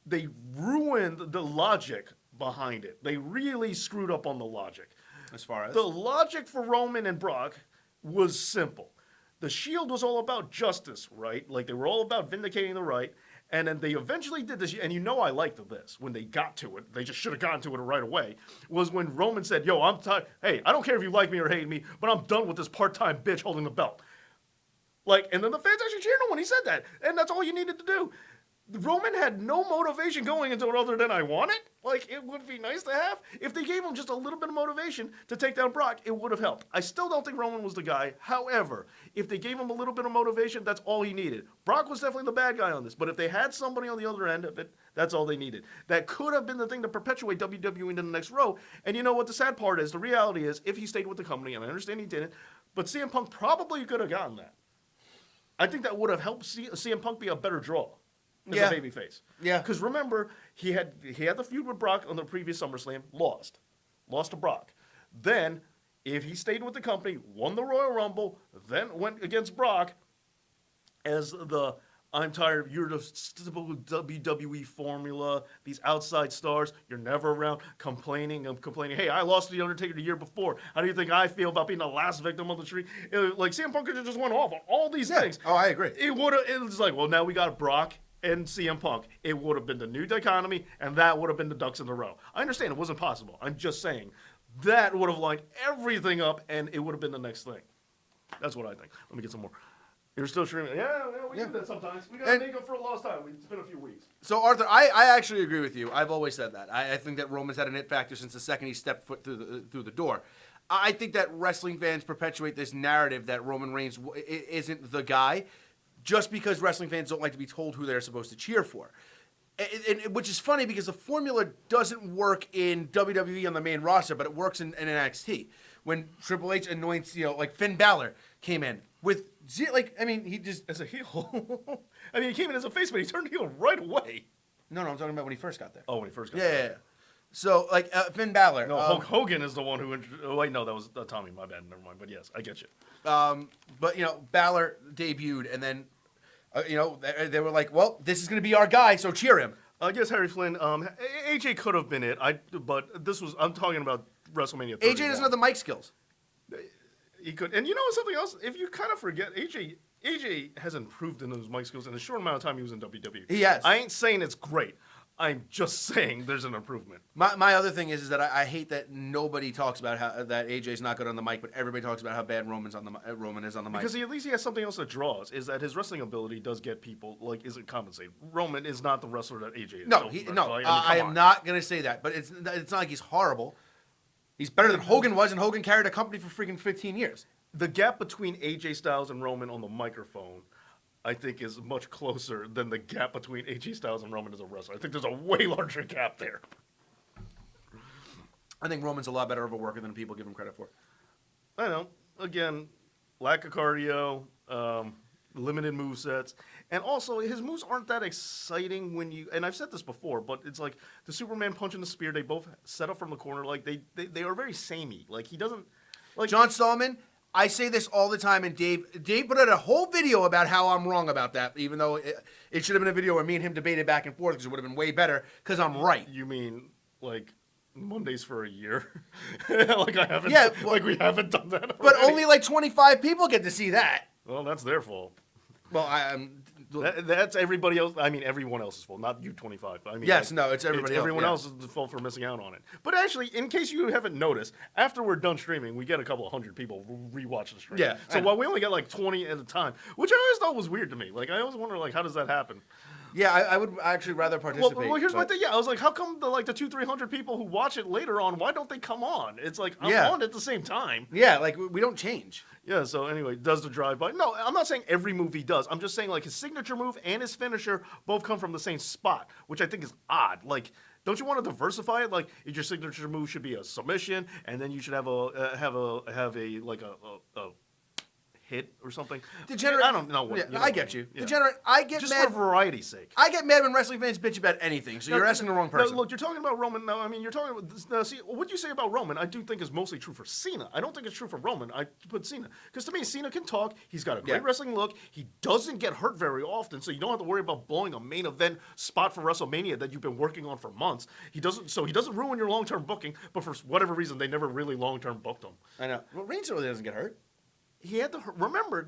they ruined the logic behind it. They really screwed up on the logic. As far as The logic for Roman and Brock was simple. The Shield was all about justice, right? Like they were all about vindicating the right. And then they eventually did this, and I liked this when they got to it. They just should have gotten to it right away. Was when Roman said, "Yo, I'm tired. Hey, I don't care if you like me or hate me, but I'm done with this part-time bitch holding the belt." And then the fans actually cheered him when he said that, and that's all you needed to do. Roman had no motivation going into it other than I want it. It would be nice to have. If they gave him just a little bit of motivation to take down Brock, it would have helped. I still don't think Roman was the guy. However, if they gave him a little bit of motivation, that's all he needed. Brock was definitely the bad guy on this, but if they had somebody on the other end of it, that's all they needed. That could have been the thing to perpetuate WWE into the next row. And you know what the sad part is? The reality is, if he stayed with the company, and I understand he didn't, but CM Punk probably could have gotten that. I think that would have helped CM Punk be a better draw. As a babyface. Yeah. Because remember, he had the feud with Brock on the previous SummerSlam, lost to Brock. Then, if he stayed with the company, won the Royal Rumble, then went against Brock as the I'm tired, you're the typical WWE formula, these outside stars, you're never around complaining. Hey, I lost to The Undertaker the year before. How do you think I feel about being the last victim of the tree? CM Punk just went off on all these things. Oh, I agree. It was like, well, now we got Brock and CM Punk. It would have been the new dichotomy, and that would have been the ducks in the row. I understand it wasn't possible. I'm just saying that would have lined everything up, and it would have been the next thing. That's what I think. Let me get some more. You're still streaming. Yeah, we do that sometimes. We got to make up for a lost time. It's been a few weeks. So, Arthur, I actually agree with you. I've always said that. I think that Roman's had an it factor since the second he stepped foot through the door. I think that wrestling fans perpetuate this narrative that Roman Reigns isn't the guy just because wrestling fans don't like to be told who they're supposed to cheer for. which is funny because the formula doesn't work in WWE on the main roster, but it works in NXT. When Triple H anoints, like Finn Balor came in with, he just... As a heel. I mean, he came in as a face, but he turned heel right away. No, I'm talking about when he first got there. Oh, when he first got Yeah. there. So, Finn Balor. No, Hulk Hogan is the one who... Oh, wait, no, that was Tommy. My bad. Never mind. But yes, I get you. But, Balor debuted, and then, they were like, well, this is going to be our guy, so cheer him. Yes, Harry Flynn. AJ could have been it. But this was... I'm talking about WrestleMania 31. AJ doesn't have the mic skills. He could... And you know something else? If you kind of forget, AJ has improved in those mic skills in the short amount of time he was in WWE. He has. I ain't saying it's great. I'm just saying there's an improvement. My other thing is that I hate that nobody talks about how that AJ's not good on the mic, but everybody talks about how bad Roman is on the mic. Because at least he has something else that draws, is that his wrestling ability does get people, isn't compensated. Roman is not the wrestler that AJ is. No, I am not going to say that, but it's not like he's horrible. He's better than Hogan was, and Hogan carried a company for freaking 15 years. The gap between AJ Styles and Roman on the microphone, I think, is much closer than the gap between AJ Styles and Roman as a wrestler. I think there's a way larger gap there. I think Roman's a lot better of a worker than people give him credit for. I know. Again, lack of cardio, limited movesets, and also his moves aren't that exciting when you. And I've said this before, but it's like the Superman punch and the spear. They both set up from the corner. Like they are very samey. Like he doesn't. Like John Stallman. I say this all the time, and Dave put out a whole video about how I'm wrong about that, even though it should have been a video where me and him debated back and forth because it would have been way better because I'm right. You mean like Mondays for a year? Like I haven't. Yeah, like we haven't done that. But already. only like 25 people get to see that. Well, that's their fault. Well, That's everybody else. I mean, everyone else's fault, not you 25. I mean, yes, no, it's everybody else. Everyone else's fault for missing out on it. But actually, in case you haven't noticed, after we're done streaming, we get a couple of hundred people rewatch the stream. Yeah, So while we only get like 20 at a time, which I always thought was weird to me. Like I always wonder, like, how does that happen? Yeah, I would actually rather participate. Well, here's my thing. Yeah, I was like, how come the 200-300 people who watch it later on, why don't they come on? It's like I'm on at the same time. Yeah, like we don't change. Yeah, so anyway, does the drive-by? No, I'm not saying every move he does. I'm just saying, like, his signature move and his finisher both come from the same spot, which I think is odd. Like, don't you want to diversify it? Like, your signature move should be a submission, and then you should have a hit or something. Degenerate. I don't know what. Yeah, I get you. Yeah. Degenerate. I get just mad for variety's sake. I get mad when wrestling fans bitch about anything. So you're asking the wrong person. No, look, you're talking about Roman. No, I mean you're talking about. See, what you say about Roman, I do think is mostly true for Cena. I don't think it's true for Roman. I put Cena because to me, Cena can talk. He's got a great wrestling look. He doesn't get hurt very often, so you don't have to worry about blowing a main event spot for WrestleMania that you've been working on for months. He doesn't ruin your long-term booking. But for whatever reason, they never really long-term booked him. I know. Well, Reigns really doesn't get hurt. He had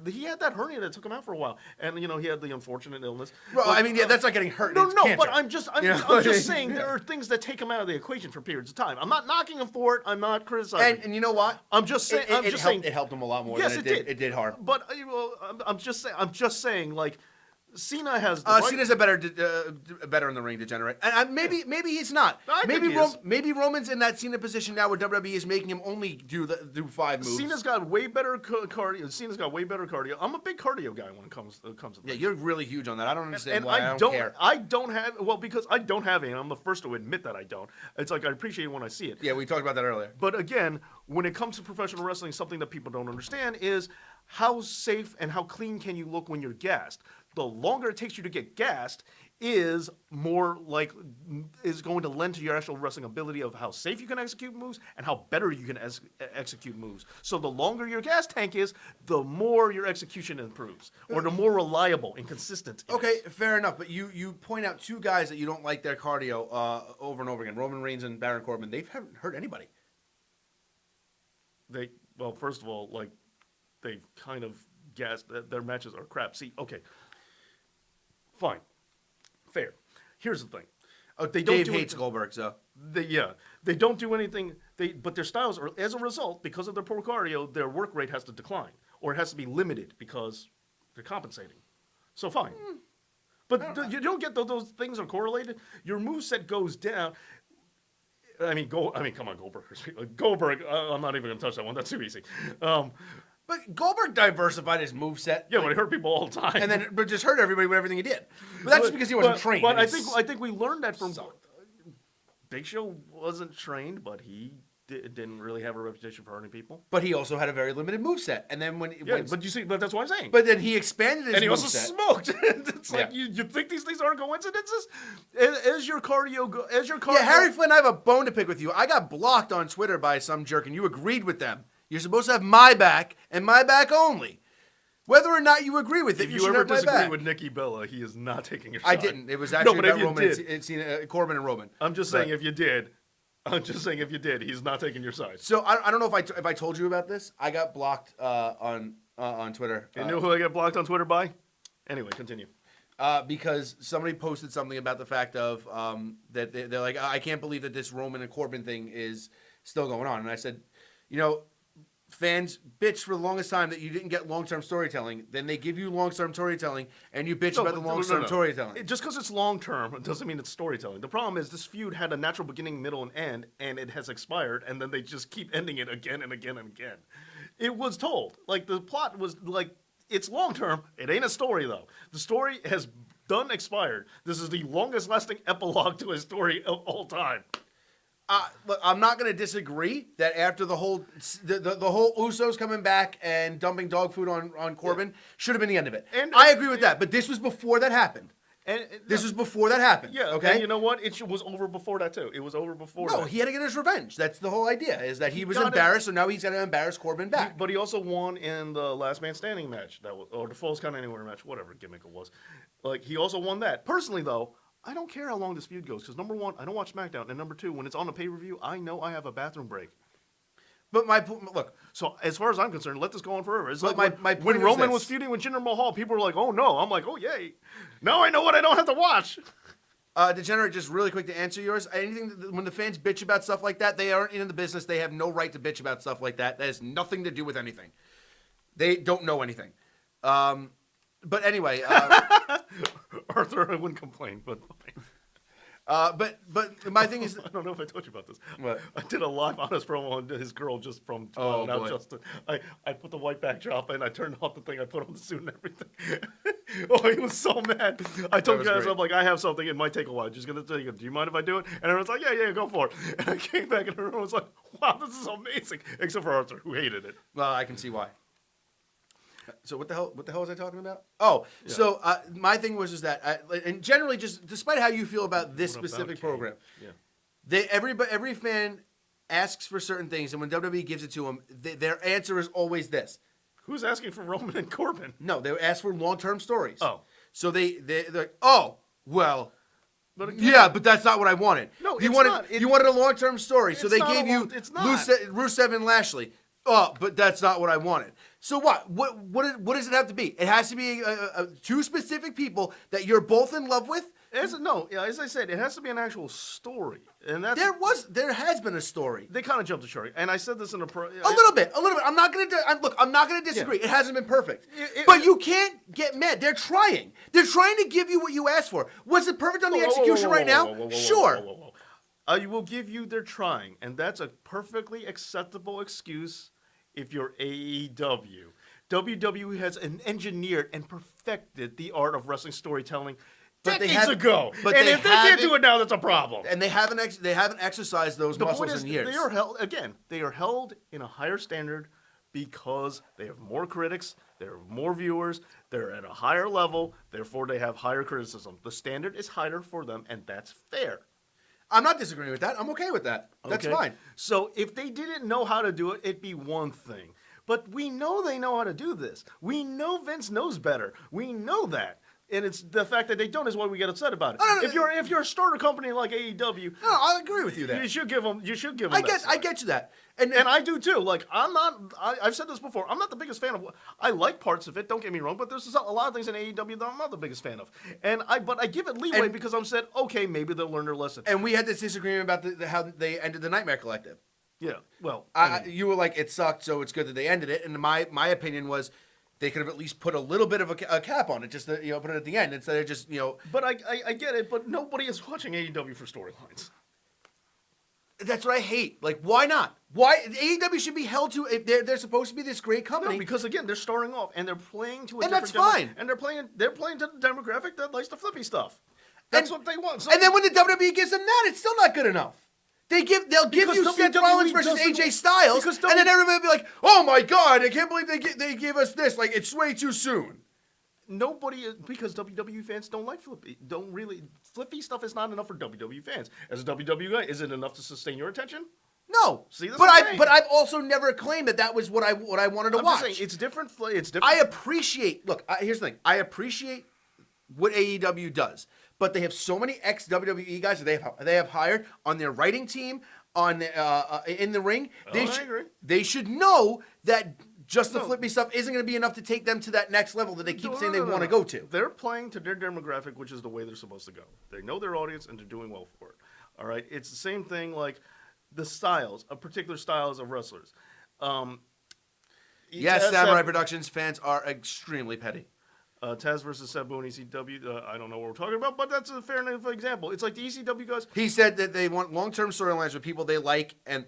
he had that hernia that took him out for a while, and he had the unfortunate illness. Well, I mean, that's not getting hurt. No, it's cancer. but I'm just saying there are things that take him out of the equation for periods of time. I'm not knocking him for it. I'm not criticizing. And you know what? I'm just saying. It helped him a lot more. Yes, than it did. It did harm. But I'm just saying like. Cena has. Cena's a better in the ring, degenerate, and maybe he's not. Maybe Roman's in that Cena position now where WWE is making him only do 5 moves. Cena's got way better cardio. I'm a big cardio guy when it comes to that. Yeah, you're really huge on that. I don't understand and why. I don't care. I don't have because I don't have it. I'm the first to admit that I don't. It's like I appreciate it when I see it. Yeah, we talked about that earlier. But again, when it comes to professional wrestling, something that people don't understand is how safe and how clean can you look when you're gassed. The longer it takes you to get gassed is going to lend to your actual wrestling ability of how safe you can execute moves and how better you can execute moves. So the longer your gas tank is, the more your execution improves, or the more reliable and consistent it is. Okay, fair enough. But you point out 2 guys that you don't like their cardio over and over again: Roman Reigns and Baron Corbin. They haven't hurt anybody. First of all, they've kind of gassed. Their matches are crap. See, okay. Fine. Fair. Here's the thing. Dave hates Goldberg, so. They don't do anything. But their styles are, as a result, because of their poor cardio, their work rate has to decline. Or it has to be limited because they're compensating. So fine. But you don't get those things are correlated. Your moveset goes down. Come on, Goldberg. Goldberg, I'm not even going to touch that one. That's too easy. But But Goldberg diversified his moveset. Yeah, but he hurt people all the time. And then but just hurt everybody with everything he did. But that's just because he wasn't trained. But and I think we learned that from Big Show wasn't trained, but he didn't really have a reputation for hurting people. But he also had a very limited moveset. And then but that's what I'm saying. But then he expanded his and he moveset. also smoked. It's like you think these things aren't coincidences? As your cardio Yeah, Harry Flynn, I have a bone to pick with you. I got blocked on Twitter by some jerk, and you agreed with them. You're supposed to have my back and my back only. Whether or not you agree with it, If you you should ever have my disagree back. with Nikki Bella, he is not taking your side. I didn't. It was actually but about if you Roman did, Corbin and Roman. I'm just saying if you did. I'm just saying if you did, he's not taking your side. So I don't know if I told you about this. I got blocked on Twitter. You know who I get blocked on Twitter by? Anyway, continue. Because somebody posted something about the fact of that they're like, I can't believe that this Roman and Corbin thing is still going on. And I said, fans bitched for the longest time that you didn't get long-term storytelling. Then they give you long-term storytelling, and you bitch about the long-term storytelling. Just because it's long-term doesn't mean it's storytelling. The problem is this feud had a natural beginning, middle, and end, and it has expired, and then they just keep ending it again and again and again. It was told. Like, the plot was, like, it's long-term. It ain't a story, though. The story has done expired. This is the longest-lasting epilogue to a story of all time. Look, I'm not going to disagree that after the whole Usos coming back and dumping dog food on Corbin should have been the end of it. And I agree with that, but this was before that happened. This was before that happened. Yeah, okay. And you know what? It was over before that too. It was over before. No, that. He had to get his revenge. That's the whole idea. Is that he was embarrassed, so now he's got to embarrass Corbin back. But he also won in the Last Man Standing match, or the Falls Count Anywhere match, whatever gimmick it was. Like he also won that. Personally, though, I don't care how long this feud goes because number one, I don't watch SmackDown, and number two, when it's on a pay-per-view, I know I have a bathroom break. But look. So as far as I'm concerned, let this go on forever. It's like my when Roman was feuding with Jinder Mahal, people were like, "Oh no!" I'm like, "Oh yay!" Now I know what I don't have to watch. Degenerate, just really quick to answer yours. When the fans bitch about stuff like that, they aren't in the business. They have no right to bitch about stuff like that. That has nothing to do with anything. They don't know anything. But anyway, Arthur, I wouldn't complain, but. But my thing is, I don't know if I told you about this. What? I did a live honest promo on his girl just from boy. Justin. I put the white backdrop and I turned off the thing. I put on the suit and everything. Oh, he was so mad. I told guys, I'm like, I have something. It might take a while. Just gonna tell you. Do you mind if I do it? And everyone's like, yeah, go for it. And I came back and everyone was like, wow, this is amazing. Except for Arthur, who hated it. Well, I can see why. So what the hell was I talking about? Oh, yeah. So my thing was that, and generally, just despite how you feel about this specific program, every fan asks for certain things, and when WWE gives it to them, their answer is always this: who's asking for Roman and Corbin? No, they ask for long-term stories. Oh, so they're like, oh, well. But again, yeah, but that's not what I wanted. No, you wanted a long-term story, so they gave you Rusev and Lashley. Oh, but that's not what I wanted. So what? What does it have to be? It has to be two specific people that you're both in love with. As I said, it has to be an actual story, and that's there has been a story. They kind of jumped the shark, and I said this in a little bit. I'm not gonna disagree. Yeah. It hasn't been perfect, but you can't get mad. They're trying. They're trying to give you what you asked for. Was it perfect on the execution right now? Sure. I will give you they're trying, and that's a perfectly acceptable excuse if you're AEW. WWE has engineered and perfected the art of wrestling storytelling decades ago. But and if they can't do it now, that's a problem. And they haven't exercised those muscles in years. They are held in a higher standard because they have more critics, they have more viewers, they're at a higher level, therefore they have higher criticism. The standard is higher for them, and that's fair. I'm not disagreeing with that. I'm okay with that. That's fine. So if they didn't know how to do it, it'd be one thing. But we know they know how to do this. We know Vince knows better. We know that. And it's the fact that they don't is why we get upset about it. If you're a starter company like AEW, no, I agree with you there. You should give them. I get you that, and I do too. Like I've said this before. I'm not the biggest fan of. I like parts of it. Don't get me wrong, but there's a lot of things in AEW that I'm not the biggest fan of. But I give it leeway because I'm said, okay, maybe they'll learn their lesson. And we had this disagreement about how they ended the Nightmare Collective. Yeah, well, you were like, it sucked, so it's good that they ended it. And my opinion was, they could have at least put a little bit of a cap on it, just to, put it at the end instead of just. But I get it, but nobody is watching AEW for storylines. That's what I hate. Like, why not? Why AEW should be held to? If they're supposed to be this great company. No, because again, they're starting off and they're playing to a And different that's fine. And they're playing to the demographic that likes the flippy stuff. That's what they want. So, And then when the WWE gives them that, it's still not good enough. They'll give Because you Seth WWE Rollins versus doesn't- AJ Styles, because and then everybody will be like, "Oh my God, I can't believe they gave us this. Like, it's way too soon." because WWE fans don't like flippy. Flippy stuff is not enough for WWE fans. As a WWE guy, is it enough to sustain your attention? No, See, that's but what I'm saying. I've also never claimed that was what I wanted to I'm watch. just saying, it's different. It's different. I appreciate. Look, here's the thing. I appreciate what AEW does, but they have so many ex WWE guys that they have hired on their writing team, on in the ring. I agree. They should know that just the No. flippy stuff isn't going to be enough to take them to that next level that they keep saying they want to go to. They're playing to their demographic, which is the way they're supposed to go. They know their audience, and they're doing well for it. All right, it's the same thing like the styles, particular styles of wrestlers. Yes, Taz- Samurai Productions fans are extremely petty. Taz versus Sabu in ECW. I don't know what we're talking about, but that's a fair enough example. It's like the ECW guys. He said that they want long-term storylines with people they like, and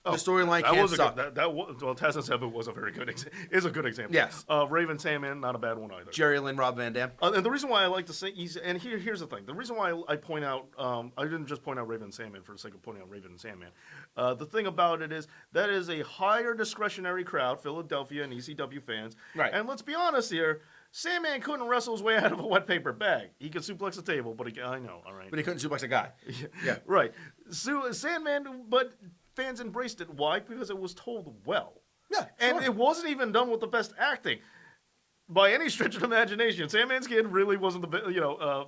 the storyline can't suck. Well, Taz and Sabu was a very good is a good example. Yes. Raven Sandman, not a bad one either. Jerry Lynn, Rob Van Dam. And the reason why I like to say, and here's the thing. The reason why I point out, I didn't just point out Raven Sandman for the sake of pointing out Raven and Sandman. The thing about it is that is a higher discretionary crowd, Philadelphia and ECW fans. Right. And let's be honest here, Sandman couldn't wrestle his way out of a wet paper bag. He could suplex a table, but I know, all right. But he couldn't suplex a guy. Yeah. Right. Sandman, but fans embraced it. Why? Because it was told well. Yeah, And sure. it wasn't even done with the best acting. By any stretch of imagination, Sandman's kid really wasn't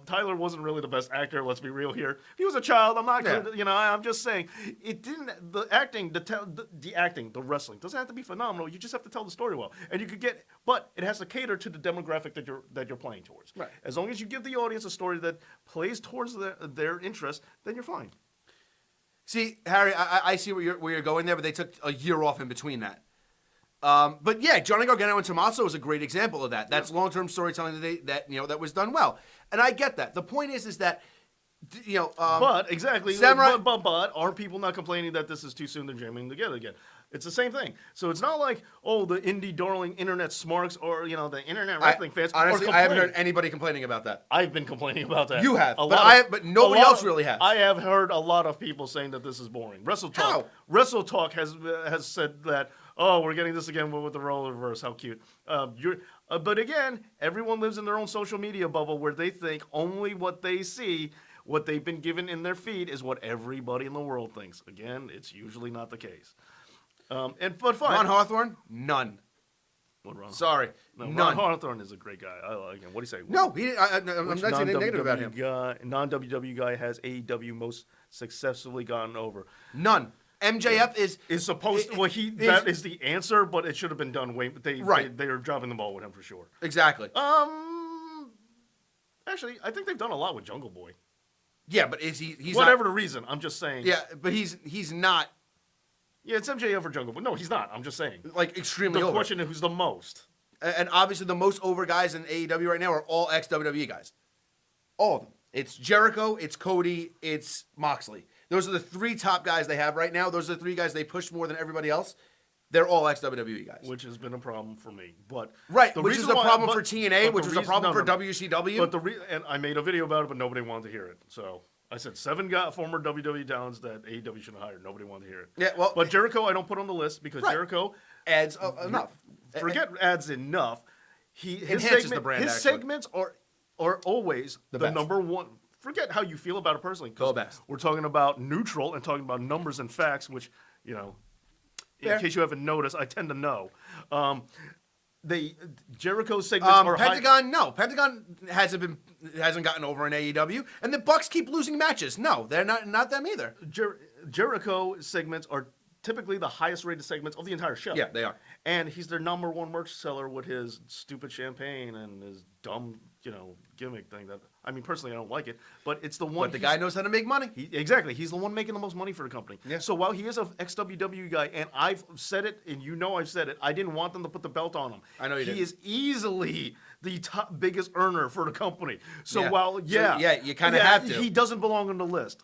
Tyler wasn't really the best actor. Let's be real here. He was a child. I'm not good. I'm just saying it didn't. The acting, the wrestling doesn't have to be phenomenal. You just have to tell the story well, and you could get. But it has to cater to the demographic that you're playing towards. Right. As long as you give the audience a story that plays towards their interest, then you're fine. See, Harry, I see where you're going there, but they took a year off in between that. But yeah, Johnny Gargano and Tommaso is a great example of that. That's long-term storytelling that was done well, and I get that. The point is that But exactly, Samurai- but are people not complaining that this is too soon? They're jamming together again. It's the same thing. So it's not like the indie darling internet smarks or the internet wrestling fans. Honestly, are I haven't heard complaining. anybody complaining about that. I've been complaining about that. You have, A but lot but nobody else really has. I have heard a lot of people saying that this is boring. How? Wrestle Talk has said that. Oh, we're getting this again with the role reverse. How cute. But again, everyone lives in their own social media bubble where they think only what they see, what they've been given in their feed, is what everybody in the world thinks. Again, it's usually not the case. But fine. Ron Hawthorne, none. What, Ron? Sorry, No, none. Ron Hawthorne is a great guy. I like him. What do you say? No, I'm Which not saying anything negative about him. Non-WWE guy has AEW most successfully gotten over. None. MJF is Supposed to, that is the answer, but it should have been done way. They are dropping the ball with him for sure. exactly. Actually, I think they've done a lot with Jungle Boy. Yeah, but is he's Whatever not, the reason, I'm just saying. Yeah, but he's not Yeah, it's MJF or Jungle Boy. No, he's not. I'm just saying. like extremely The over. question is who's the most. And obviously the most over guys in AEW right now are all ex-WWE guys. All of them. It's Jericho, it's Cody, it's Moxley. Those are the three top guys they have right now. Those are the three guys they push more than everybody else. They're all ex-WWE guys. Which has been a problem for me, but Right, the which is reason a why- problem but- for TNA, but which the was a reason- problem no, for no. WCW. But and I made a video about it, but nobody wanted to hear it. So I said 7 former WWE talents that AEW should have hired. Nobody wanted to hear it. Yeah, well, but Jericho I don't put on the list because Right. Jericho adds enough. forget adds enough. His Enhances the brand, His actually. segments are always the best. number one. Forget how you feel about it personally. 'Cause The best. We're talking about neutral and talking about numbers and facts, which in Fair. case you haven't noticed, I tend to know. Jericho's segments are Pentagon, no. Pentagon hasn't gotten over in AEW, and the Bucks keep losing matches. No, they're not them either. Jericho segments are typically the highest rated segments of the entire show. Yeah, they are. And he's their number one merch seller with his stupid champagne and his dumb, gimmick thing that, personally I don't like it, but it's the one. But the guy knows how to make money. Exactly. He's the one making the most money for the company. Yeah. So while he is an ex-WWE guy, and I've said it, and I've said it, I didn't want them to put the belt on him. I know you He didn't. is easily the top biggest earner for the company. So Yeah. while, So, yeah, you kinda have to. He doesn't belong on the list.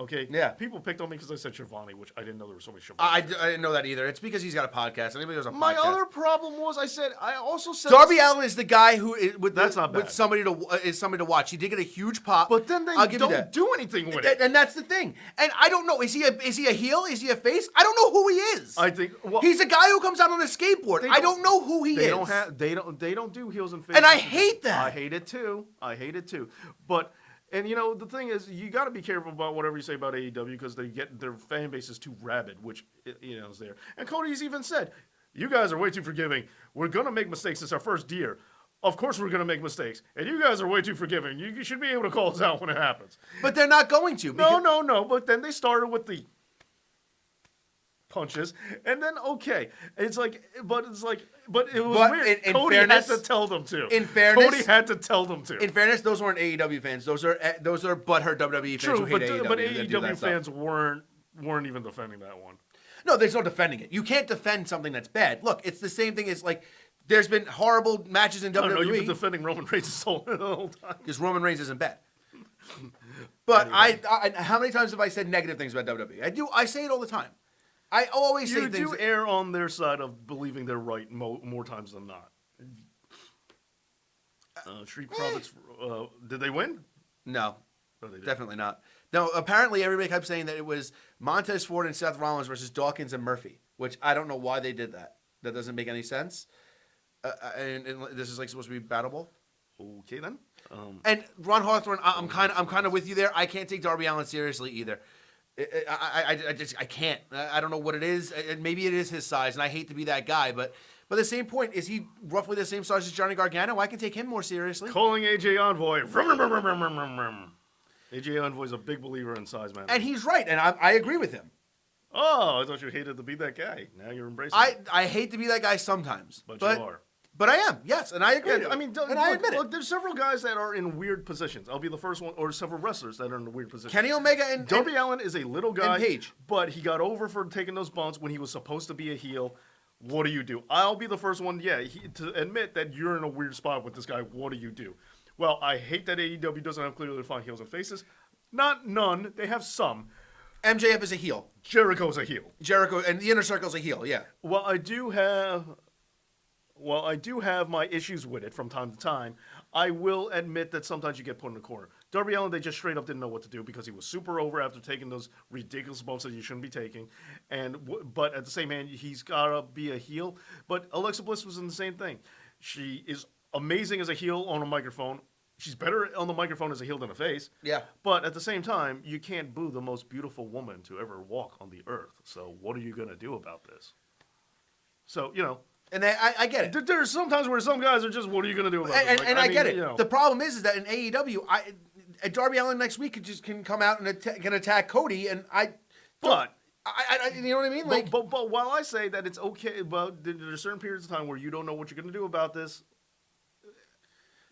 Okay. Yeah. People picked on me because I said Shivani, which I didn't know there were so many Shivani. I didn't know that either. It's because he's got a podcast. Anybody who's a My podcast. other problem was I also said Darby Allin is the guy who That's not with bad. somebody to watch. He did get a huge pop, but then they I'll give you don't that. do anything with it. And that's the thing. And I don't know. Is he a heel? Is he a face? I don't know who he is. I think He's a guy who comes out on a skateboard. I don't know who he is. They don't do heels and faces. And I hate that. I hate it too. But and the thing is, you got to be careful about whatever you say about AEW because their fan base is too rabid, which is there. And Cody's even said, "You guys are way too forgiving. We're gonna make mistakes. It's our first year. Of course we're gonna make mistakes, and you guys are way too forgiving. You should be able to call us out when it happens." But they're not going to. No. But then they started with the punches, and then but it was weird. In Cody fairness, had to tell them to. in fairness- Cody had to tell them to. In fairness, those weren't AEW fans. Those are butthurt WWE fans True, who hate AEW. but that do AEW that stuff. fans weren't even defending that one. No, there's no defending it. You can't defend something that's bad. Look, it's the same thing as like there's been horrible matches in I don't know. You've been WWE defending Roman Reigns the whole time. because Roman Reigns isn't bad. But Anyway. I how many times have I said negative things about WWE? I say it all the time. I always say You things. do err on their side of believing they're right more times than not. Street Profits, did they win? No, No, they didn't. definitely not. No, apparently everybody kept saying that it was Montez Ford and Seth Rollins versus Dawkins and Murphy, which I don't know why they did that. That doesn't make any sense. And this is like supposed to be battleable. Okay then. And Ron Hawthorne, I'm kind of with you there. I can't take Darby Allin seriously either. I can't. I don't know what it is. Maybe it is his size, and I hate to be that guy, but at the same point, is he roughly the same size as Johnny Gargano? I can take him more seriously. Calling AJ Envoy. AJ Envoy's a big believer in size, man. And he's right, and I agree with him. Oh, I thought you hated to be that guy. Now you're embracing it. I hate to be that guy sometimes, But you are. But I am, yes, and I agree. Yeah, I mean, and I admit look, it. there's several guys that are in weird positions. I'll be the first one, or several wrestlers that are in weird positions. Kenny Omega and Darby Allin is a little guy, Paige. but he got over for taking those bumps when he was supposed to be a heel. What do you do? I'll be the first one, to admit that you're in a weird spot with this guy. What do you do? Well, I hate that AEW doesn't have clearly defined heels and faces. Not none. They have some. MJF is a heel. Jericho's a heel. Jericho and the Inner Circle's a heel. Yeah. Well, I do have my issues with it from time to time. I will admit that sometimes you get put in a corner. Darby Allin, they just straight up didn't know what to do because he was super over after taking those ridiculous bumps that you shouldn't be taking. But at the same hand, he's got to be a heel. But Alexa Bliss was in the same thing. She is amazing as a heel on a microphone. She's better on the microphone as a heel than a face. Yeah. But at the same time, you can't boo the most beautiful woman to ever walk on the earth. So what are you going to do about this? So, And I get it. there's sometimes where some guys are just, what are you going to do about this? And I get it. The problem is that in AEW, Darby Allin next week can come out and can attack Cody, and But you know what I mean? Like, but while I say that it's okay, but there's certain periods of time where you don't know what you're going to do about this.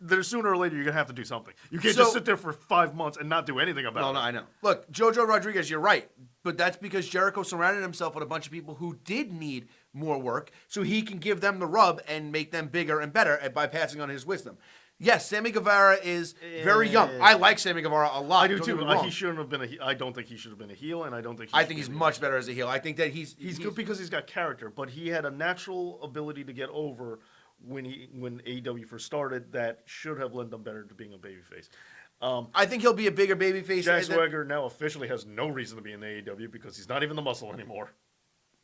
There's sooner or later you're going to have to do something. You can't just sit there for 5 months and not do anything about it. No, I know. Look, Jojo Rodriguez, you're right. But that's because Jericho surrounded himself with a bunch of people who did need more work so he can give them the rub and make them bigger and better by passing on his wisdom. Yes, Sammy Guevara is very young. I like Sammy Guevara a lot. I do don't too. get me wrong. He shouldn't have been I don't think he should have been a heel, and I don't think I think he's much better as a heel. I think that he's good because he's got character, but he had a natural ability to get over when AEW first started that should have lent him better to being a babyface. I think he'll be a bigger babyface. Jack Swagger now officially has no reason to be in AEW because he's not even the muscle anymore.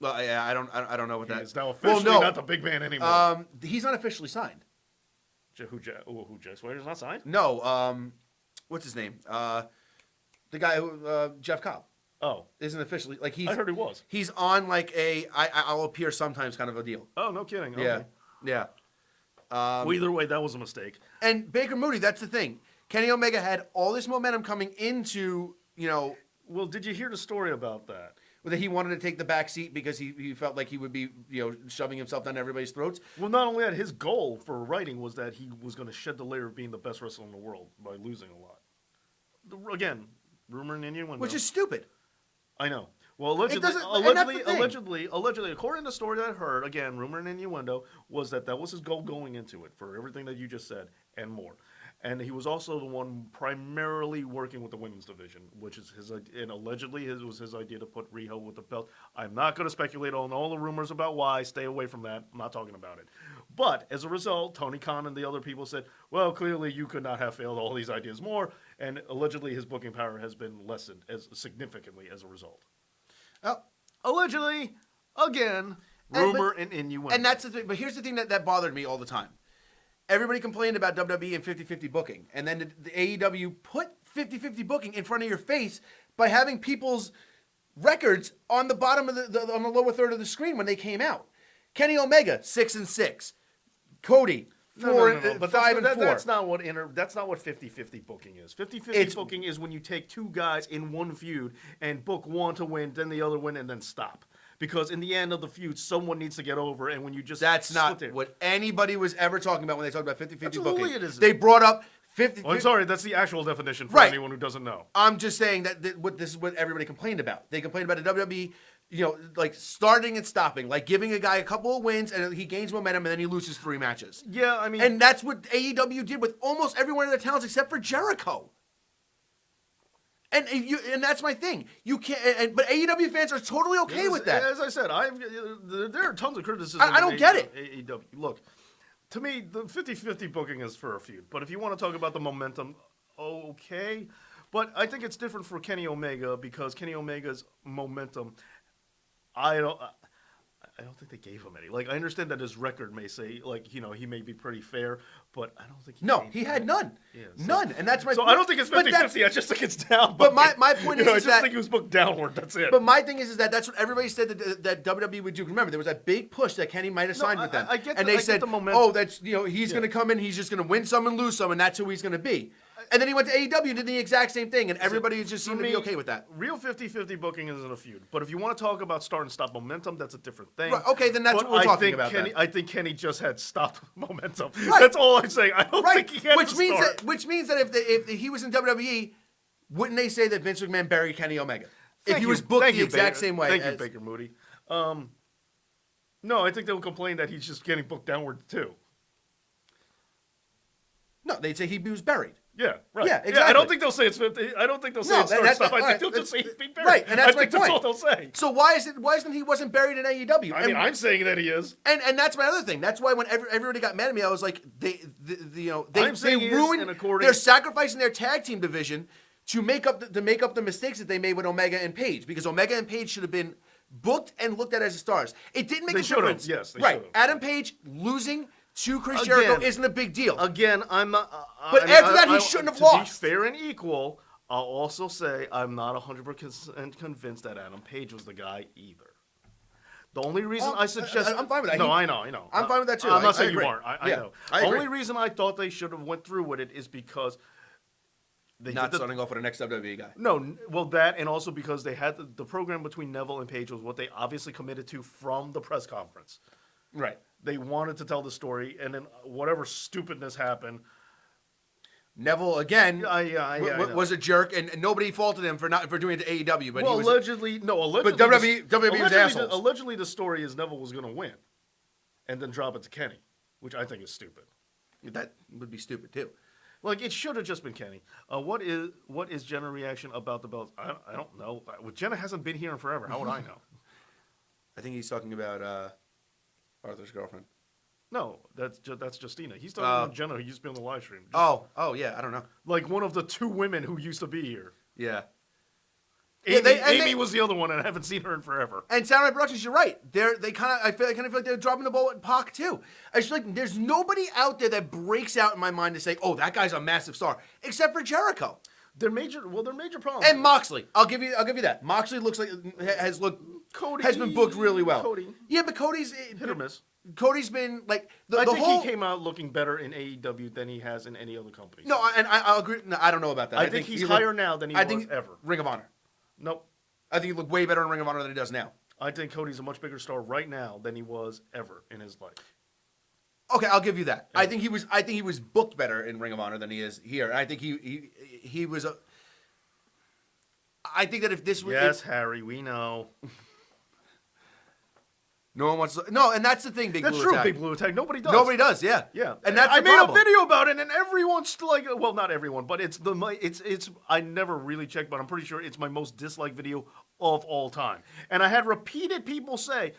Well, yeah, I don't know what that He is now officially not the big man anymore. He's not officially signed. Who Jack Swagger's not signed? No, what's his name? The guy who Jeff Cobb. Oh, Isn't officially like I heard he was. He's on like I'll appear sometimes kind of a deal. Oh, no kidding. Yeah, Okay. yeah. Well, either way, that was a mistake. And Baker Moody, that's the thing. Kenny Omega had all this momentum coming into Well, did you hear the story about that? that he wanted to take the back seat because he felt like he would be shoving himself down everybody's throats. Well, not only that, his goal for writing was that he was going to shed the layer of being the best wrestler in the world by losing a lot. Again, rumor and innuendo. Which is stupid. I know. Well, allegedly, doesn't- and that's the thing. allegedly, according to the story that I heard, again, rumor and innuendo, was that was his goal going into it for everything that you just said and more. And he was also the one primarily working with the women's division, which is and allegedly it was his idea to put Riho with the belt. I'm not going to speculate on all the rumors about why. Stay away from that. I'm not talking about it. But as a result, Tony Khan and the other people said, well, clearly you could not have failed all these ideas more. And allegedly his booking power has been lessened as significantly as a result. Oh, Allegedly, again, rumor and innuendo. and that's the thing. But here's the thing that bothered me all the time. Everybody complained about WWE and 50-50 booking. And then the AEW put 50-50 booking in front of your face by having people's records on the bottom of on the lower third of the screen when they came out. Kenny Omega, 6-6. Cody, 4 But 5 and 4. That's not what 50-50 booking is. 50-50 booking is when you take two guys in one feud and book one to win, then the other win, and then stop. Because in the end of the feud, someone needs to get over, and when you just That's not split it. what anybody was ever talking about when they talked about 50-50 Absolutely booking. it isn't. They brought up 50. Oh, I'm sorry, that's the actual definition for Right. anyone who doesn't know. I'm just saying that this is what everybody complained about. They complained about the WWE, like starting and stopping, like giving a guy a couple of wins and he gains momentum and then he loses 3 matches. Yeah, I mean, And that's what AEW did with almost every one of their talents except for Jericho. And that's my thing. You can't. But AEW fans are totally okay with that. As I said, there are tons of criticism. I don't get it. AEW. Look, to me, the 50-50 booking is for a feud. But if you want to talk about the momentum, okay. But I think it's different for Kenny Omega because Kenny Omega's momentum, I don't think they gave him any. Like, I understand that his record may say, like, he may be pretty fair, but I don't think He had none. Yeah, None. And that's my So point. I don't think it's 50-50. I just think it's down. But my point is I just that- think he was booked downward. That's it. But my thing is that that's what everybody said that WWE would do. Remember, there was that big push that Kenny might have signed with them. I get and the- they I get said, the momentum. oh, that's, he's going to come in, he's just going to win some and lose some, and that's who he's going to be. And then he went to AEW and did the exact same thing, and everybody just seemed to be okay with that. Real 50-50 booking isn't a feud. But if you want to talk about start and stop momentum, that's a different thing. Right, okay, then that's But what we're I talking think about Kenny, then. I think Kenny just had stopped momentum. Right. That's all I'm saying. I don't Right, think he had which to means start. that if he was in WWE, wouldn't they say that Vince McMahon buried Kenny Omega? If he was booked the exact same way. Thank you, Baker Moody. No, I think they'll complain that he's just getting booked downward too. No, they'd say he was buried. Yeah, right. Yeah, I exactly. don't think they'll say it's 50. I don't think they'll say No, it's start that's- stop. I all think right, they'll just say that's- he's being buried. right, and that's I think my that's point. all they'll say. So why isn't he wasn't buried in AEW? I mean, I'm saying that he is. And that's my other thing. That's why when everybody got mad at me, I was like, they I'm saying he is, ruined. and according- They're sacrificing their tag team division to make up the mistakes that they made with Omega and Page, because Omega and Page should have been booked and looked at as stars. It didn't make They a should have, difference. yes, they right. should have. Adam Page losing to Chris Again- Jericho isn't a big deal. Again, I'm not. But after that, he shouldn't have lost. To be fair and equal, I'll also say I'm not 100% convinced that Adam Page was the guy either. The only reason I suggest I'm fine with that. No, I know. I'm fine with that too. I'm not I saying you agree. aren't. I Yeah, know. I The agree. only reason I thought they should have went through with it is because they Not did the, starting off with an ex WWE guy. No, well, that and also because they had the program between Neville and Page was what they obviously committed to from the press conference. Right. They wanted to tell the story, and then whatever stupidness happened. Neville again I know. was a jerk, and nobody faulted him for doing it to AEW. But Well, he was allegedly was WWE assholes. Allegedly, the story is Neville was going to win, and then drop it to Kenny, which I think is stupid. that would be stupid too. Like it should have just been Kenny. What is Jenna's reaction about the belts? I don't know. Jenna hasn't been here in forever. How would I know? I think he's talking about Arthur's girlfriend. No, that's Justina. He's talking about Jenna, who used to be on the live stream. Oh yeah, I don't know. Like one of the 2 women who used to be here. Yeah. Amy, Yeah, Amy was the other one, and I haven't seen her in forever. And Samurai Productions, you're right. I kind of feel like they're dropping the ball at Pac too. I just feel like there's nobody out there that breaks out in my mind to say, "Oh, that guy's a massive star," except for Jericho Their major problems. and Moxley. I'll give you that. Moxley has been booked really well. Cody. Yeah, but Cody's Hit or miss. Cody's been like I the think whole. he came out looking better in AEW than he has in any other company. No, I'll agree. No, I don't know about that. I think he's higher now than he was ever. Ring of Honor. Nope. I think he looked way better in Ring of Honor than he does now. I think Cody's a much bigger star right now than he was ever in his life. Okay, I'll give you that. I think he was booked better in Ring of Honor than he is here. And I think he was a. I think that if this was Yes, Harry, we know. No one wants to. No, and that's the thing, Big That's Blue true, Attack. Big Blue Attack. Nobody does. Nobody does, yeah. Yeah, And that's I the made problem. a video about it, and everyone's like, well, not everyone, but it's it's. I never really checked, but I'm pretty sure it's my most disliked video of all time. And I had repeated people say,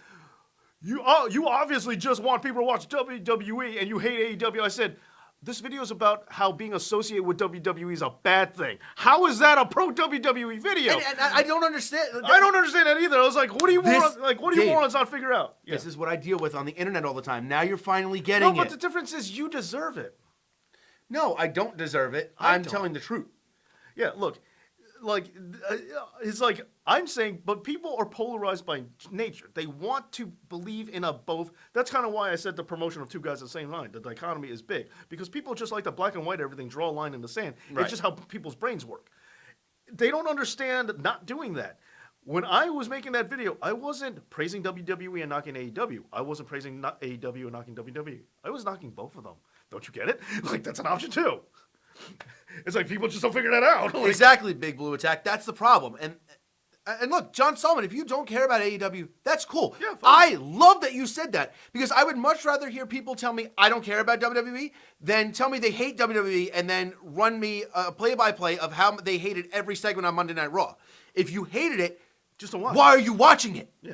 you obviously just want people to watch WWE and you hate AEW. I said, this video is about how being associated with WWE is a bad thing. How is that a pro WWE video? And I don't understand. I don't understand that either. I was like, what do you This- Dave, morons not figure out? Yeah. This is what I deal with on the internet all the time. Now you're finally getting No, but it. the difference is you deserve it. No, I don't deserve it. I I'm don't. telling the truth. Yeah, look, like it's like I'm saying, but people are polarized by nature. They want to believe in a both. That's kind of why I said the promotion of two guys at the same line. The dichotomy is big because people just like the black and white everything, draw a line in the sand. Right. It's just how people's brains work. They don't understand not doing that. When I was making that video, I wasn't praising WWE and knocking AEW. I wasn't praising AEW and knocking WWE. I was knocking both of them. Don't you get it? Like, that's an option too. It's like people just don't figure that out. Like, Exactly, Big Blue Attack. That's the problem. And look, John Solomon, if you don't care about AEW, that's cool. Yeah, fine. I love that you said that because I would much rather hear people tell me I don't care about WWE than tell me they hate WWE and then run me a play-by-play of how they hated every segment on Monday Night Raw. If you hated it, just don't watch. why are you watching it? Yeah.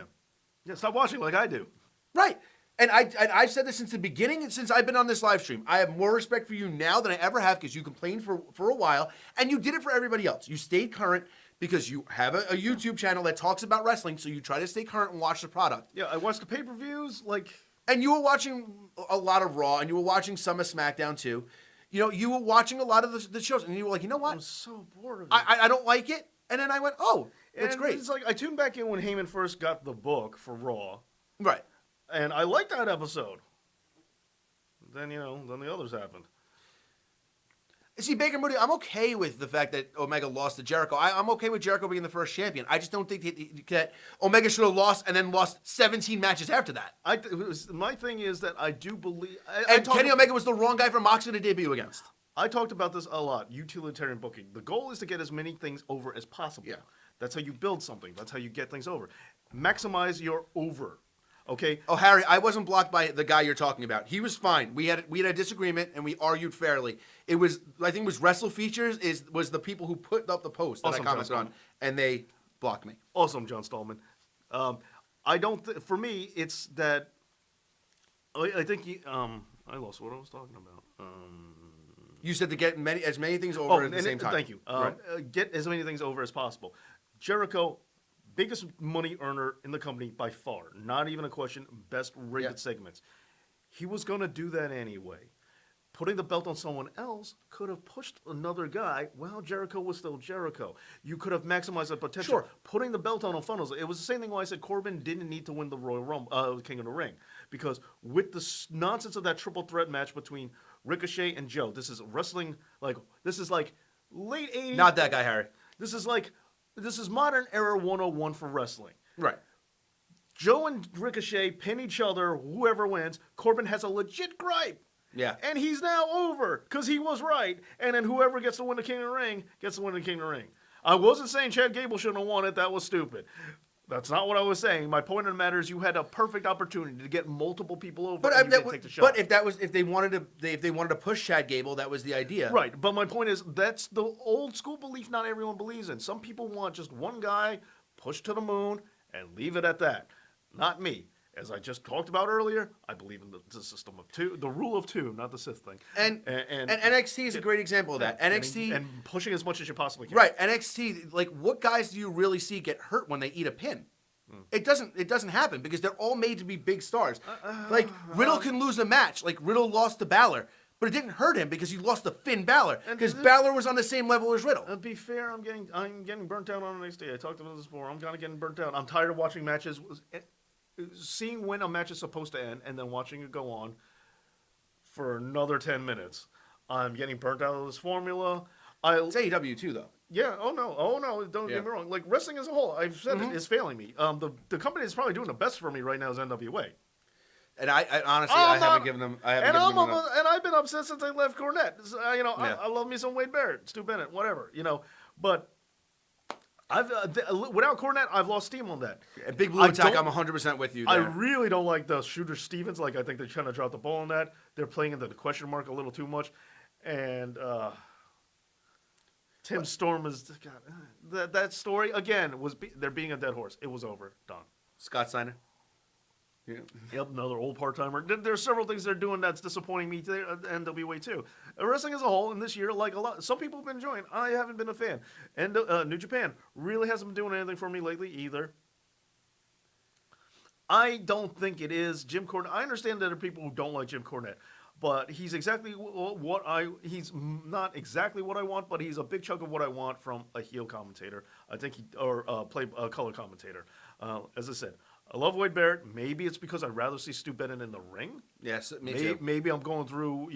Yeah, stop watching like I do. Right. And I've said this since the beginning, and since I've been on this live stream. I have more respect for you now than I ever have because you complained for a while, and you did it for everybody else. You stayed current because you have a YouTube channel that talks about wrestling, so you try to stay current and watch the product. Yeah, I watched the pay-per-views, like... And you were watching a lot of Raw, and you were watching some of SmackDown too. You know, you were watching a lot of the shows, and you were like, you know I'm what? so bored of it. I don't like it. And then I went, oh, that's And great. It's like, I tuned back in when Heyman first got the book for Raw, Right. and I liked that episode. Then, then the others happened. See, Baker Moody, I'm okay with the fact that Omega lost to Jericho. I'm okay with Jericho being the first champion. I just don't think that Omega should have lost and then lost 17 matches after that. My thing is that I do believe... And Kenny Omega was the wrong guy for Moxley to debut against. I talked about this a lot, utilitarian booking. The goal is to get as many things over as possible. Yeah. That's how you build something. That's how you get things over. Maximize your over. Okay? Oh, Harry, I wasn't blocked by the guy you're talking about. He was fine. We had a disagreement and we argued fairly. I think it was Wrestle Features was the people who put up the post that Awesome, I commented John on, Stallman. and they blocked me. Awesome, John Stallman. I don't... for me, it's that... I think... I lost what I was talking about. You said to get as many things over at the same time. Thank you. Right. Get as many things over as possible. Jericho, biggest money earner in the company by far. Not even a question. Best rated Yeah. segments. He was going to do that anyway. Putting the belt on someone else could have pushed another guy while Jericho was still Jericho. You could have maximized the potential. Sure. Putting the belt on funnels. It was the same thing why I said Corbin didn't need to win the Royal Rumble, King of the Ring. Because with the nonsense of that triple threat match between Ricochet and Joe, this is wrestling, this is like late 80s. Not that guy, Harry. This is modern era 101 for wrestling. Right. Joe and Ricochet pin each other, whoever wins. Corbin has a legit gripe. Yeah. And he's now over because he was right. And then whoever gets to win the King of the Ring gets to win the King of the Ring. I wasn't saying Chad Gable shouldn't have won it. That was stupid. That's not what I was saying. My point of the matter is you had a perfect opportunity to get multiple people over and you didn't take the shot. But if they wanted to push Chad Gable, that was the idea. Right, but my point is that's the old school belief not everyone believes in. Some people want just one guy pushed to the moon and leave it at that. Not me. As I just talked about earlier, I believe in the system of two, the rule of two, not the Sith thing. And NXT is a great example of that. NXT and pushing as much as you possibly can. Right, NXT, like what guys do you really see get hurt when they eat a pin? It doesn't happen because they're all made to be big stars. Like Riddle can lose a match. Like Riddle lost to Balor, but it didn't hurt him because he lost to Finn Balor because Balor was on the same level as Riddle. To be fair, I'm getting burnt out on NXT. I talked about this before. I'm kind of getting burnt out. I'm tired of watching matches, seeing when a match is supposed to end, and then watching it go on for another 10 minutes. I'm getting burnt out of this formula. It's AEW too, though. Yeah. Oh no. Don't get me wrong. Like wrestling as a whole, I've said it is failing me. The company that's probably doing the best for me right now is NWA. And I honestly haven't given them. And I've been upset since I left Cornette. I love me some Wade Barrett, Stu Bennett, whatever. But Without Cornette, I've lost steam on that. And Big Blue I Attack, don't- I'm 100% with you I there. really don't like the Shooter Stevens. Like, I think they're trying to drop the ball on that. They're playing into the question mark a little too much. And Tim Storm is... God, that story, again, they're being a dead horse. It was over. Done. Scott Steiner. Yeah. Yep, another old part-timer. There's several things they're doing that's disappointing me today, NWA too. Wrestling as a whole, and this year, like a lot, some people have been enjoying. I haven't been a fan. And New Japan really hasn't been doing anything for me lately either. I don't think it is Jim Cornette. I understand that there are people who don't like Jim Cornette, but he's exactly he's not exactly what I want, but he's a big chunk of what I want from a heel commentator. I think a color commentator. As I said, I love Wade Barrett. Maybe it's because I'd rather see Stu Bennett in the ring. Yes, me too. Maybe I'm going through,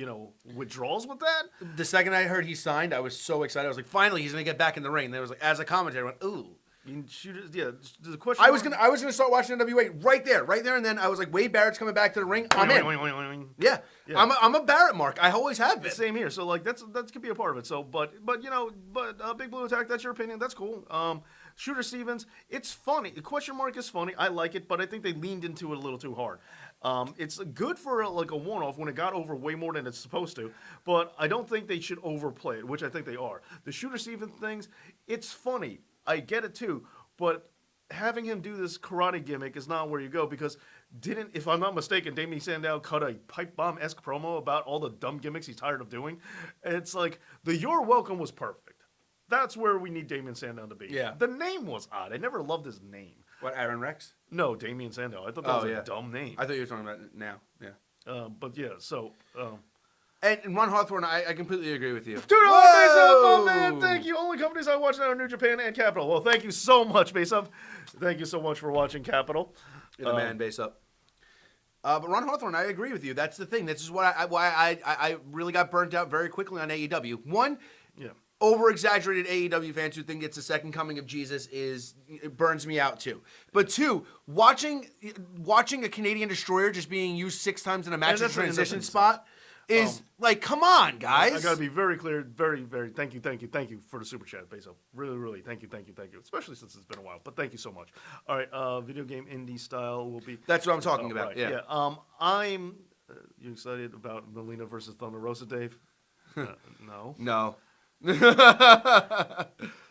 withdrawals with that. The second I heard he signed, I was so excited. I was like, finally, he's going to get back in the ring. And there was like, as a commentator, I went, ooh. The question. I was gonna start watching NWA right there, and then I was like, Wade Barrett's coming back to the ring. I'm in. Yeah. I'm a Barrett mark. I always have been. Same here. So like that could be a part of it. So but Big Blue Attack. That's your opinion. That's cool. Shooter Stevens. It's funny. The question mark is funny. I like it, but I think they leaned into it a little too hard. It's good for like a one-off when it got over way more than it's supposed to, but I don't think they should overplay it, which I think they are. The Shooter Stevens things. It's funny. I get it too, but having him do this karate gimmick is not where you go because if I'm not mistaken, Damien Sandow cut a pipe bomb-esque promo about all the dumb gimmicks he's tired of doing. And it's like, the You're Welcome was perfect. That's where we need Damien Sandow to be. Yeah. The name was odd. I never loved his name. What, Aaron Rex? No, Damien Sandow. I thought that was a dumb name. I thought you were talking about it now. Yeah. But yeah, so... And Ron Hawthorne, I completely agree with you. $2 Base-Up, my man. Thank you. Only companies I watch now are New Japan and Capital. Well, thank you so much, Base-Up. Thank you so much for watching Capital. You're the man, Base Up. But Ron Hawthorne, I agree with you. That's the thing. This is why I really got burnt out very quickly on AEW. One, over-exaggerated AEW fans who think it's the second coming of Jesus it burns me out too. But two, watching a Canadian Destroyer just being used 6 times in a match transition spot is like, come on, guys. I gotta be very clear, very, very thank you for the super chat, Beso. Really, really, thank you. Especially since it's been a while, but thank you so much. All right, video game indie style will be. That's what I'm talking about. Right, yeah. I'm. You excited about Melina versus Thunder Rosa, Dave? No. No.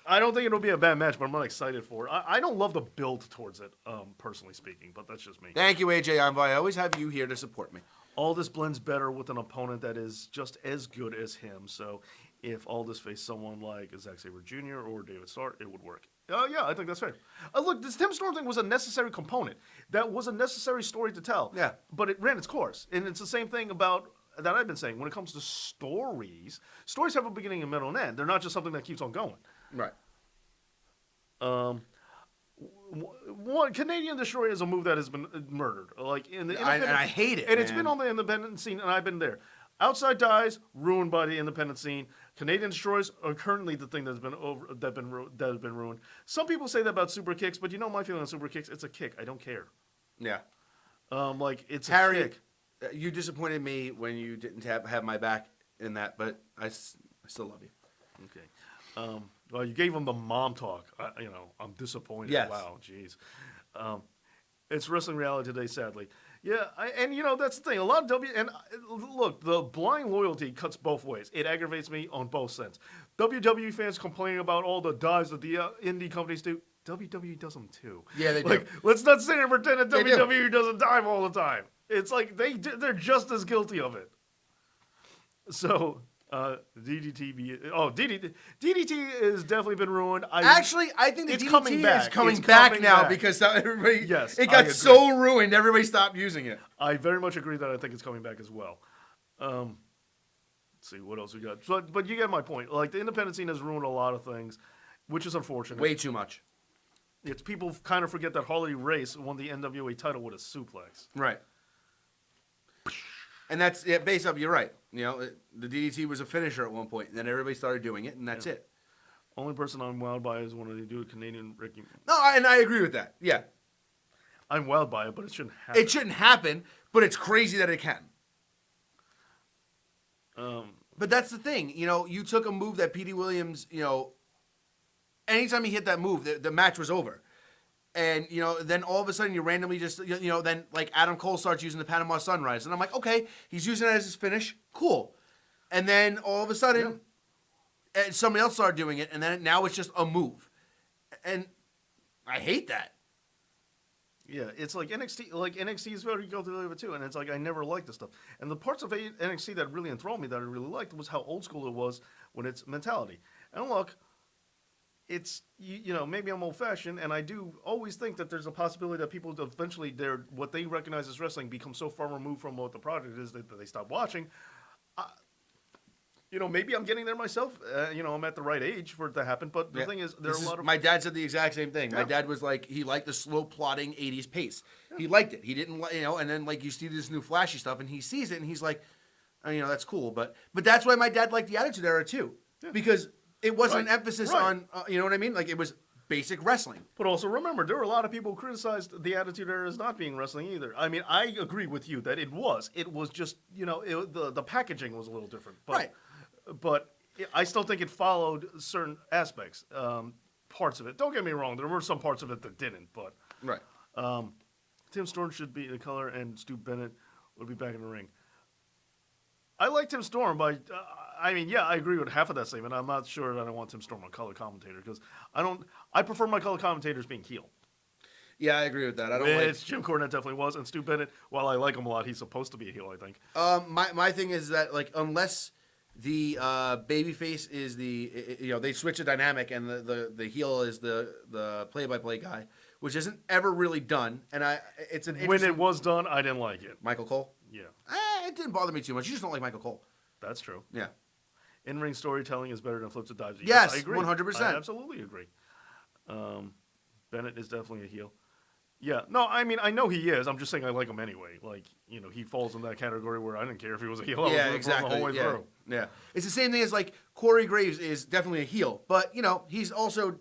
I don't think it'll be a bad match, but I'm not excited for it. I don't love the build towards it, personally speaking, but that's just me. Thank you, AJ Envoy. I always have you here to support me. Aldis blends better with an opponent that is just as good as him. So if Aldis faced someone like Zack Sabre Jr. or David Starr, it would work. Yeah, I think that's fair. Look, this Tim Storm thing was a necessary component. That was a necessary story to tell. Yeah. But it ran its course. And it's the same thing about that I've been saying. When it comes to stories have a beginning, a middle, and end. They're not just something that keeps on going. Right. One Canadian Destroyer is a move that has been murdered. Like in the and I hate it. And it's been on the independent scene, and I've been there. Outside Dies ruined by the independent scene. Canadian Destroyers are currently the thing that has been ruined. Some people say that about super kicks, but you know my feeling on super kicks. It's a kick. I don't care. Yeah. It's Harry, a kick. You disappointed me when you didn't have my back in that, but I still love you. Okay. Well, you gave him the mom talk. I'm disappointed. Yes. Wow, jeez. It's Wrestling Reality Today, sadly. Yeah, that's the thing. A lot of look, the blind loyalty cuts both ways. It aggravates me on both sides. WWE fans complaining about all the dives that the indie companies do. WWE does them too. Yeah, they do. Let's not sit here and pretend that They do. WWE doesn't dive all the time. It's like they're just as guilty of it. So. DDT has definitely been ruined. I think the it's DDT coming back. is coming It's back coming now back. because everybody. Yes, it I got agree. so ruined. Everybody stopped using it. I very much agree that I think it's coming back as well. Let's see what else we got. But you get my point. Like the independent scene has ruined a lot of things, which is unfortunate. Way too much. It's people kind of forget that Harley Race won the NWA title with a suplex. Right. And that's based up. You're right. The DDT was a finisher at one point, and then everybody started doing it, and that's it. Only person I'm wowed by is when they do a Canadian Ricky. No, and I agree with that. Yeah. I'm wowed by it, but it shouldn't happen. It shouldn't happen, but it's crazy that it can. But that's the thing. You took a move that Petey Williams, anytime he hit that move, the match was over. And, then all of a sudden you randomly just, then like Adam Cole starts using the Panama Sunrise. And I'm like, okay, he's using it as his finish. Cool. And then all of a sudden, somebody else started doing it. And then now it's just a move. And I hate that. Yeah, it's like NXT. Like NXT is very guilty of it too, and it's like I never liked this stuff. And the parts of NXT that really enthralled me, that I really liked, was how old school it was when its mentality. And look, it's maybe I'm old fashioned, and I do always think that there's a possibility that people eventually what they recognize as wrestling becomes so far removed from what the product is that they stop watching. Maybe I'm getting there myself. I'm at the right age for it to happen. But the thing is, a lot of my dad said the exact same thing. Yeah. My dad was like, he liked the slow plodding '80s pace. Yeah. He liked it. He didn't, and then like you see this new flashy stuff, and he sees it, and he's like, that's cool. But that's why my dad liked the Attitude Era too, because it wasn't an emphasis on, you know what I mean? Like it was basic wrestling. But also remember, there were a lot of people who criticized the Attitude Era as not being wrestling either. I mean, I agree with you that it was. It was just, the packaging was a little different. But, right. But I still think it followed certain aspects, parts of it. Don't get me wrong, there were some parts of it that didn't. But right. Tim Storm should be in color, and Stu Bennett would be back in the ring. I like Tim Storm, but I agree with half of that statement. I'm not sure that I want Tim Storm on color commentator because I prefer my color commentators being heel. Yeah, I agree with that. I don't It's Jim Cornette definitely was, and Stu Bennett, while I like him a lot, he's supposed to be a heel, I think. My thing is that like unless the babyface is they switch a dynamic and the heel is the play-by-play guy, which isn't ever really done, and it's an when it was done, I didn't like it. Michael Cole. Yeah, it didn't bother me too much. You just don't like Michael Cole. that's true. Yeah. In-ring storytelling is better than flips and dives. Yes, I agree. 100%. I absolutely agree. Bennett is definitely a heel. Yeah, no, I mean, I know he is. I'm just saying I like him anyway. Like, he falls in that category where I didn't care if he was a heel. I was rooting for him exactly. the whole way through. Yeah. It's the same thing as like Corey Graves is definitely a heel, but he's also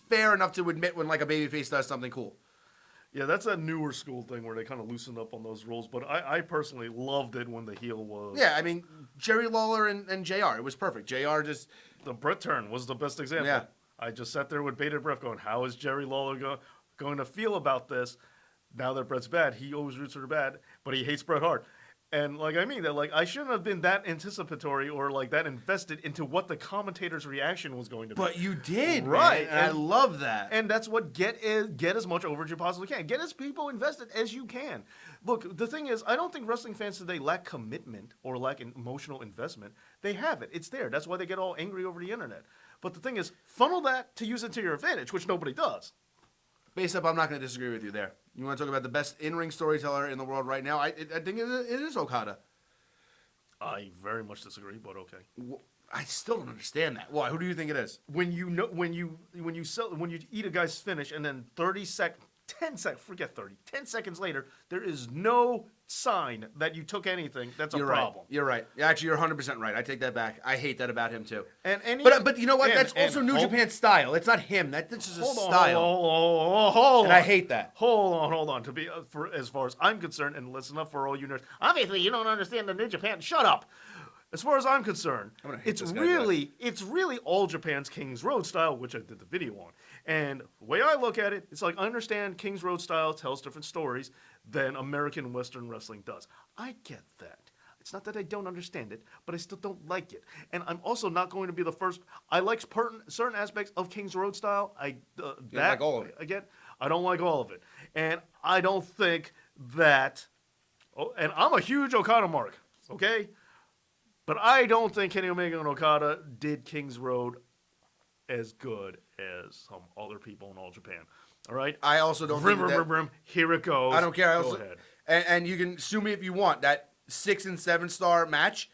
fair enough to admit when like a babyface does something cool. Yeah, that's a newer school thing where they kind of loosened up on those rules. But I personally loved it when the heel was. Yeah, I mean, Jerry Lawler and JR, it was perfect. JR just. The Brett turn was the best example. Yeah. I just sat there with bated breath going, how is Jerry Lawler going to feel about this now that Brett's bad? He always roots for the bad, but he hates Bret Hart. And I shouldn't have been that anticipatory or like that invested into what the commentator's reaction was going to be. But you did, right? Man, and I love that. And that's what get as much over as you possibly can. Get as people invested as you can. Look, the thing is, I don't think wrestling fans today lack commitment or lack emotional investment. They have it. It's there. That's why they get all angry over the internet. But the thing is, funnel that to use it to your advantage, which nobody does. Base up, I'm not going to disagree with you there. You want to talk about the best in-ring storyteller in the world right now? I think it is Okada. I very much disagree, but okay. I still don't understand that. Why? Who do you think it is? When you eat a guy's finish and then 10 seconds later, there is no sign that you took anything. That's a problem. You're right. Actually, you're 100% right. I take that back. I hate that about him too. But you know what? That's also New Japan's style. It's not him. That's just his style. Hold on. And I hate that. Hold on. To be for as far as I'm concerned, and listen up for all you nerds. Obviously, you don't understand the New Japan. Shut up. As far as I'm concerned, it's really all Japan's King's Road style, which I did the video on. And the way I look at it, it's like I understand King's Road style tells different stories than American Western wrestling does. I get that. It's not that I don't understand it, but I still don't like it. And I'm also not going to be the first. I like certain aspects of King's Road style. You don't like all of it. Again, I don't like all of it. And I don't think that. Oh, and I'm a huge Okada mark, okay? But I don't think Kenny Omega and Okada did King's Road as good as some other people in All Japan. All right? I also don't think that... Here it goes. I don't care. Go ahead. And you can sue me if you want. That 6 and 7 star match,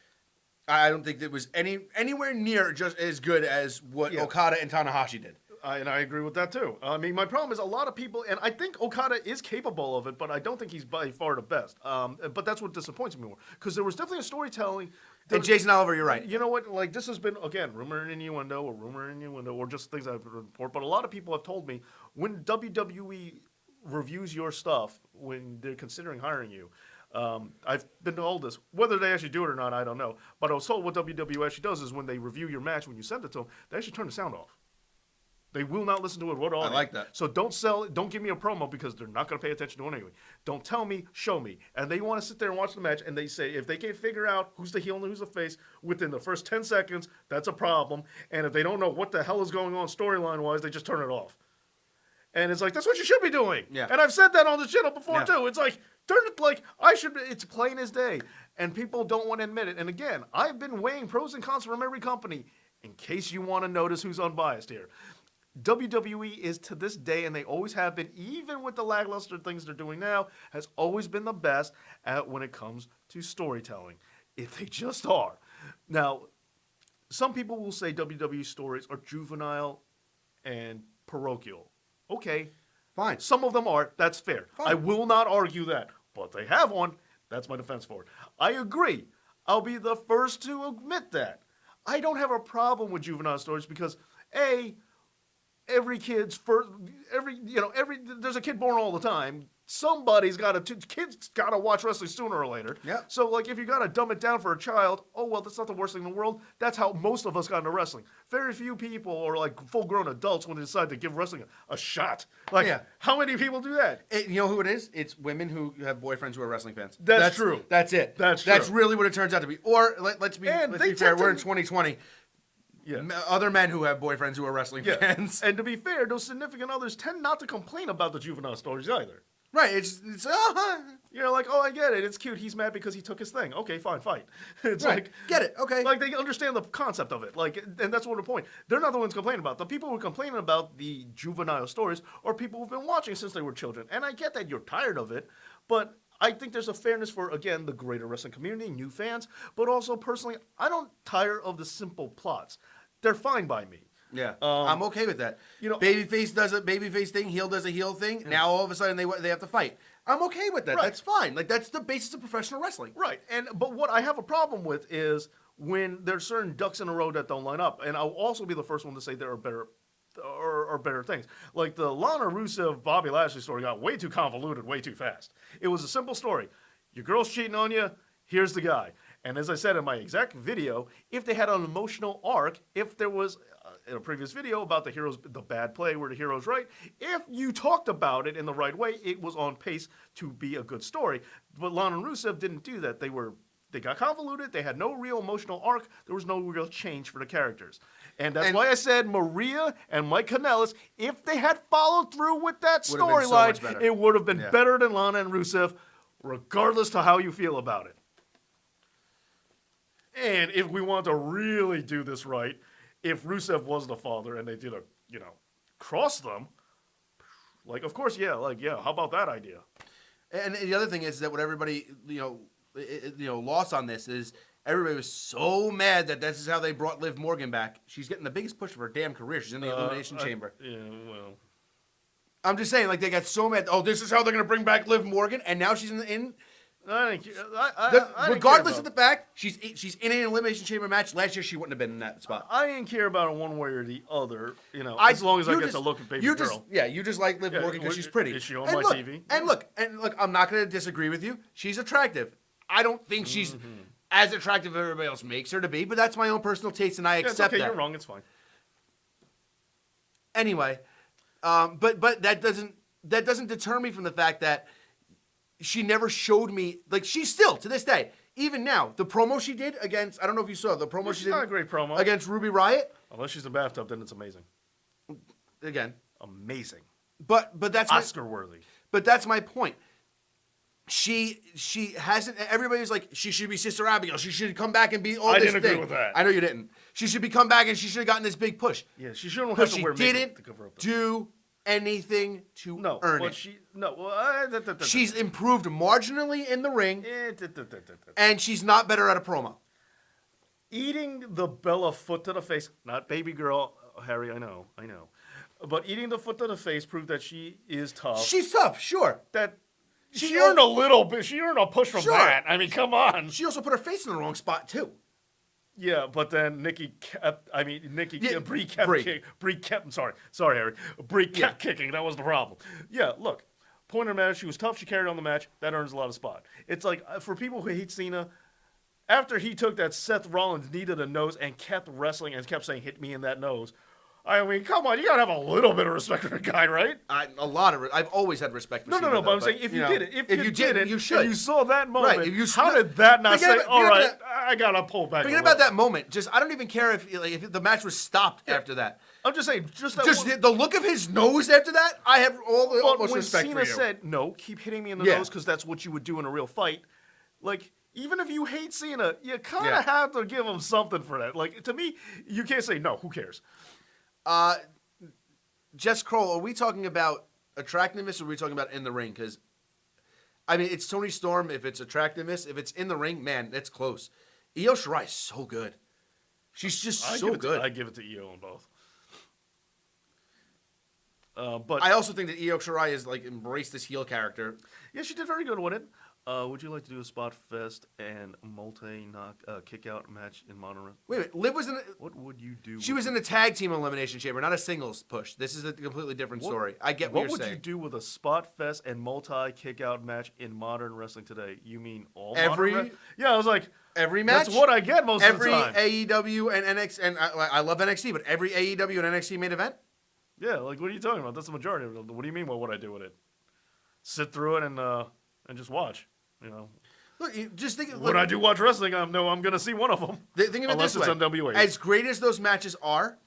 I don't think that was anywhere near just as good as what Okada and Tanahashi did. And I agree with that, too. I mean, my problem is a lot of people, and I think Okada is capable of it, but I don't think he's by far the best. But that's what disappoints me more. Because there was definitely a storytelling... And Jason Oliver, you're right. You know what? Like, this has been, again, rumor and innuendo, or just things I've reported. But a lot of people have told me when WWE reviews your stuff, when they're considering hiring you, I've been told this. Whether they actually do it or not, I don't know. But I was told what WWE actually does is when they review your match, when you send it to them, they actually turn the sound off. They will not listen to it. What audience. like that. So don't give me a promo because they're not going to pay attention to it anyway. Don't tell me, show me. And they want to sit there and watch the match, and they say if they can't figure out who's the heel and who's the face within the first 10 seconds, that's a problem. And if they don't know what the hell is going on storyline-wise, they just turn it off. And it's like, that's what you should be doing. Yeah. And I've said that on the channel before, Yeah. too. It's like, turn it like, I should be, it's plain as day. And people don't want to admit it. And again, I've been weighing pros and cons from every company in case you want to notice who's unbiased here. WWE is to this day, and they always have been, even with the lackluster things they're doing now, has always been the best at when it comes to storytelling. If they just are. Now, some people will say WWE stories are juvenile and parochial. Okay. Fine. Some of them are. That's fair. Fine. I will not argue that. But they have one. That's my defense for it. I agree. I'll be the first to admit that. I don't have a problem with juvenile stories because, every kid's first, there's a kid born all the time. Somebody's got to, kids got to watch wrestling sooner or later. Yeah. So, like, if you got to dumb it down for a child, oh, well, that's not the worst thing in the world. That's how most of us got into wrestling. Very few people are, like, full-grown adults when they decide to give wrestling a shot. Like, Yeah. how many people do that? You know who it is? It's women who have boyfriends who are wrestling fans. That's true. That's it. That's That's true. really what it turns out to be. Or let's be And they fair. tend We're to- in 2020. Yeah. Other men who have boyfriends who are wrestling Yeah. fans. And to be fair, those significant others tend not to complain about the juvenile stories either. Right. It's You're like, oh, I get it. It's cute. He's mad because he took his thing. Okay, fine, fight. It's right. like, Get it? Okay. like they understand the concept of it. Like, and that's what the point. They're not the ones complaining about. The people who are complaining about the juvenile stories are people who've been watching since they were children. And I get that you're tired of it, but I think there's a fairness for, again, the greater wrestling community, new fans, but also personally, I don't tire of the simple plots. They're fine by me. Yeah, I'm okay with that. you know, babyface does a babyface thing, heel does a heel thing. Now all of a sudden they have to fight. I'm okay with that. Right. That's fine. Like that's the basis of professional wrestling. Right, but what I have a problem with is when there's certain ducks in a row that don't line up, and I'll also be the first one to say there are better things. Like the Lana Rusev Bobby Lashley story got way too convoluted, way too fast. It was a simple story. Your girl's cheating on you. Here's the guy. And as I said in my exact video, if they had an emotional arc, if there was in a previous video about the bad play where the hero's right, if you talked about it in the right way, it was on pace to be a good story. But Lana and Rusev didn't do that. They got convoluted. They had no real emotional arc. There was no real change for the characters. And that's why I said Maria and Mike Kanellis, if they had followed through with that Would have been so much storyline, better. it would have been Yeah. better than Lana and Rusev, regardless to how you feel about it. And if we want to really do this right, if Rusev was the father and they did cross them, like, of course, yeah, how about that idea? And the other thing is that what everybody lost on this is everybody was so mad that this is how they brought Liv Morgan back. She's getting the biggest push of her damn career. She's in the Elimination Chamber. Yeah, well. I'm just saying, like they got so mad. Oh, this is how they're gonna bring back Liv Morgan, and now she's in. I didn't care. I didn't Regardless care of the about- fact she's in an Elimination Chamber match. Last year she wouldn't have been in that spot. I didn't care about it one way or the other, as long as I get to look at baby you girl. You just like Liv Yeah, Morgan because is- she's pretty. is she on and my look, TV? And look, I'm not going to disagree with you. She's attractive. I don't think she's as attractive as everybody else makes her to be, but that's my own personal taste, and I Yeah, it's accept okay, that. you're wrong, it's fine. Anyway, but that doesn't deter me from the fact that she never showed me, like, she's still to this day, even now, the promo she did against, I don't know if you saw the promo Yeah, she she's did not a great promo. against Ruby Riott. Unless she's in the bathtub, then it's amazing. Again, Amazing. but that's my, Oscar worthy. but that's my point. She hasn't. Everybody's like, she should be Sister Abigail. She should come back and be all I this didn't agree thing. with that. I know you didn't. She should be come back and she should have gotten this big push. Yeah, she shouldn't But have to she wear makeup didn't to cover up. do anything to earn it. She's improved marginally in the ring, and she's not better at a promo. Eating the Bella foot to the face, not baby girl, Harry, I know. But eating the foot to the face proved that she is tough. She's tough, sure. That She she earned a little bit. She earned a push from Sure. that. I mean, come on. She also put her face in the wrong spot too. Yeah, but then Brie kept, Harry. Brie kept kicking. That was the problem. Yeah, look, point of the matter, she was tough. She carried on the match. That earns a lot of spot. It's like, for people who hate Cena, after he took that Seth Rollins knee to the nose and kept wrestling and kept saying, hit me in that nose, I mean, come on, you gotta have a little bit of respect for the guy, right? I've always had respect for No, Cena, but though, I'm saying if you know, did it, if you did it, you should. and you saw that moment, Right, if you how look, did that not forget say, about- all forget right, about I gotta pull back? Forget a about little. that moment. Just I don't even care if the match was stopped after that. I'm just saying, just that Just one, the look of his nose after that, I have all the but utmost when respect Cena for you. said, no, keep hitting me in the Yeah. nose because that's what you would do in a real fight, like, even if you hate Cena, you kind of Yeah. have to give him something for that. Like, to me, you can't say, no, who cares? Jess Kroll, are we talking about attractiveness or are we talking about in the ring? Because, I mean, it's Toni Storm. If it's attractiveness, if it's in the ring, man, that's close. Io Shirai is so good. She's just so good. I give it to EO on both. But I also think that Io Shirai has like embraced this heel character. yeah, she did very good with it. Would you like to do a spot fest and multi-knock kick-out match in Modern Wrestling? Wait a minute, Liv was in. What would you do? She was in a tag team elimination chamber, not a singles push. This is a completely different story. I get what, What you're would saying. you do with a spot fest and multi-kick-out match in Modern Wrestling today? You mean all Every- Modern Yeah, I was like, Every match. that's what I get most every of the time. AEW and NXT, and I love NXT, but every AEW and NXT main event. Yeah, like what are you talking about? That's the majority of it. What do you mean? What would I do with it? Sit through it and just watch. You know, Look, you just think. when I do watch wrestling, I'm gonna see one of them. Think of it Unless this it's way. NWA. As great as those matches are,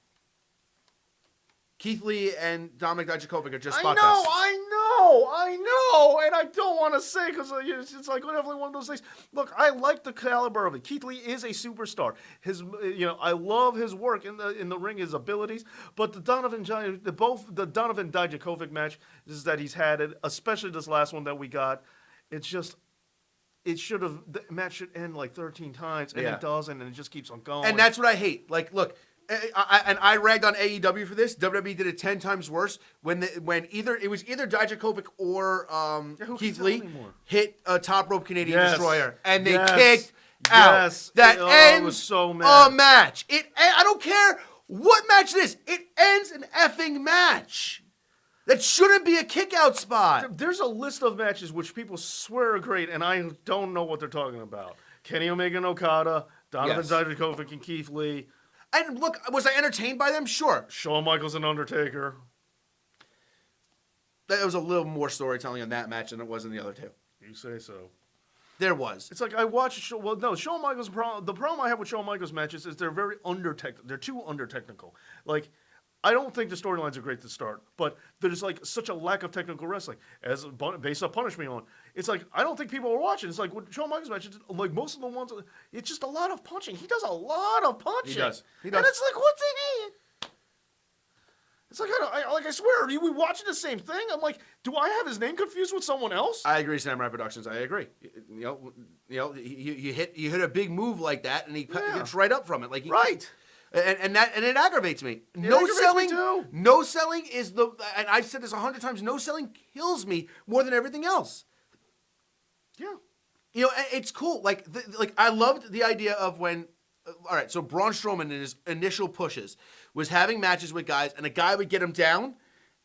Keith Lee and Dominic Dijakovic are just spot fests. I know, and I don't want to say because it's like definitely one of those things. Look, I like the caliber of it. Keith Lee is a superstar. I love his work in the ring, his abilities. But the Donovan Dijakovic match is that he's had it, especially this last one that we got. It's just. The match should end like 13 times, and Yeah. it doesn't, and it just keeps on going. And that's what I hate. Like, look, I ragged on AEW for this. WWE did it 10 times worse when either Dijakovic or who Keith can Lee tell anymore? hit a top rope Canadian Yes. Destroyer, and they Yes. kicked out. Yes. That Oh, I ends was so mad. a match. I don't care what match it is. It ends an effing match. That shouldn't be a kick-out spot. There's a list of matches which people swear are great, and I don't know what they're talking about. Kenny Omega and Okada, Donovan Yes. Dijakovic and Keith Lee, And look, was I entertained by them? Sure. Shawn Michaels and Undertaker. There was a little more storytelling in that match than it was in the other two. You say so. There was. It's like I watched. Shawn Michaels. The problem I have with Shawn Michaels matches is they're very They're too under-technical. Like, I don't think the storylines are great to start, but there's like such a lack of technical wrestling based on Punish Me on. It's like I don't think people are watching. It's like with Shawn Michaels matches, like most of the ones, it's just a lot of punching. He does a lot of punching. He does. And it's like what the heck? It's like I swear, are we watching the same thing? I'm like, do I have his name confused with someone else? I agree, Samurai Productions. I agree. You hit a big move like that, and he gets right up from it. Like Right. And it aggravates me. aggravates me too. No selling is and I've said this 100 times. No selling kills me more than everything else. Yeah. You know, it's cool. Like I loved the idea of when. All right, so Braun Strowman in his initial pushes was having matches with guys, and a guy would get him down,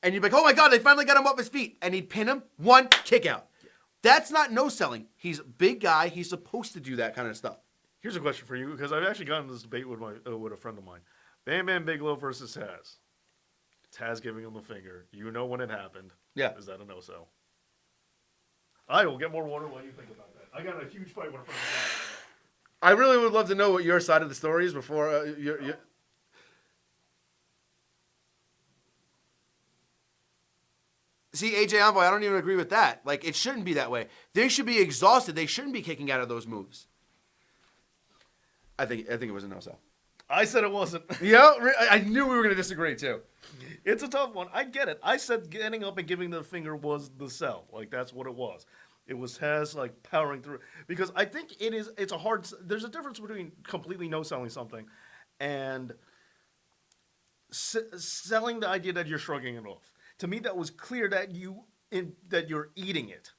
and you'd be like, "Oh my God, they finally got him up his feet," and he'd pin him, one kick out. That's not no selling. He's a big guy. He's supposed to do that kind of stuff. Here's a question for you, because I've actually gotten this debate with a friend of mine. Bam Bam Bigelow versus Taz. Taz giving him the finger. You know when it happened. Yeah. Is that a no-sell? I will get more water while you think about that. I got a huge fight with a friend of mine. I really would love to know what your side of the story is before your. See, AJ Envoy, I don't even agree with that. Like, it shouldn't be that way. They should be exhausted. They shouldn't be kicking out of those moves. I think it was a no-sell. I said it wasn't. Yeah, I knew we were going to disagree too. It's a tough one. I get it. I said getting up and giving the finger was the sell. Like, that's what it was. It was Taz, like, powering through. Because I think it's a hard... There's a difference between completely no-selling something and selling the idea that you're shrugging it off. To me, that was clear that you're eating it.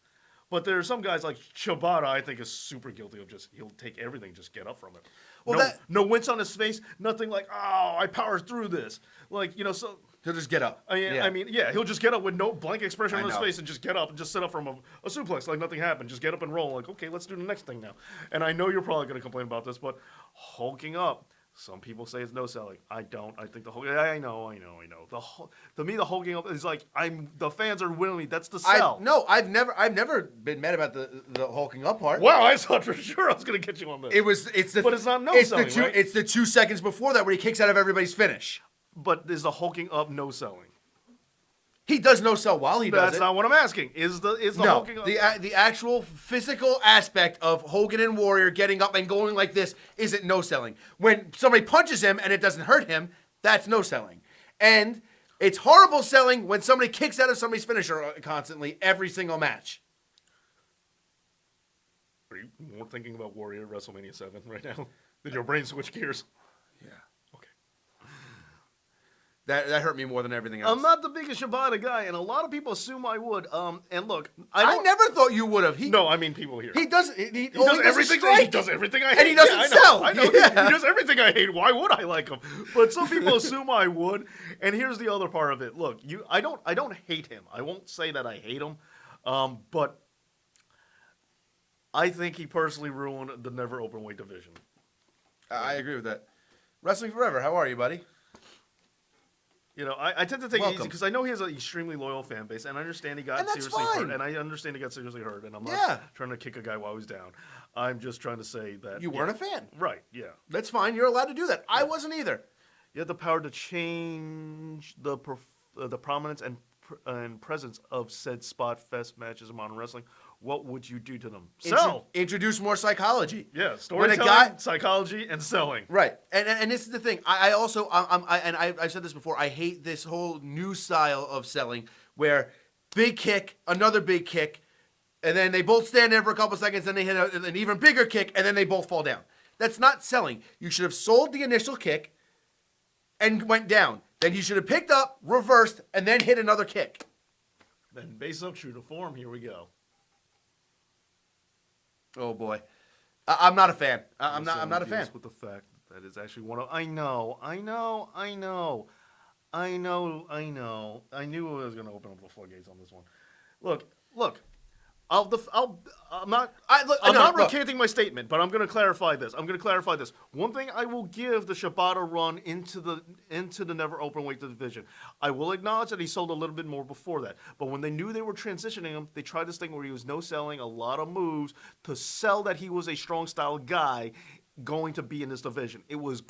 But there are some guys like Shibata, I think, is super guilty of he'll take everything, just get up from it. Well, no wince on his face, nothing like, oh, I powered through this. Like, so... He'll just get up. I mean, he'll just get up with no blank expression on his know. face and just get up and just sit up from a suplex like nothing happened. Just get up and roll. Like, okay, let's do the next thing now. And I know you're probably going to complain about this, but hulking up, Some people say it's no selling. I don't. I think the whole. I know. To me, the hulking up is like the fans are willing me. That's the sell. I've never been mad about the hulking up part. Wow, I thought for sure I was going to get you on this. But it's not no selling, right? It's the 2 seconds before that where he kicks out of everybody's finish. But is the hulking up no selling? He does no sell while he does it. That's not what I'm asking. Is the No, hulking up? the actual physical aspect of Hogan and Warrior getting up and going like this isn't no selling. When somebody punches him and it doesn't hurt him, that's no selling. And it's horrible selling when somebody kicks out of somebody's finisher constantly every single match. Are you more thinking about Warrior WrestleMania 7 right now? Did your brain switch gears? Yeah. Okay. That hurt me more than everything else. I'm not the biggest Shibata guy, and a lot of people assume I would. And look, I never thought you would have. No, I mean people here. He does. He does everything. He does everything I hate. And he doesn't sell. I know. Yeah. He does everything I hate. Why would I like him? But some people assume I would. And here's the other part of it. Look, I don't hate him. I won't say that I hate him. But I think he personally ruined the never open weight division. I agree with that. Wrestling Forever. How are you, buddy? You know, I tend to take it easy Welcome. because I know he has an extremely loyal fan base, and I understand he got And that's seriously fine. hurt, and I understand he got seriously hurt, and I'm not Yeah. trying to kick a guy while he's down. I'm just trying to say that You weren't a fan. right? Yeah, That's fine. You're allowed to do that. I wasn't either. you have the power to change the prominence and presence of said spot fest matches in modern wrestling. What would you do to them? Sell. Introduce more psychology. Yeah, When a storytelling, guy- psychology, and selling. Right, and this is the thing. I've said this before. I hate this whole new style of selling where big kick, another big kick, and then they both stand there for a couple seconds, then they hit an even bigger kick, and then they both fall down. That's not selling. You should have sold the initial kick and went down. Then you should have picked up, reversed, and then hit another kick. Then based on true to form, here we go. Oh boy, I'm not a fan. I'm not a fan. With the fact that is actually one of I knew I knew I was going to open up the floodgates on this one. Look. I'm not recanting my statement, but I'm going to clarify this. One thing I will give the Shibata run into the never open weight division. I will acknowledge that he sold a little bit more before that. But when they knew they were transitioning him, they tried this thing where he was no selling, a lot of moves to sell that he was a strong style guy going to be in this division. It was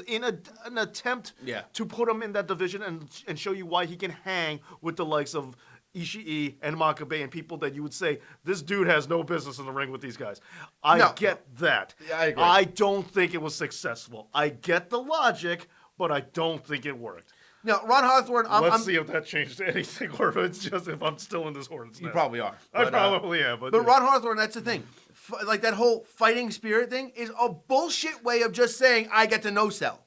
in an attempt to put him in that division and show you why he can hang with the likes of Ishii and Makabe and people that you would say, this dude has no business in the ring with these guys. I get that. Yeah, I agree. I don't think it was successful. I get the logic, but I don't think it worked. Now, Ron Hawthorne, Let's see if that changed anything or if it's just if I'm still in this hornet's you nest. probably are. I But, probably am. But Ron Hawthorne, that's the thing. Like that whole fighting spirit thing is a bullshit way of just saying, I get to no sell.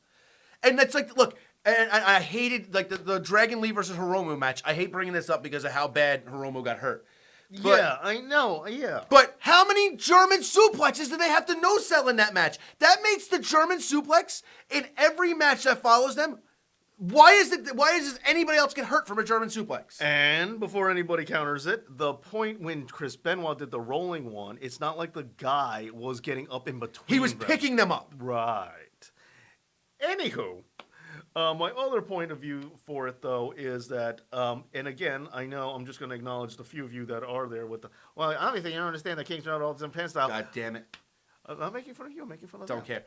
And that's like, look, and I hated like the Dragon Lee versus Hiromu match. I hate bringing this up because of how bad Hiromu got hurt. yeah, I know. Yeah. But how many German suplexes do they have to no sell in that match? That makes the German suplex in every match that follows them. Why does anybody else get hurt from a German suplex? And before anybody counters it, the point when Chris Benoit did the rolling one, it's not like the guy was getting up in between. He was them. picking them up. Right. Anywho, my other point of view for it, though, is that, and again, I know I'm just going to acknowledge the few of you that are there with the, well, obviously you don't understand that King's not all Japan style. God damn it. I'm making fun of you. I'm making fun of Don't care.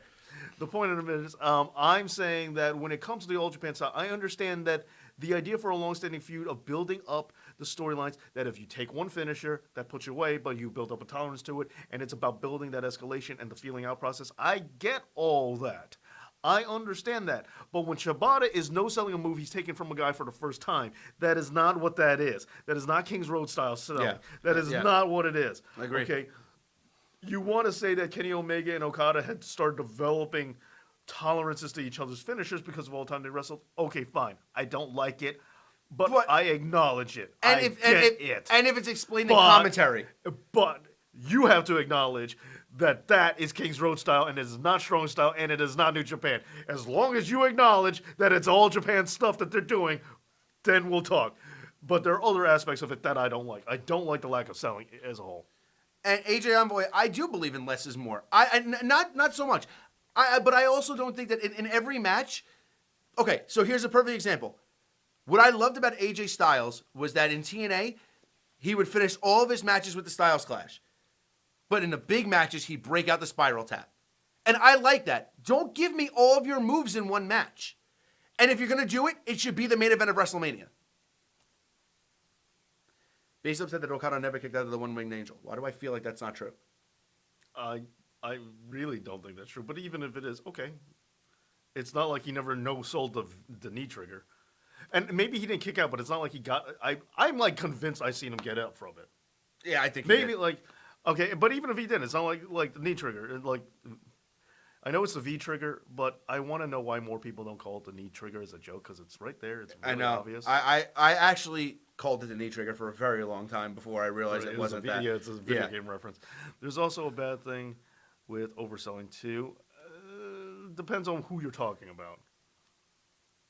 The point of it is, I'm saying that when it comes to the All Japan style, I understand that the idea for a long-standing feud of building up the storylines, that if you take one finisher, that puts you away, but you build up a tolerance to it, and it's about building that escalation and the feeling out process. I get all that. I understand that. But when Shibata is no-selling a move he's taken from a guy for the first time, that is not what that is. That is not King's Road style selling. Yeah. That is not what it is. I agree. Okay? You want to say that Kenny Omega and Okada had started developing tolerances to each other's finishers because of all the time they wrestled? Okay, fine. I don't like it, but I acknowledge it. And I if get it. And if it's explained in But- commentary. But you have to acknowledge that that is King's Road style, and it is not Strong style, and it is not New Japan. As long as you acknowledge that it's all Japan stuff that they're doing, then we'll talk. But there are other aspects of it that I don't like. I don't like the lack of selling as a whole. And AJ Envoy, I do believe in less is more. Not so much. But I also don't think that in every match. Okay, so here's a perfect example. What I loved about AJ Styles was that in TNA, he would finish all of his matches with the Styles Clash. But in the big matches, he'd break out the Spiral Tap. And I like that. Don't give me all of your moves in one match. And if you're going to do it, it should be the main event of WrestleMania. Base upset that Okada never kicked out of the One-Winged Angel. Why do I feel like that's not true? I really don't think that's true. But even if it is, okay. It's not like he never no-sold the knee trigger. And maybe he didn't kick out, but it's not like he got... I'm like convinced I seen him get out from it. Yeah, I think Maybe like... Okay, but even if he didn't, it's not like the knee trigger. Like, I know it's the V trigger, but I want to know why more people don't call it the knee trigger as a joke, because it's right there. It's really obvious. I actually called it the knee trigger for a very long time before I realized it wasn't that. Yeah, it's a video game reference. There's also a bad thing with overselling too. Depends on who you're talking about.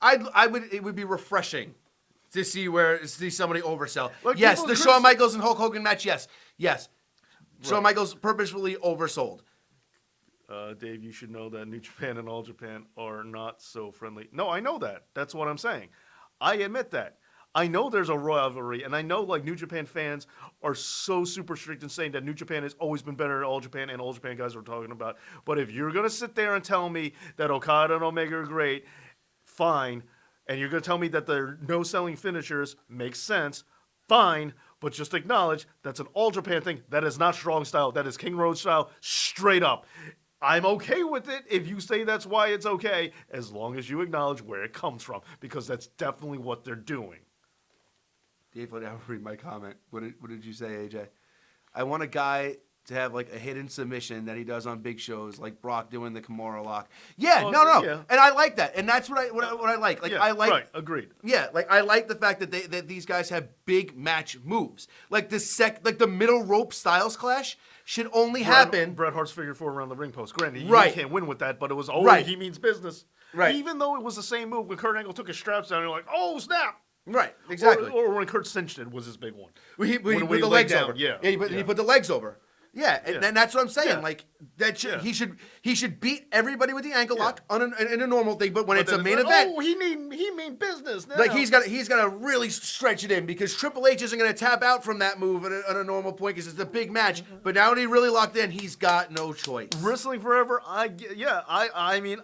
It would be refreshing to see somebody oversell. Like yes, people- the Shawn Michaels and Hulk Hogan match. Yes. Shawn Michaels purposefully oversold. Dave, you should know that New Japan and All Japan are not so friendly. No, I know that. That's what I'm saying. I admit that. I know there's a rivalry, and I know like New Japan fans are so super strict in saying that New Japan has always been better than All Japan, and All Japan guys are talking about. But if you're gonna sit there and tell me that Okada and Omega are great, fine. And you're gonna tell me that their no-selling finishers makes sense, fine. But just acknowledge that's an All Japan thing. That is not strong style. That is King Road style, straight up. I'm okay with it if you say that's why it's okay, as long as you acknowledge where it comes from, because that's definitely what they're doing. Dave, let me read my comment. What did you say, AJ? I want a guy to have like a hidden submission that he does on big shows, like Brock doing the Kimura lock. Yeah, no, yeah. and I like that, and that's what I like. Like Yeah, I like, right, agreed. Yeah, like I like the fact that these guys have big match moves. Like the middle rope Styles Clash should only happen. Bret Hart's figure four around the ring post. Granted, Right. you can't win with that, but it was he means business. Right. Even though it was the same move when Kurt Angle took his straps down, you're like, oh snap. Right, exactly. Or when Kurt cinched it was his big one. When he When put he the laid legs down, over. yeah, He put the legs over. Yeah, and that's what I'm saying. Yeah. Like that Yeah. he should beat everybody with the ankle lock in a normal thing, but when it's a then main like, event, oh, he mean business now. like he's got to really stretch it in, because Triple H isn't going to tap out from that move at a normal point because it's a big match. But now when he really locked in, he's got no choice. Wrestling Forever. I mean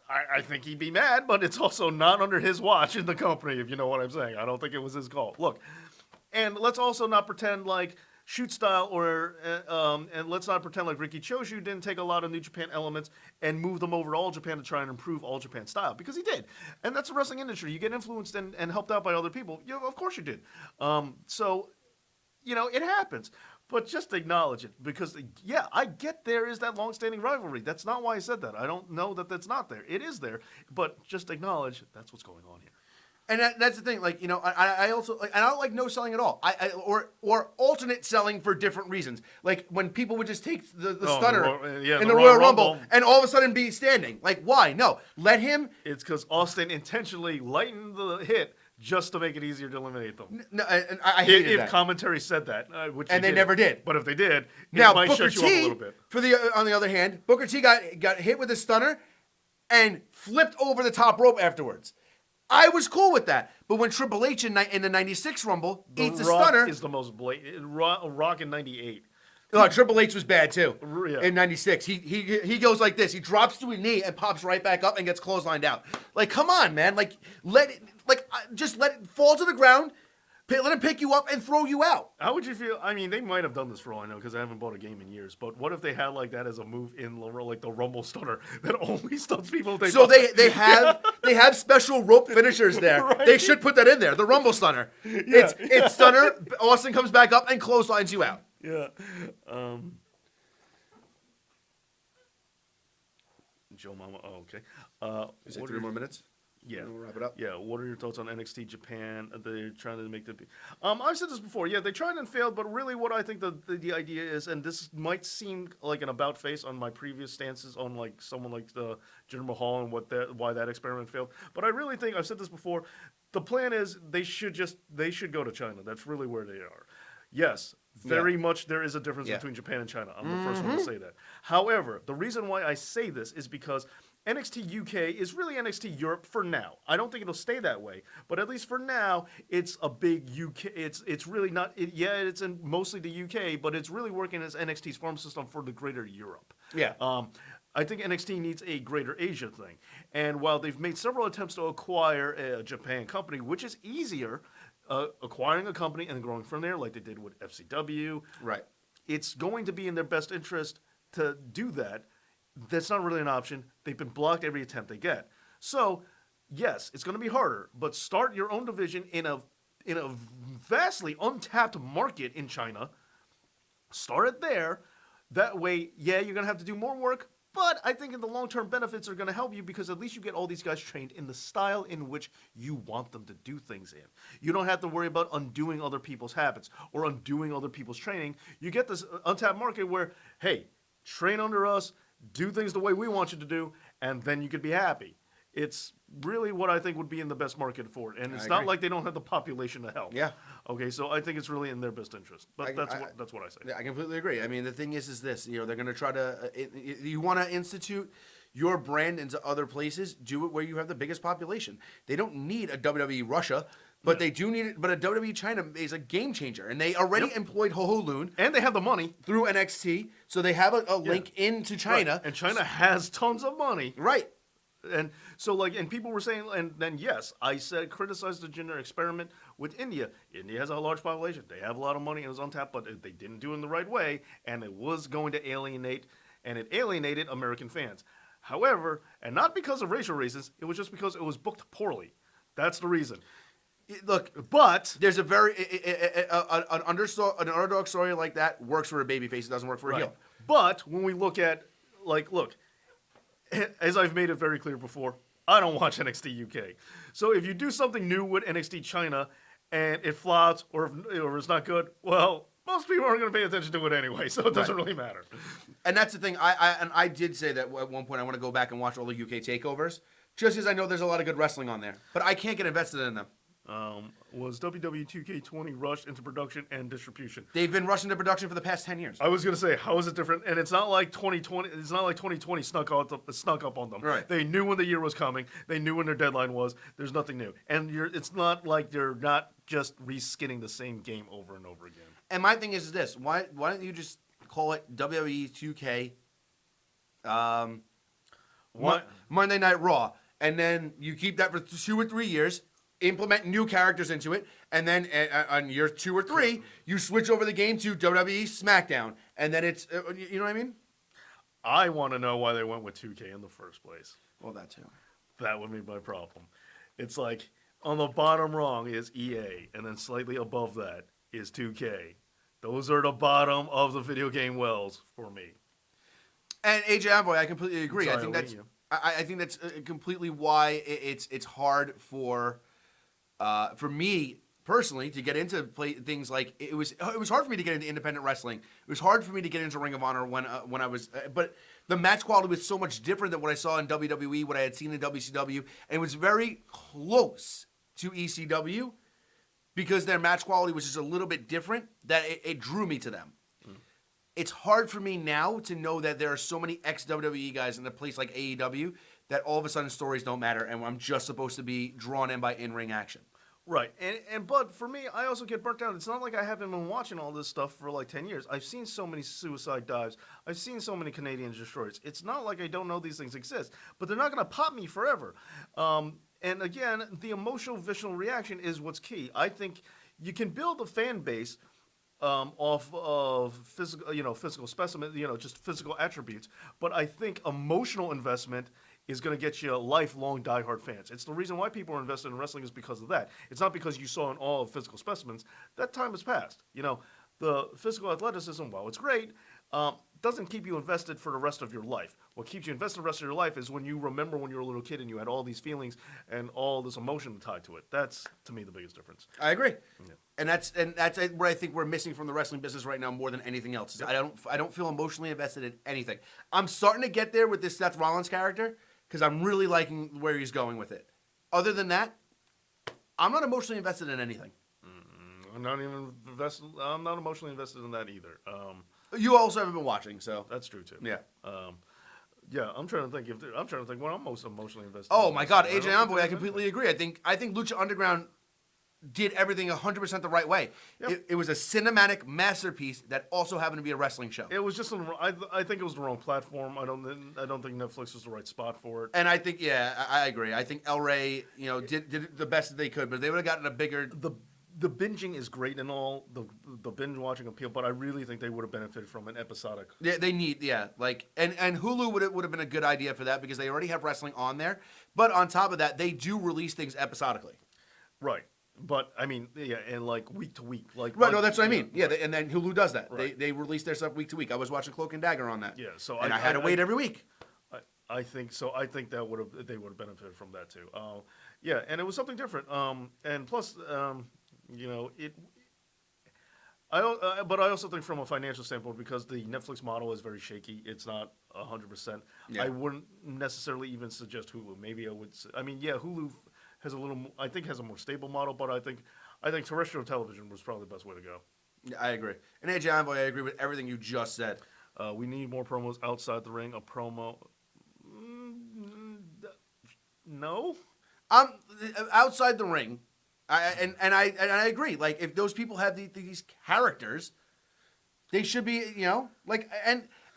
I think he'd be mad, but it's also not under his watch in the company, if you know what I'm saying. I don't think it was his call. Look, and let's also not pretend like shoot style and let's not pretend like Riki Choshu didn't take a lot of New Japan elements and move them over to All Japan to try and improve All Japan style, because he did. And that's the wrestling industry. You get influenced and helped out by other people. Of course you did. So, it happens. But just acknowledge it, because, yeah, I get there is that long-standing rivalry. That's not why I said that. I don't know that that's not there. It is there, but just acknowledge that's what's going on here. And that's the thing. Like, I also and I don't like no selling at all. Or alternate selling for different reasons. Like when people would just take the stunner in the Royal Rumble and all of a sudden be standing. Like, why? No, let him. It's because Austin intentionally lightened the hit just to make it easier to eliminate them. No, and I hated that. If commentary said that, which and they never did. But if they did, Now it might Booker shut you up a T, little bit. on the other hand, Booker T got hit with a stunner and flipped over the top rope afterwards. I was cool with that. But when Triple H in the 96 Rumble eats a stunner. Is the most blatant. Rock in 98. Oh, Triple H was bad too. Yeah. In 96. He goes like this. He drops to a knee and pops right back up and gets clotheslined out. Like, come on, man. Like, just let it fall to the ground. Let him pick you up and throw you out. How would you feel? I mean, they might have done this for all I know, because I haven't bought a game in years. But what if they had like that as a move in like the Rumble stunner that only stuns people? So they have special rope finishers there. Right. They should put that in there. The Rumble stunner. Yeah. It's stunner. Austin comes back up and clotheslines you out. Yeah. Joe Mama. Oh, okay. Is it 3 more minutes? Yeah. We'll wrap it up. Yeah. What are your thoughts on NXT Japan? They're trying to make the. I've said this before. Yeah, they tried and failed, but really, what I think the idea is, and this might seem like an about face on my previous stances on like someone like the Jinder Mahal and why that experiment failed. But I really think I've said this before. The plan is they should go to China. That's really where they are. Yes, very much there is a difference between Japan and China. I'm the first one to say that. However, the reason why I say this is because NXT UK is really NXT Europe for now. I don't think it'll stay that way, but at least for now, it's a big UK. It's really not. It's in mostly the UK, but it's really working as NXT's farm system for the greater Europe. Yeah. I think NXT needs a greater Asia thing, and while they've made several attempts to acquire a Japan company, which is easier, acquiring a company and growing from there, like they did with FCW, Right. it's going to be in their best interest to do that. That's not really an option. They've been blocked every attempt they get. So, yes, it's going to be harder, but start your own division in a vastly untapped market in China. Start it there. That way, yeah, you're going to have to do more work, but I think in the long-term benefits are going to help you because at least you get all these guys trained in the style in which you want them to do things in. You don't have to worry about undoing other people's habits or undoing other people's training. You get this untapped market where, hey, train under us, do things the way we want you to do, and then you could be happy. It's really what I think would be in the best market for it, and it's not agree. like they don't have the population to help. Yeah. Okay, so I think it's really in their best interest. But that's what I say. Yeah, I completely agree. I mean, the thing is this: they're going to try to. You want to institute your brand into other places. Do it where you have the biggest population. They don't need a WWE Russia, but they do need it. But a WWE China is a game changer, and they already employed Ho Ho Lun And they have the money. through NXT, so they have a link into China. Right. And China has tons of money. Right. And so, and people were saying, and then yes, I said, criticize the gender experiment with India. India has a large population. They have a lot of money and it was untapped, but they didn't do it in the right way, and it was going to alienate, and it alienated American fans. However, and not because of racial reasons, it was just because it was booked poorly. That's the reason. Look, But there's a very an underdog story like that works for a babyface. It doesn't work for a heel. But when we look at, look, as I've made it very clear before, I don't watch NXT UK. So if you do something new with NXT China and it flops or it's not good, well, most people aren't going to pay attention to it anyway, so it doesn't really matter. And that's the thing. I did say that at one point I want to go back and watch all the UK takeovers, just because I know there's a lot of good wrestling on there. But I can't get invested in them. Was WWE 2K20 rushed into production and distribution? They've been rushing to production for the past 10 years. I was gonna say, how is it different? And it's not like 2020. It's not like 2020 snuck up on them. Right. They knew when the year was coming. They knew when their deadline was. There's nothing new, and it's not like they're not just reskinning the same game over and over again. And my thing is this: why don't you just call it WWE 2K Monday Night Raw, and then you keep that for 2 or 3 years. Implement new characters into it, and then on year 2 or 3, you switch over the game to WWE SmackDown, and then it's you know what I mean? I want to know why they went with 2K in the first place. Well, that too. That would be my problem. It's like on the bottom rung is EA, and then slightly above that is 2K. Those are the bottom of the video game wells for me. And AJ Envoy, I completely agree. Sorry, I think I'll that's leave you. I think that's completely why it's hard for me personally to get into things like it was hard for me to get into independent wrestling. It was hard for me to get into Ring of Honor when I was but the match quality was so much different than what I saw in WWE, what I had seen in WCW, and it was very close to ECW because their match quality was just a little bit different that it drew me to them. It's hard for me now to know that there are so many ex-WWE guys in a place like AEW that all of a sudden stories don't matter and I'm just supposed to be drawn in by in-ring action. Right, but for me, I also get burnt out. It's not like I haven't been watching all this stuff for like 10 years. I've seen so many suicide dives. I've seen so many Canadian destroyers. It's not like I don't know these things exist, but they're not going to pop me forever. And again, the emotional, visceral reaction is what's key. I think you can build a fan base off of physical specimen, just physical attributes. But I think emotional investment is going to get you lifelong diehard fans. It's the reason why people are invested in wrestling is because of that. It's not because you saw an all of physical specimens. That time has passed. The physical athleticism, while it's great, doesn't keep you invested for the rest of your life. What keeps you invested the rest of your life is when you remember when you were a little kid and you had all these feelings and all this emotion tied to it. That's, to me, the biggest difference. I agree. Yeah. And that's what I think we're missing from the wrestling business right now more than anything else. Yep. I don't feel emotionally invested in anything. I'm starting to get there with this Seth Rollins character because I'm really liking where he's going with it. Other than that, I'm not emotionally invested in anything. I'm not emotionally invested in that either. You also haven't been watching, so That's true too. yeah. Yeah, I'm trying to think I'm trying to think when I'm most emotionally invested. Oh in my this. God, I don't AJ think Envoy, I there's completely anything. agree. I think Lucha Underground did everything 100% the right way. Yep. It was a cinematic masterpiece that also happened to be a wrestling show. It was just I think it was the wrong platform. I don't think Netflix was the right spot for it. And I think, yeah, I agree. I think El Rey, did the best that they could, but they would have gotten a bigger. The binging is great and all, the binge watching appeal, but I really think they would have benefited from an episodic. They need, like, and Hulu would have been a good idea for that because they already have wrestling on there. But on top of that, they do release things episodically. Right. But I mean, yeah, and like week to week, Right, no, that's what I mean. Yeah, right. and then Hulu does that. Right. They release their stuff week to week. I was watching Cloak and Dagger on that. Yeah, so and I had to wait every week. I think so. I think they would have benefited from that too. Yeah, and it was something different. And plus, it. But I also think from a financial standpoint, because the Netflix model is very shaky, it's not 100%. Yeah. I wouldn't necessarily even suggest Hulu. Maybe I would. I mean, yeah, Hulu has a little. I think has a more stable model, but I think terrestrial television was probably the best way to go. Yeah, I agree. And AJ Envoy, I agree with everything you just said. We need more promos outside the ring. A promo. No. Outside the ring, I agree. Like, if those people have these characters, they should be,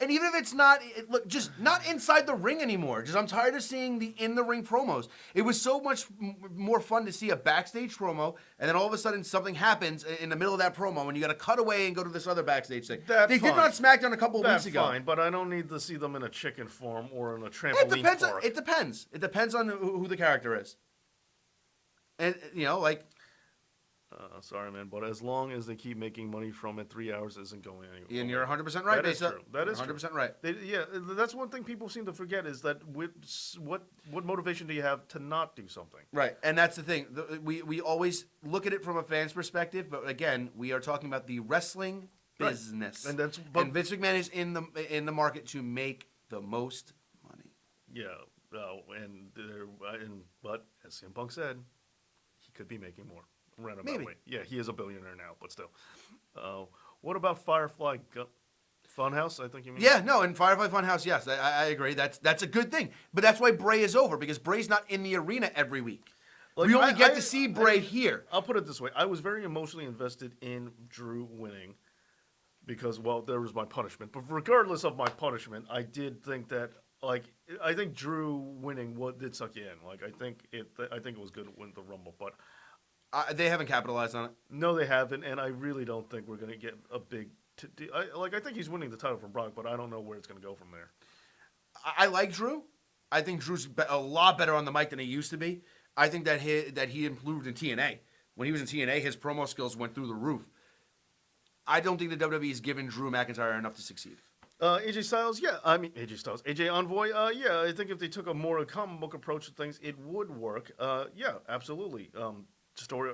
and even if it's not, just not inside the ring anymore. Just I'm tired of seeing the in the ring promos. It was so much more fun to see a backstage promo, and then all of a sudden something happens in the middle of that promo, and you got to cut away and go to this other backstage thing. They did not SmackDown a couple of weeks ago. That's fine, but I don't need to see them in a chicken form or in a trampoline park. It depends. It depends on who the character is. And like. Sorry, man, but as long as they keep making money from it, 3 hours isn't going anywhere. And you're 100% right. That is true. That is 100% right. That's one thing people seem to forget is that what motivation do you have to not do something? Right, and that's the thing. We always look at it from a fan's perspective, but again, we are talking about the wrestling business, right. And Vince McMahon is in the market to make the most money. Yeah, but as CM Punk said, he could be making more. Maybe. Way. Yeah, he is a billionaire now, but still. What about Firefly Funhouse? I think you mean. Yeah, no, in Firefly Funhouse, yes, I agree. That's a good thing, but that's why Bray is over because Bray's not in the arena every week. We only get to see Bray here. I'll put it this way: I was very emotionally invested in Drew winning because, well, there was my punishment. But regardless of my punishment, I did think that. I think Drew winning did suck you in. I think it was good to win the Rumble, but. They haven't capitalized on it. No, they haven't, and I really don't think we're going to get a big. I think he's winning the title from Brock, but I don't know where it's going to go from there. I like Drew. I think Drew's a lot better on the mic than he used to be. I think that he improved in TNA. When he was in TNA, his promo skills went through the roof. I don't think the WWE's given Drew McIntyre enough to succeed. AJ Styles, yeah. I mean, AJ Styles. AJ Envoy, yeah. I think if they took a more comic book approach to things, it would work. Yeah, absolutely. Story,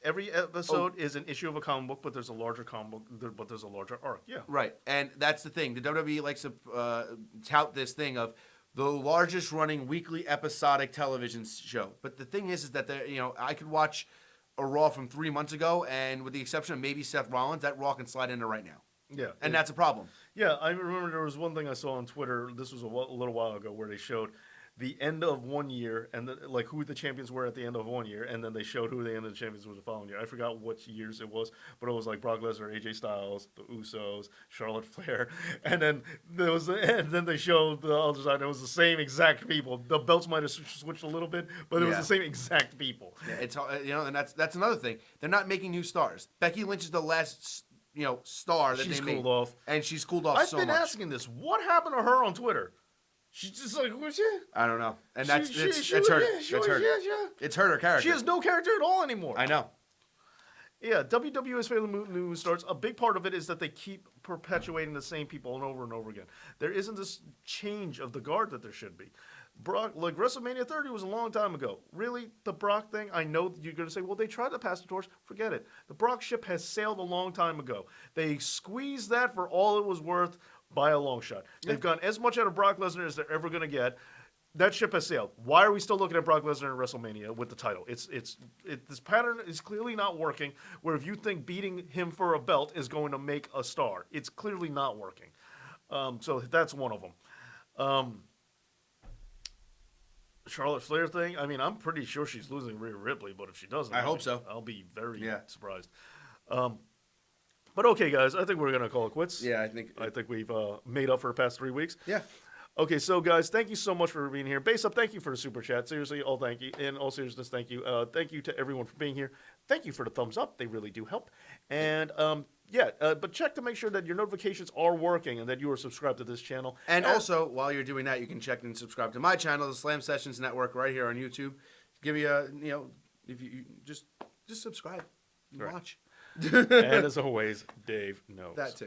every episode is an issue of a comic book, but there's a larger comic book, but there's a larger arc. Yeah, right, and that's the thing. The WWE likes to tout this thing of the largest running weekly episodic television show. But the thing is that I could watch a Raw from 3 months ago, and with the exception of maybe Seth Rollins, that Raw can slide into right now. Yeah, and that's a problem. Yeah, I remember there was one thing I saw on Twitter. This was a little while ago, where they showed the end of 1 year and who the champions were at the end of 1 year, and then they showed who the end of the champions was the following year. I forgot which years it was, but it was like Brock Lesnar, AJ Styles, the Usos, Charlotte Flair, and then they showed the other side. It was the same exact people. The belts might have switched a little bit, but it was the same exact people. Yeah, it's and that's another thing. They're not making new stars. Becky Lynch is the last star that she's they made, cooled off, and she's cooled off so much. I've been asking this. What happened to her on Twitter? She's just like, who's she? I don't know. And that's hurt. Yeah. It's hurt her character. She has no character at all anymore. I know. Yeah, WWE's Fatal News starts. A big part of it is that they keep perpetuating the same people and over again. There isn't this change of the guard that there should be. Brock, WrestleMania 30 was a long time ago. Really, the Brock thing, I know you're going to say, well, they tried to pass the torch. Forget it. The Brock ship has sailed a long time ago. They squeezed that for all it was worth by a long shot. They've gotten as much out of Brock Lesnar as they're ever going to get. that ship has sailed. Why are we still looking at Brock Lesnar in WrestleMania with the title? This pattern is clearly not working. Where if you think beating him for a belt is going to make a star, it's clearly not working. So that's one of them. Charlotte Flair thing. I mean, I'm pretty sure she's losing Rhea Ripley, but if she doesn't, I hope so. I'll be very Yeah. surprised. But okay, guys, I think we're gonna call it quits. Yeah, I think we've made up for the past 3 weeks. Yeah. Okay, so guys, thank you so much for being here. Base Up, thank you for the super chat. Seriously, all thank you. In all seriousness, thank you. Thank you to everyone for being here. Thank you for the thumbs up. They really do help. And but check to make sure that your notifications are working and that you are subscribed to this channel. And also, while you're doing that, you can check and subscribe to my channel, the Slam Sessions Network, right here on YouTube. Give me a, if you just subscribe and Right. watch. And as always, Dave knows. That too.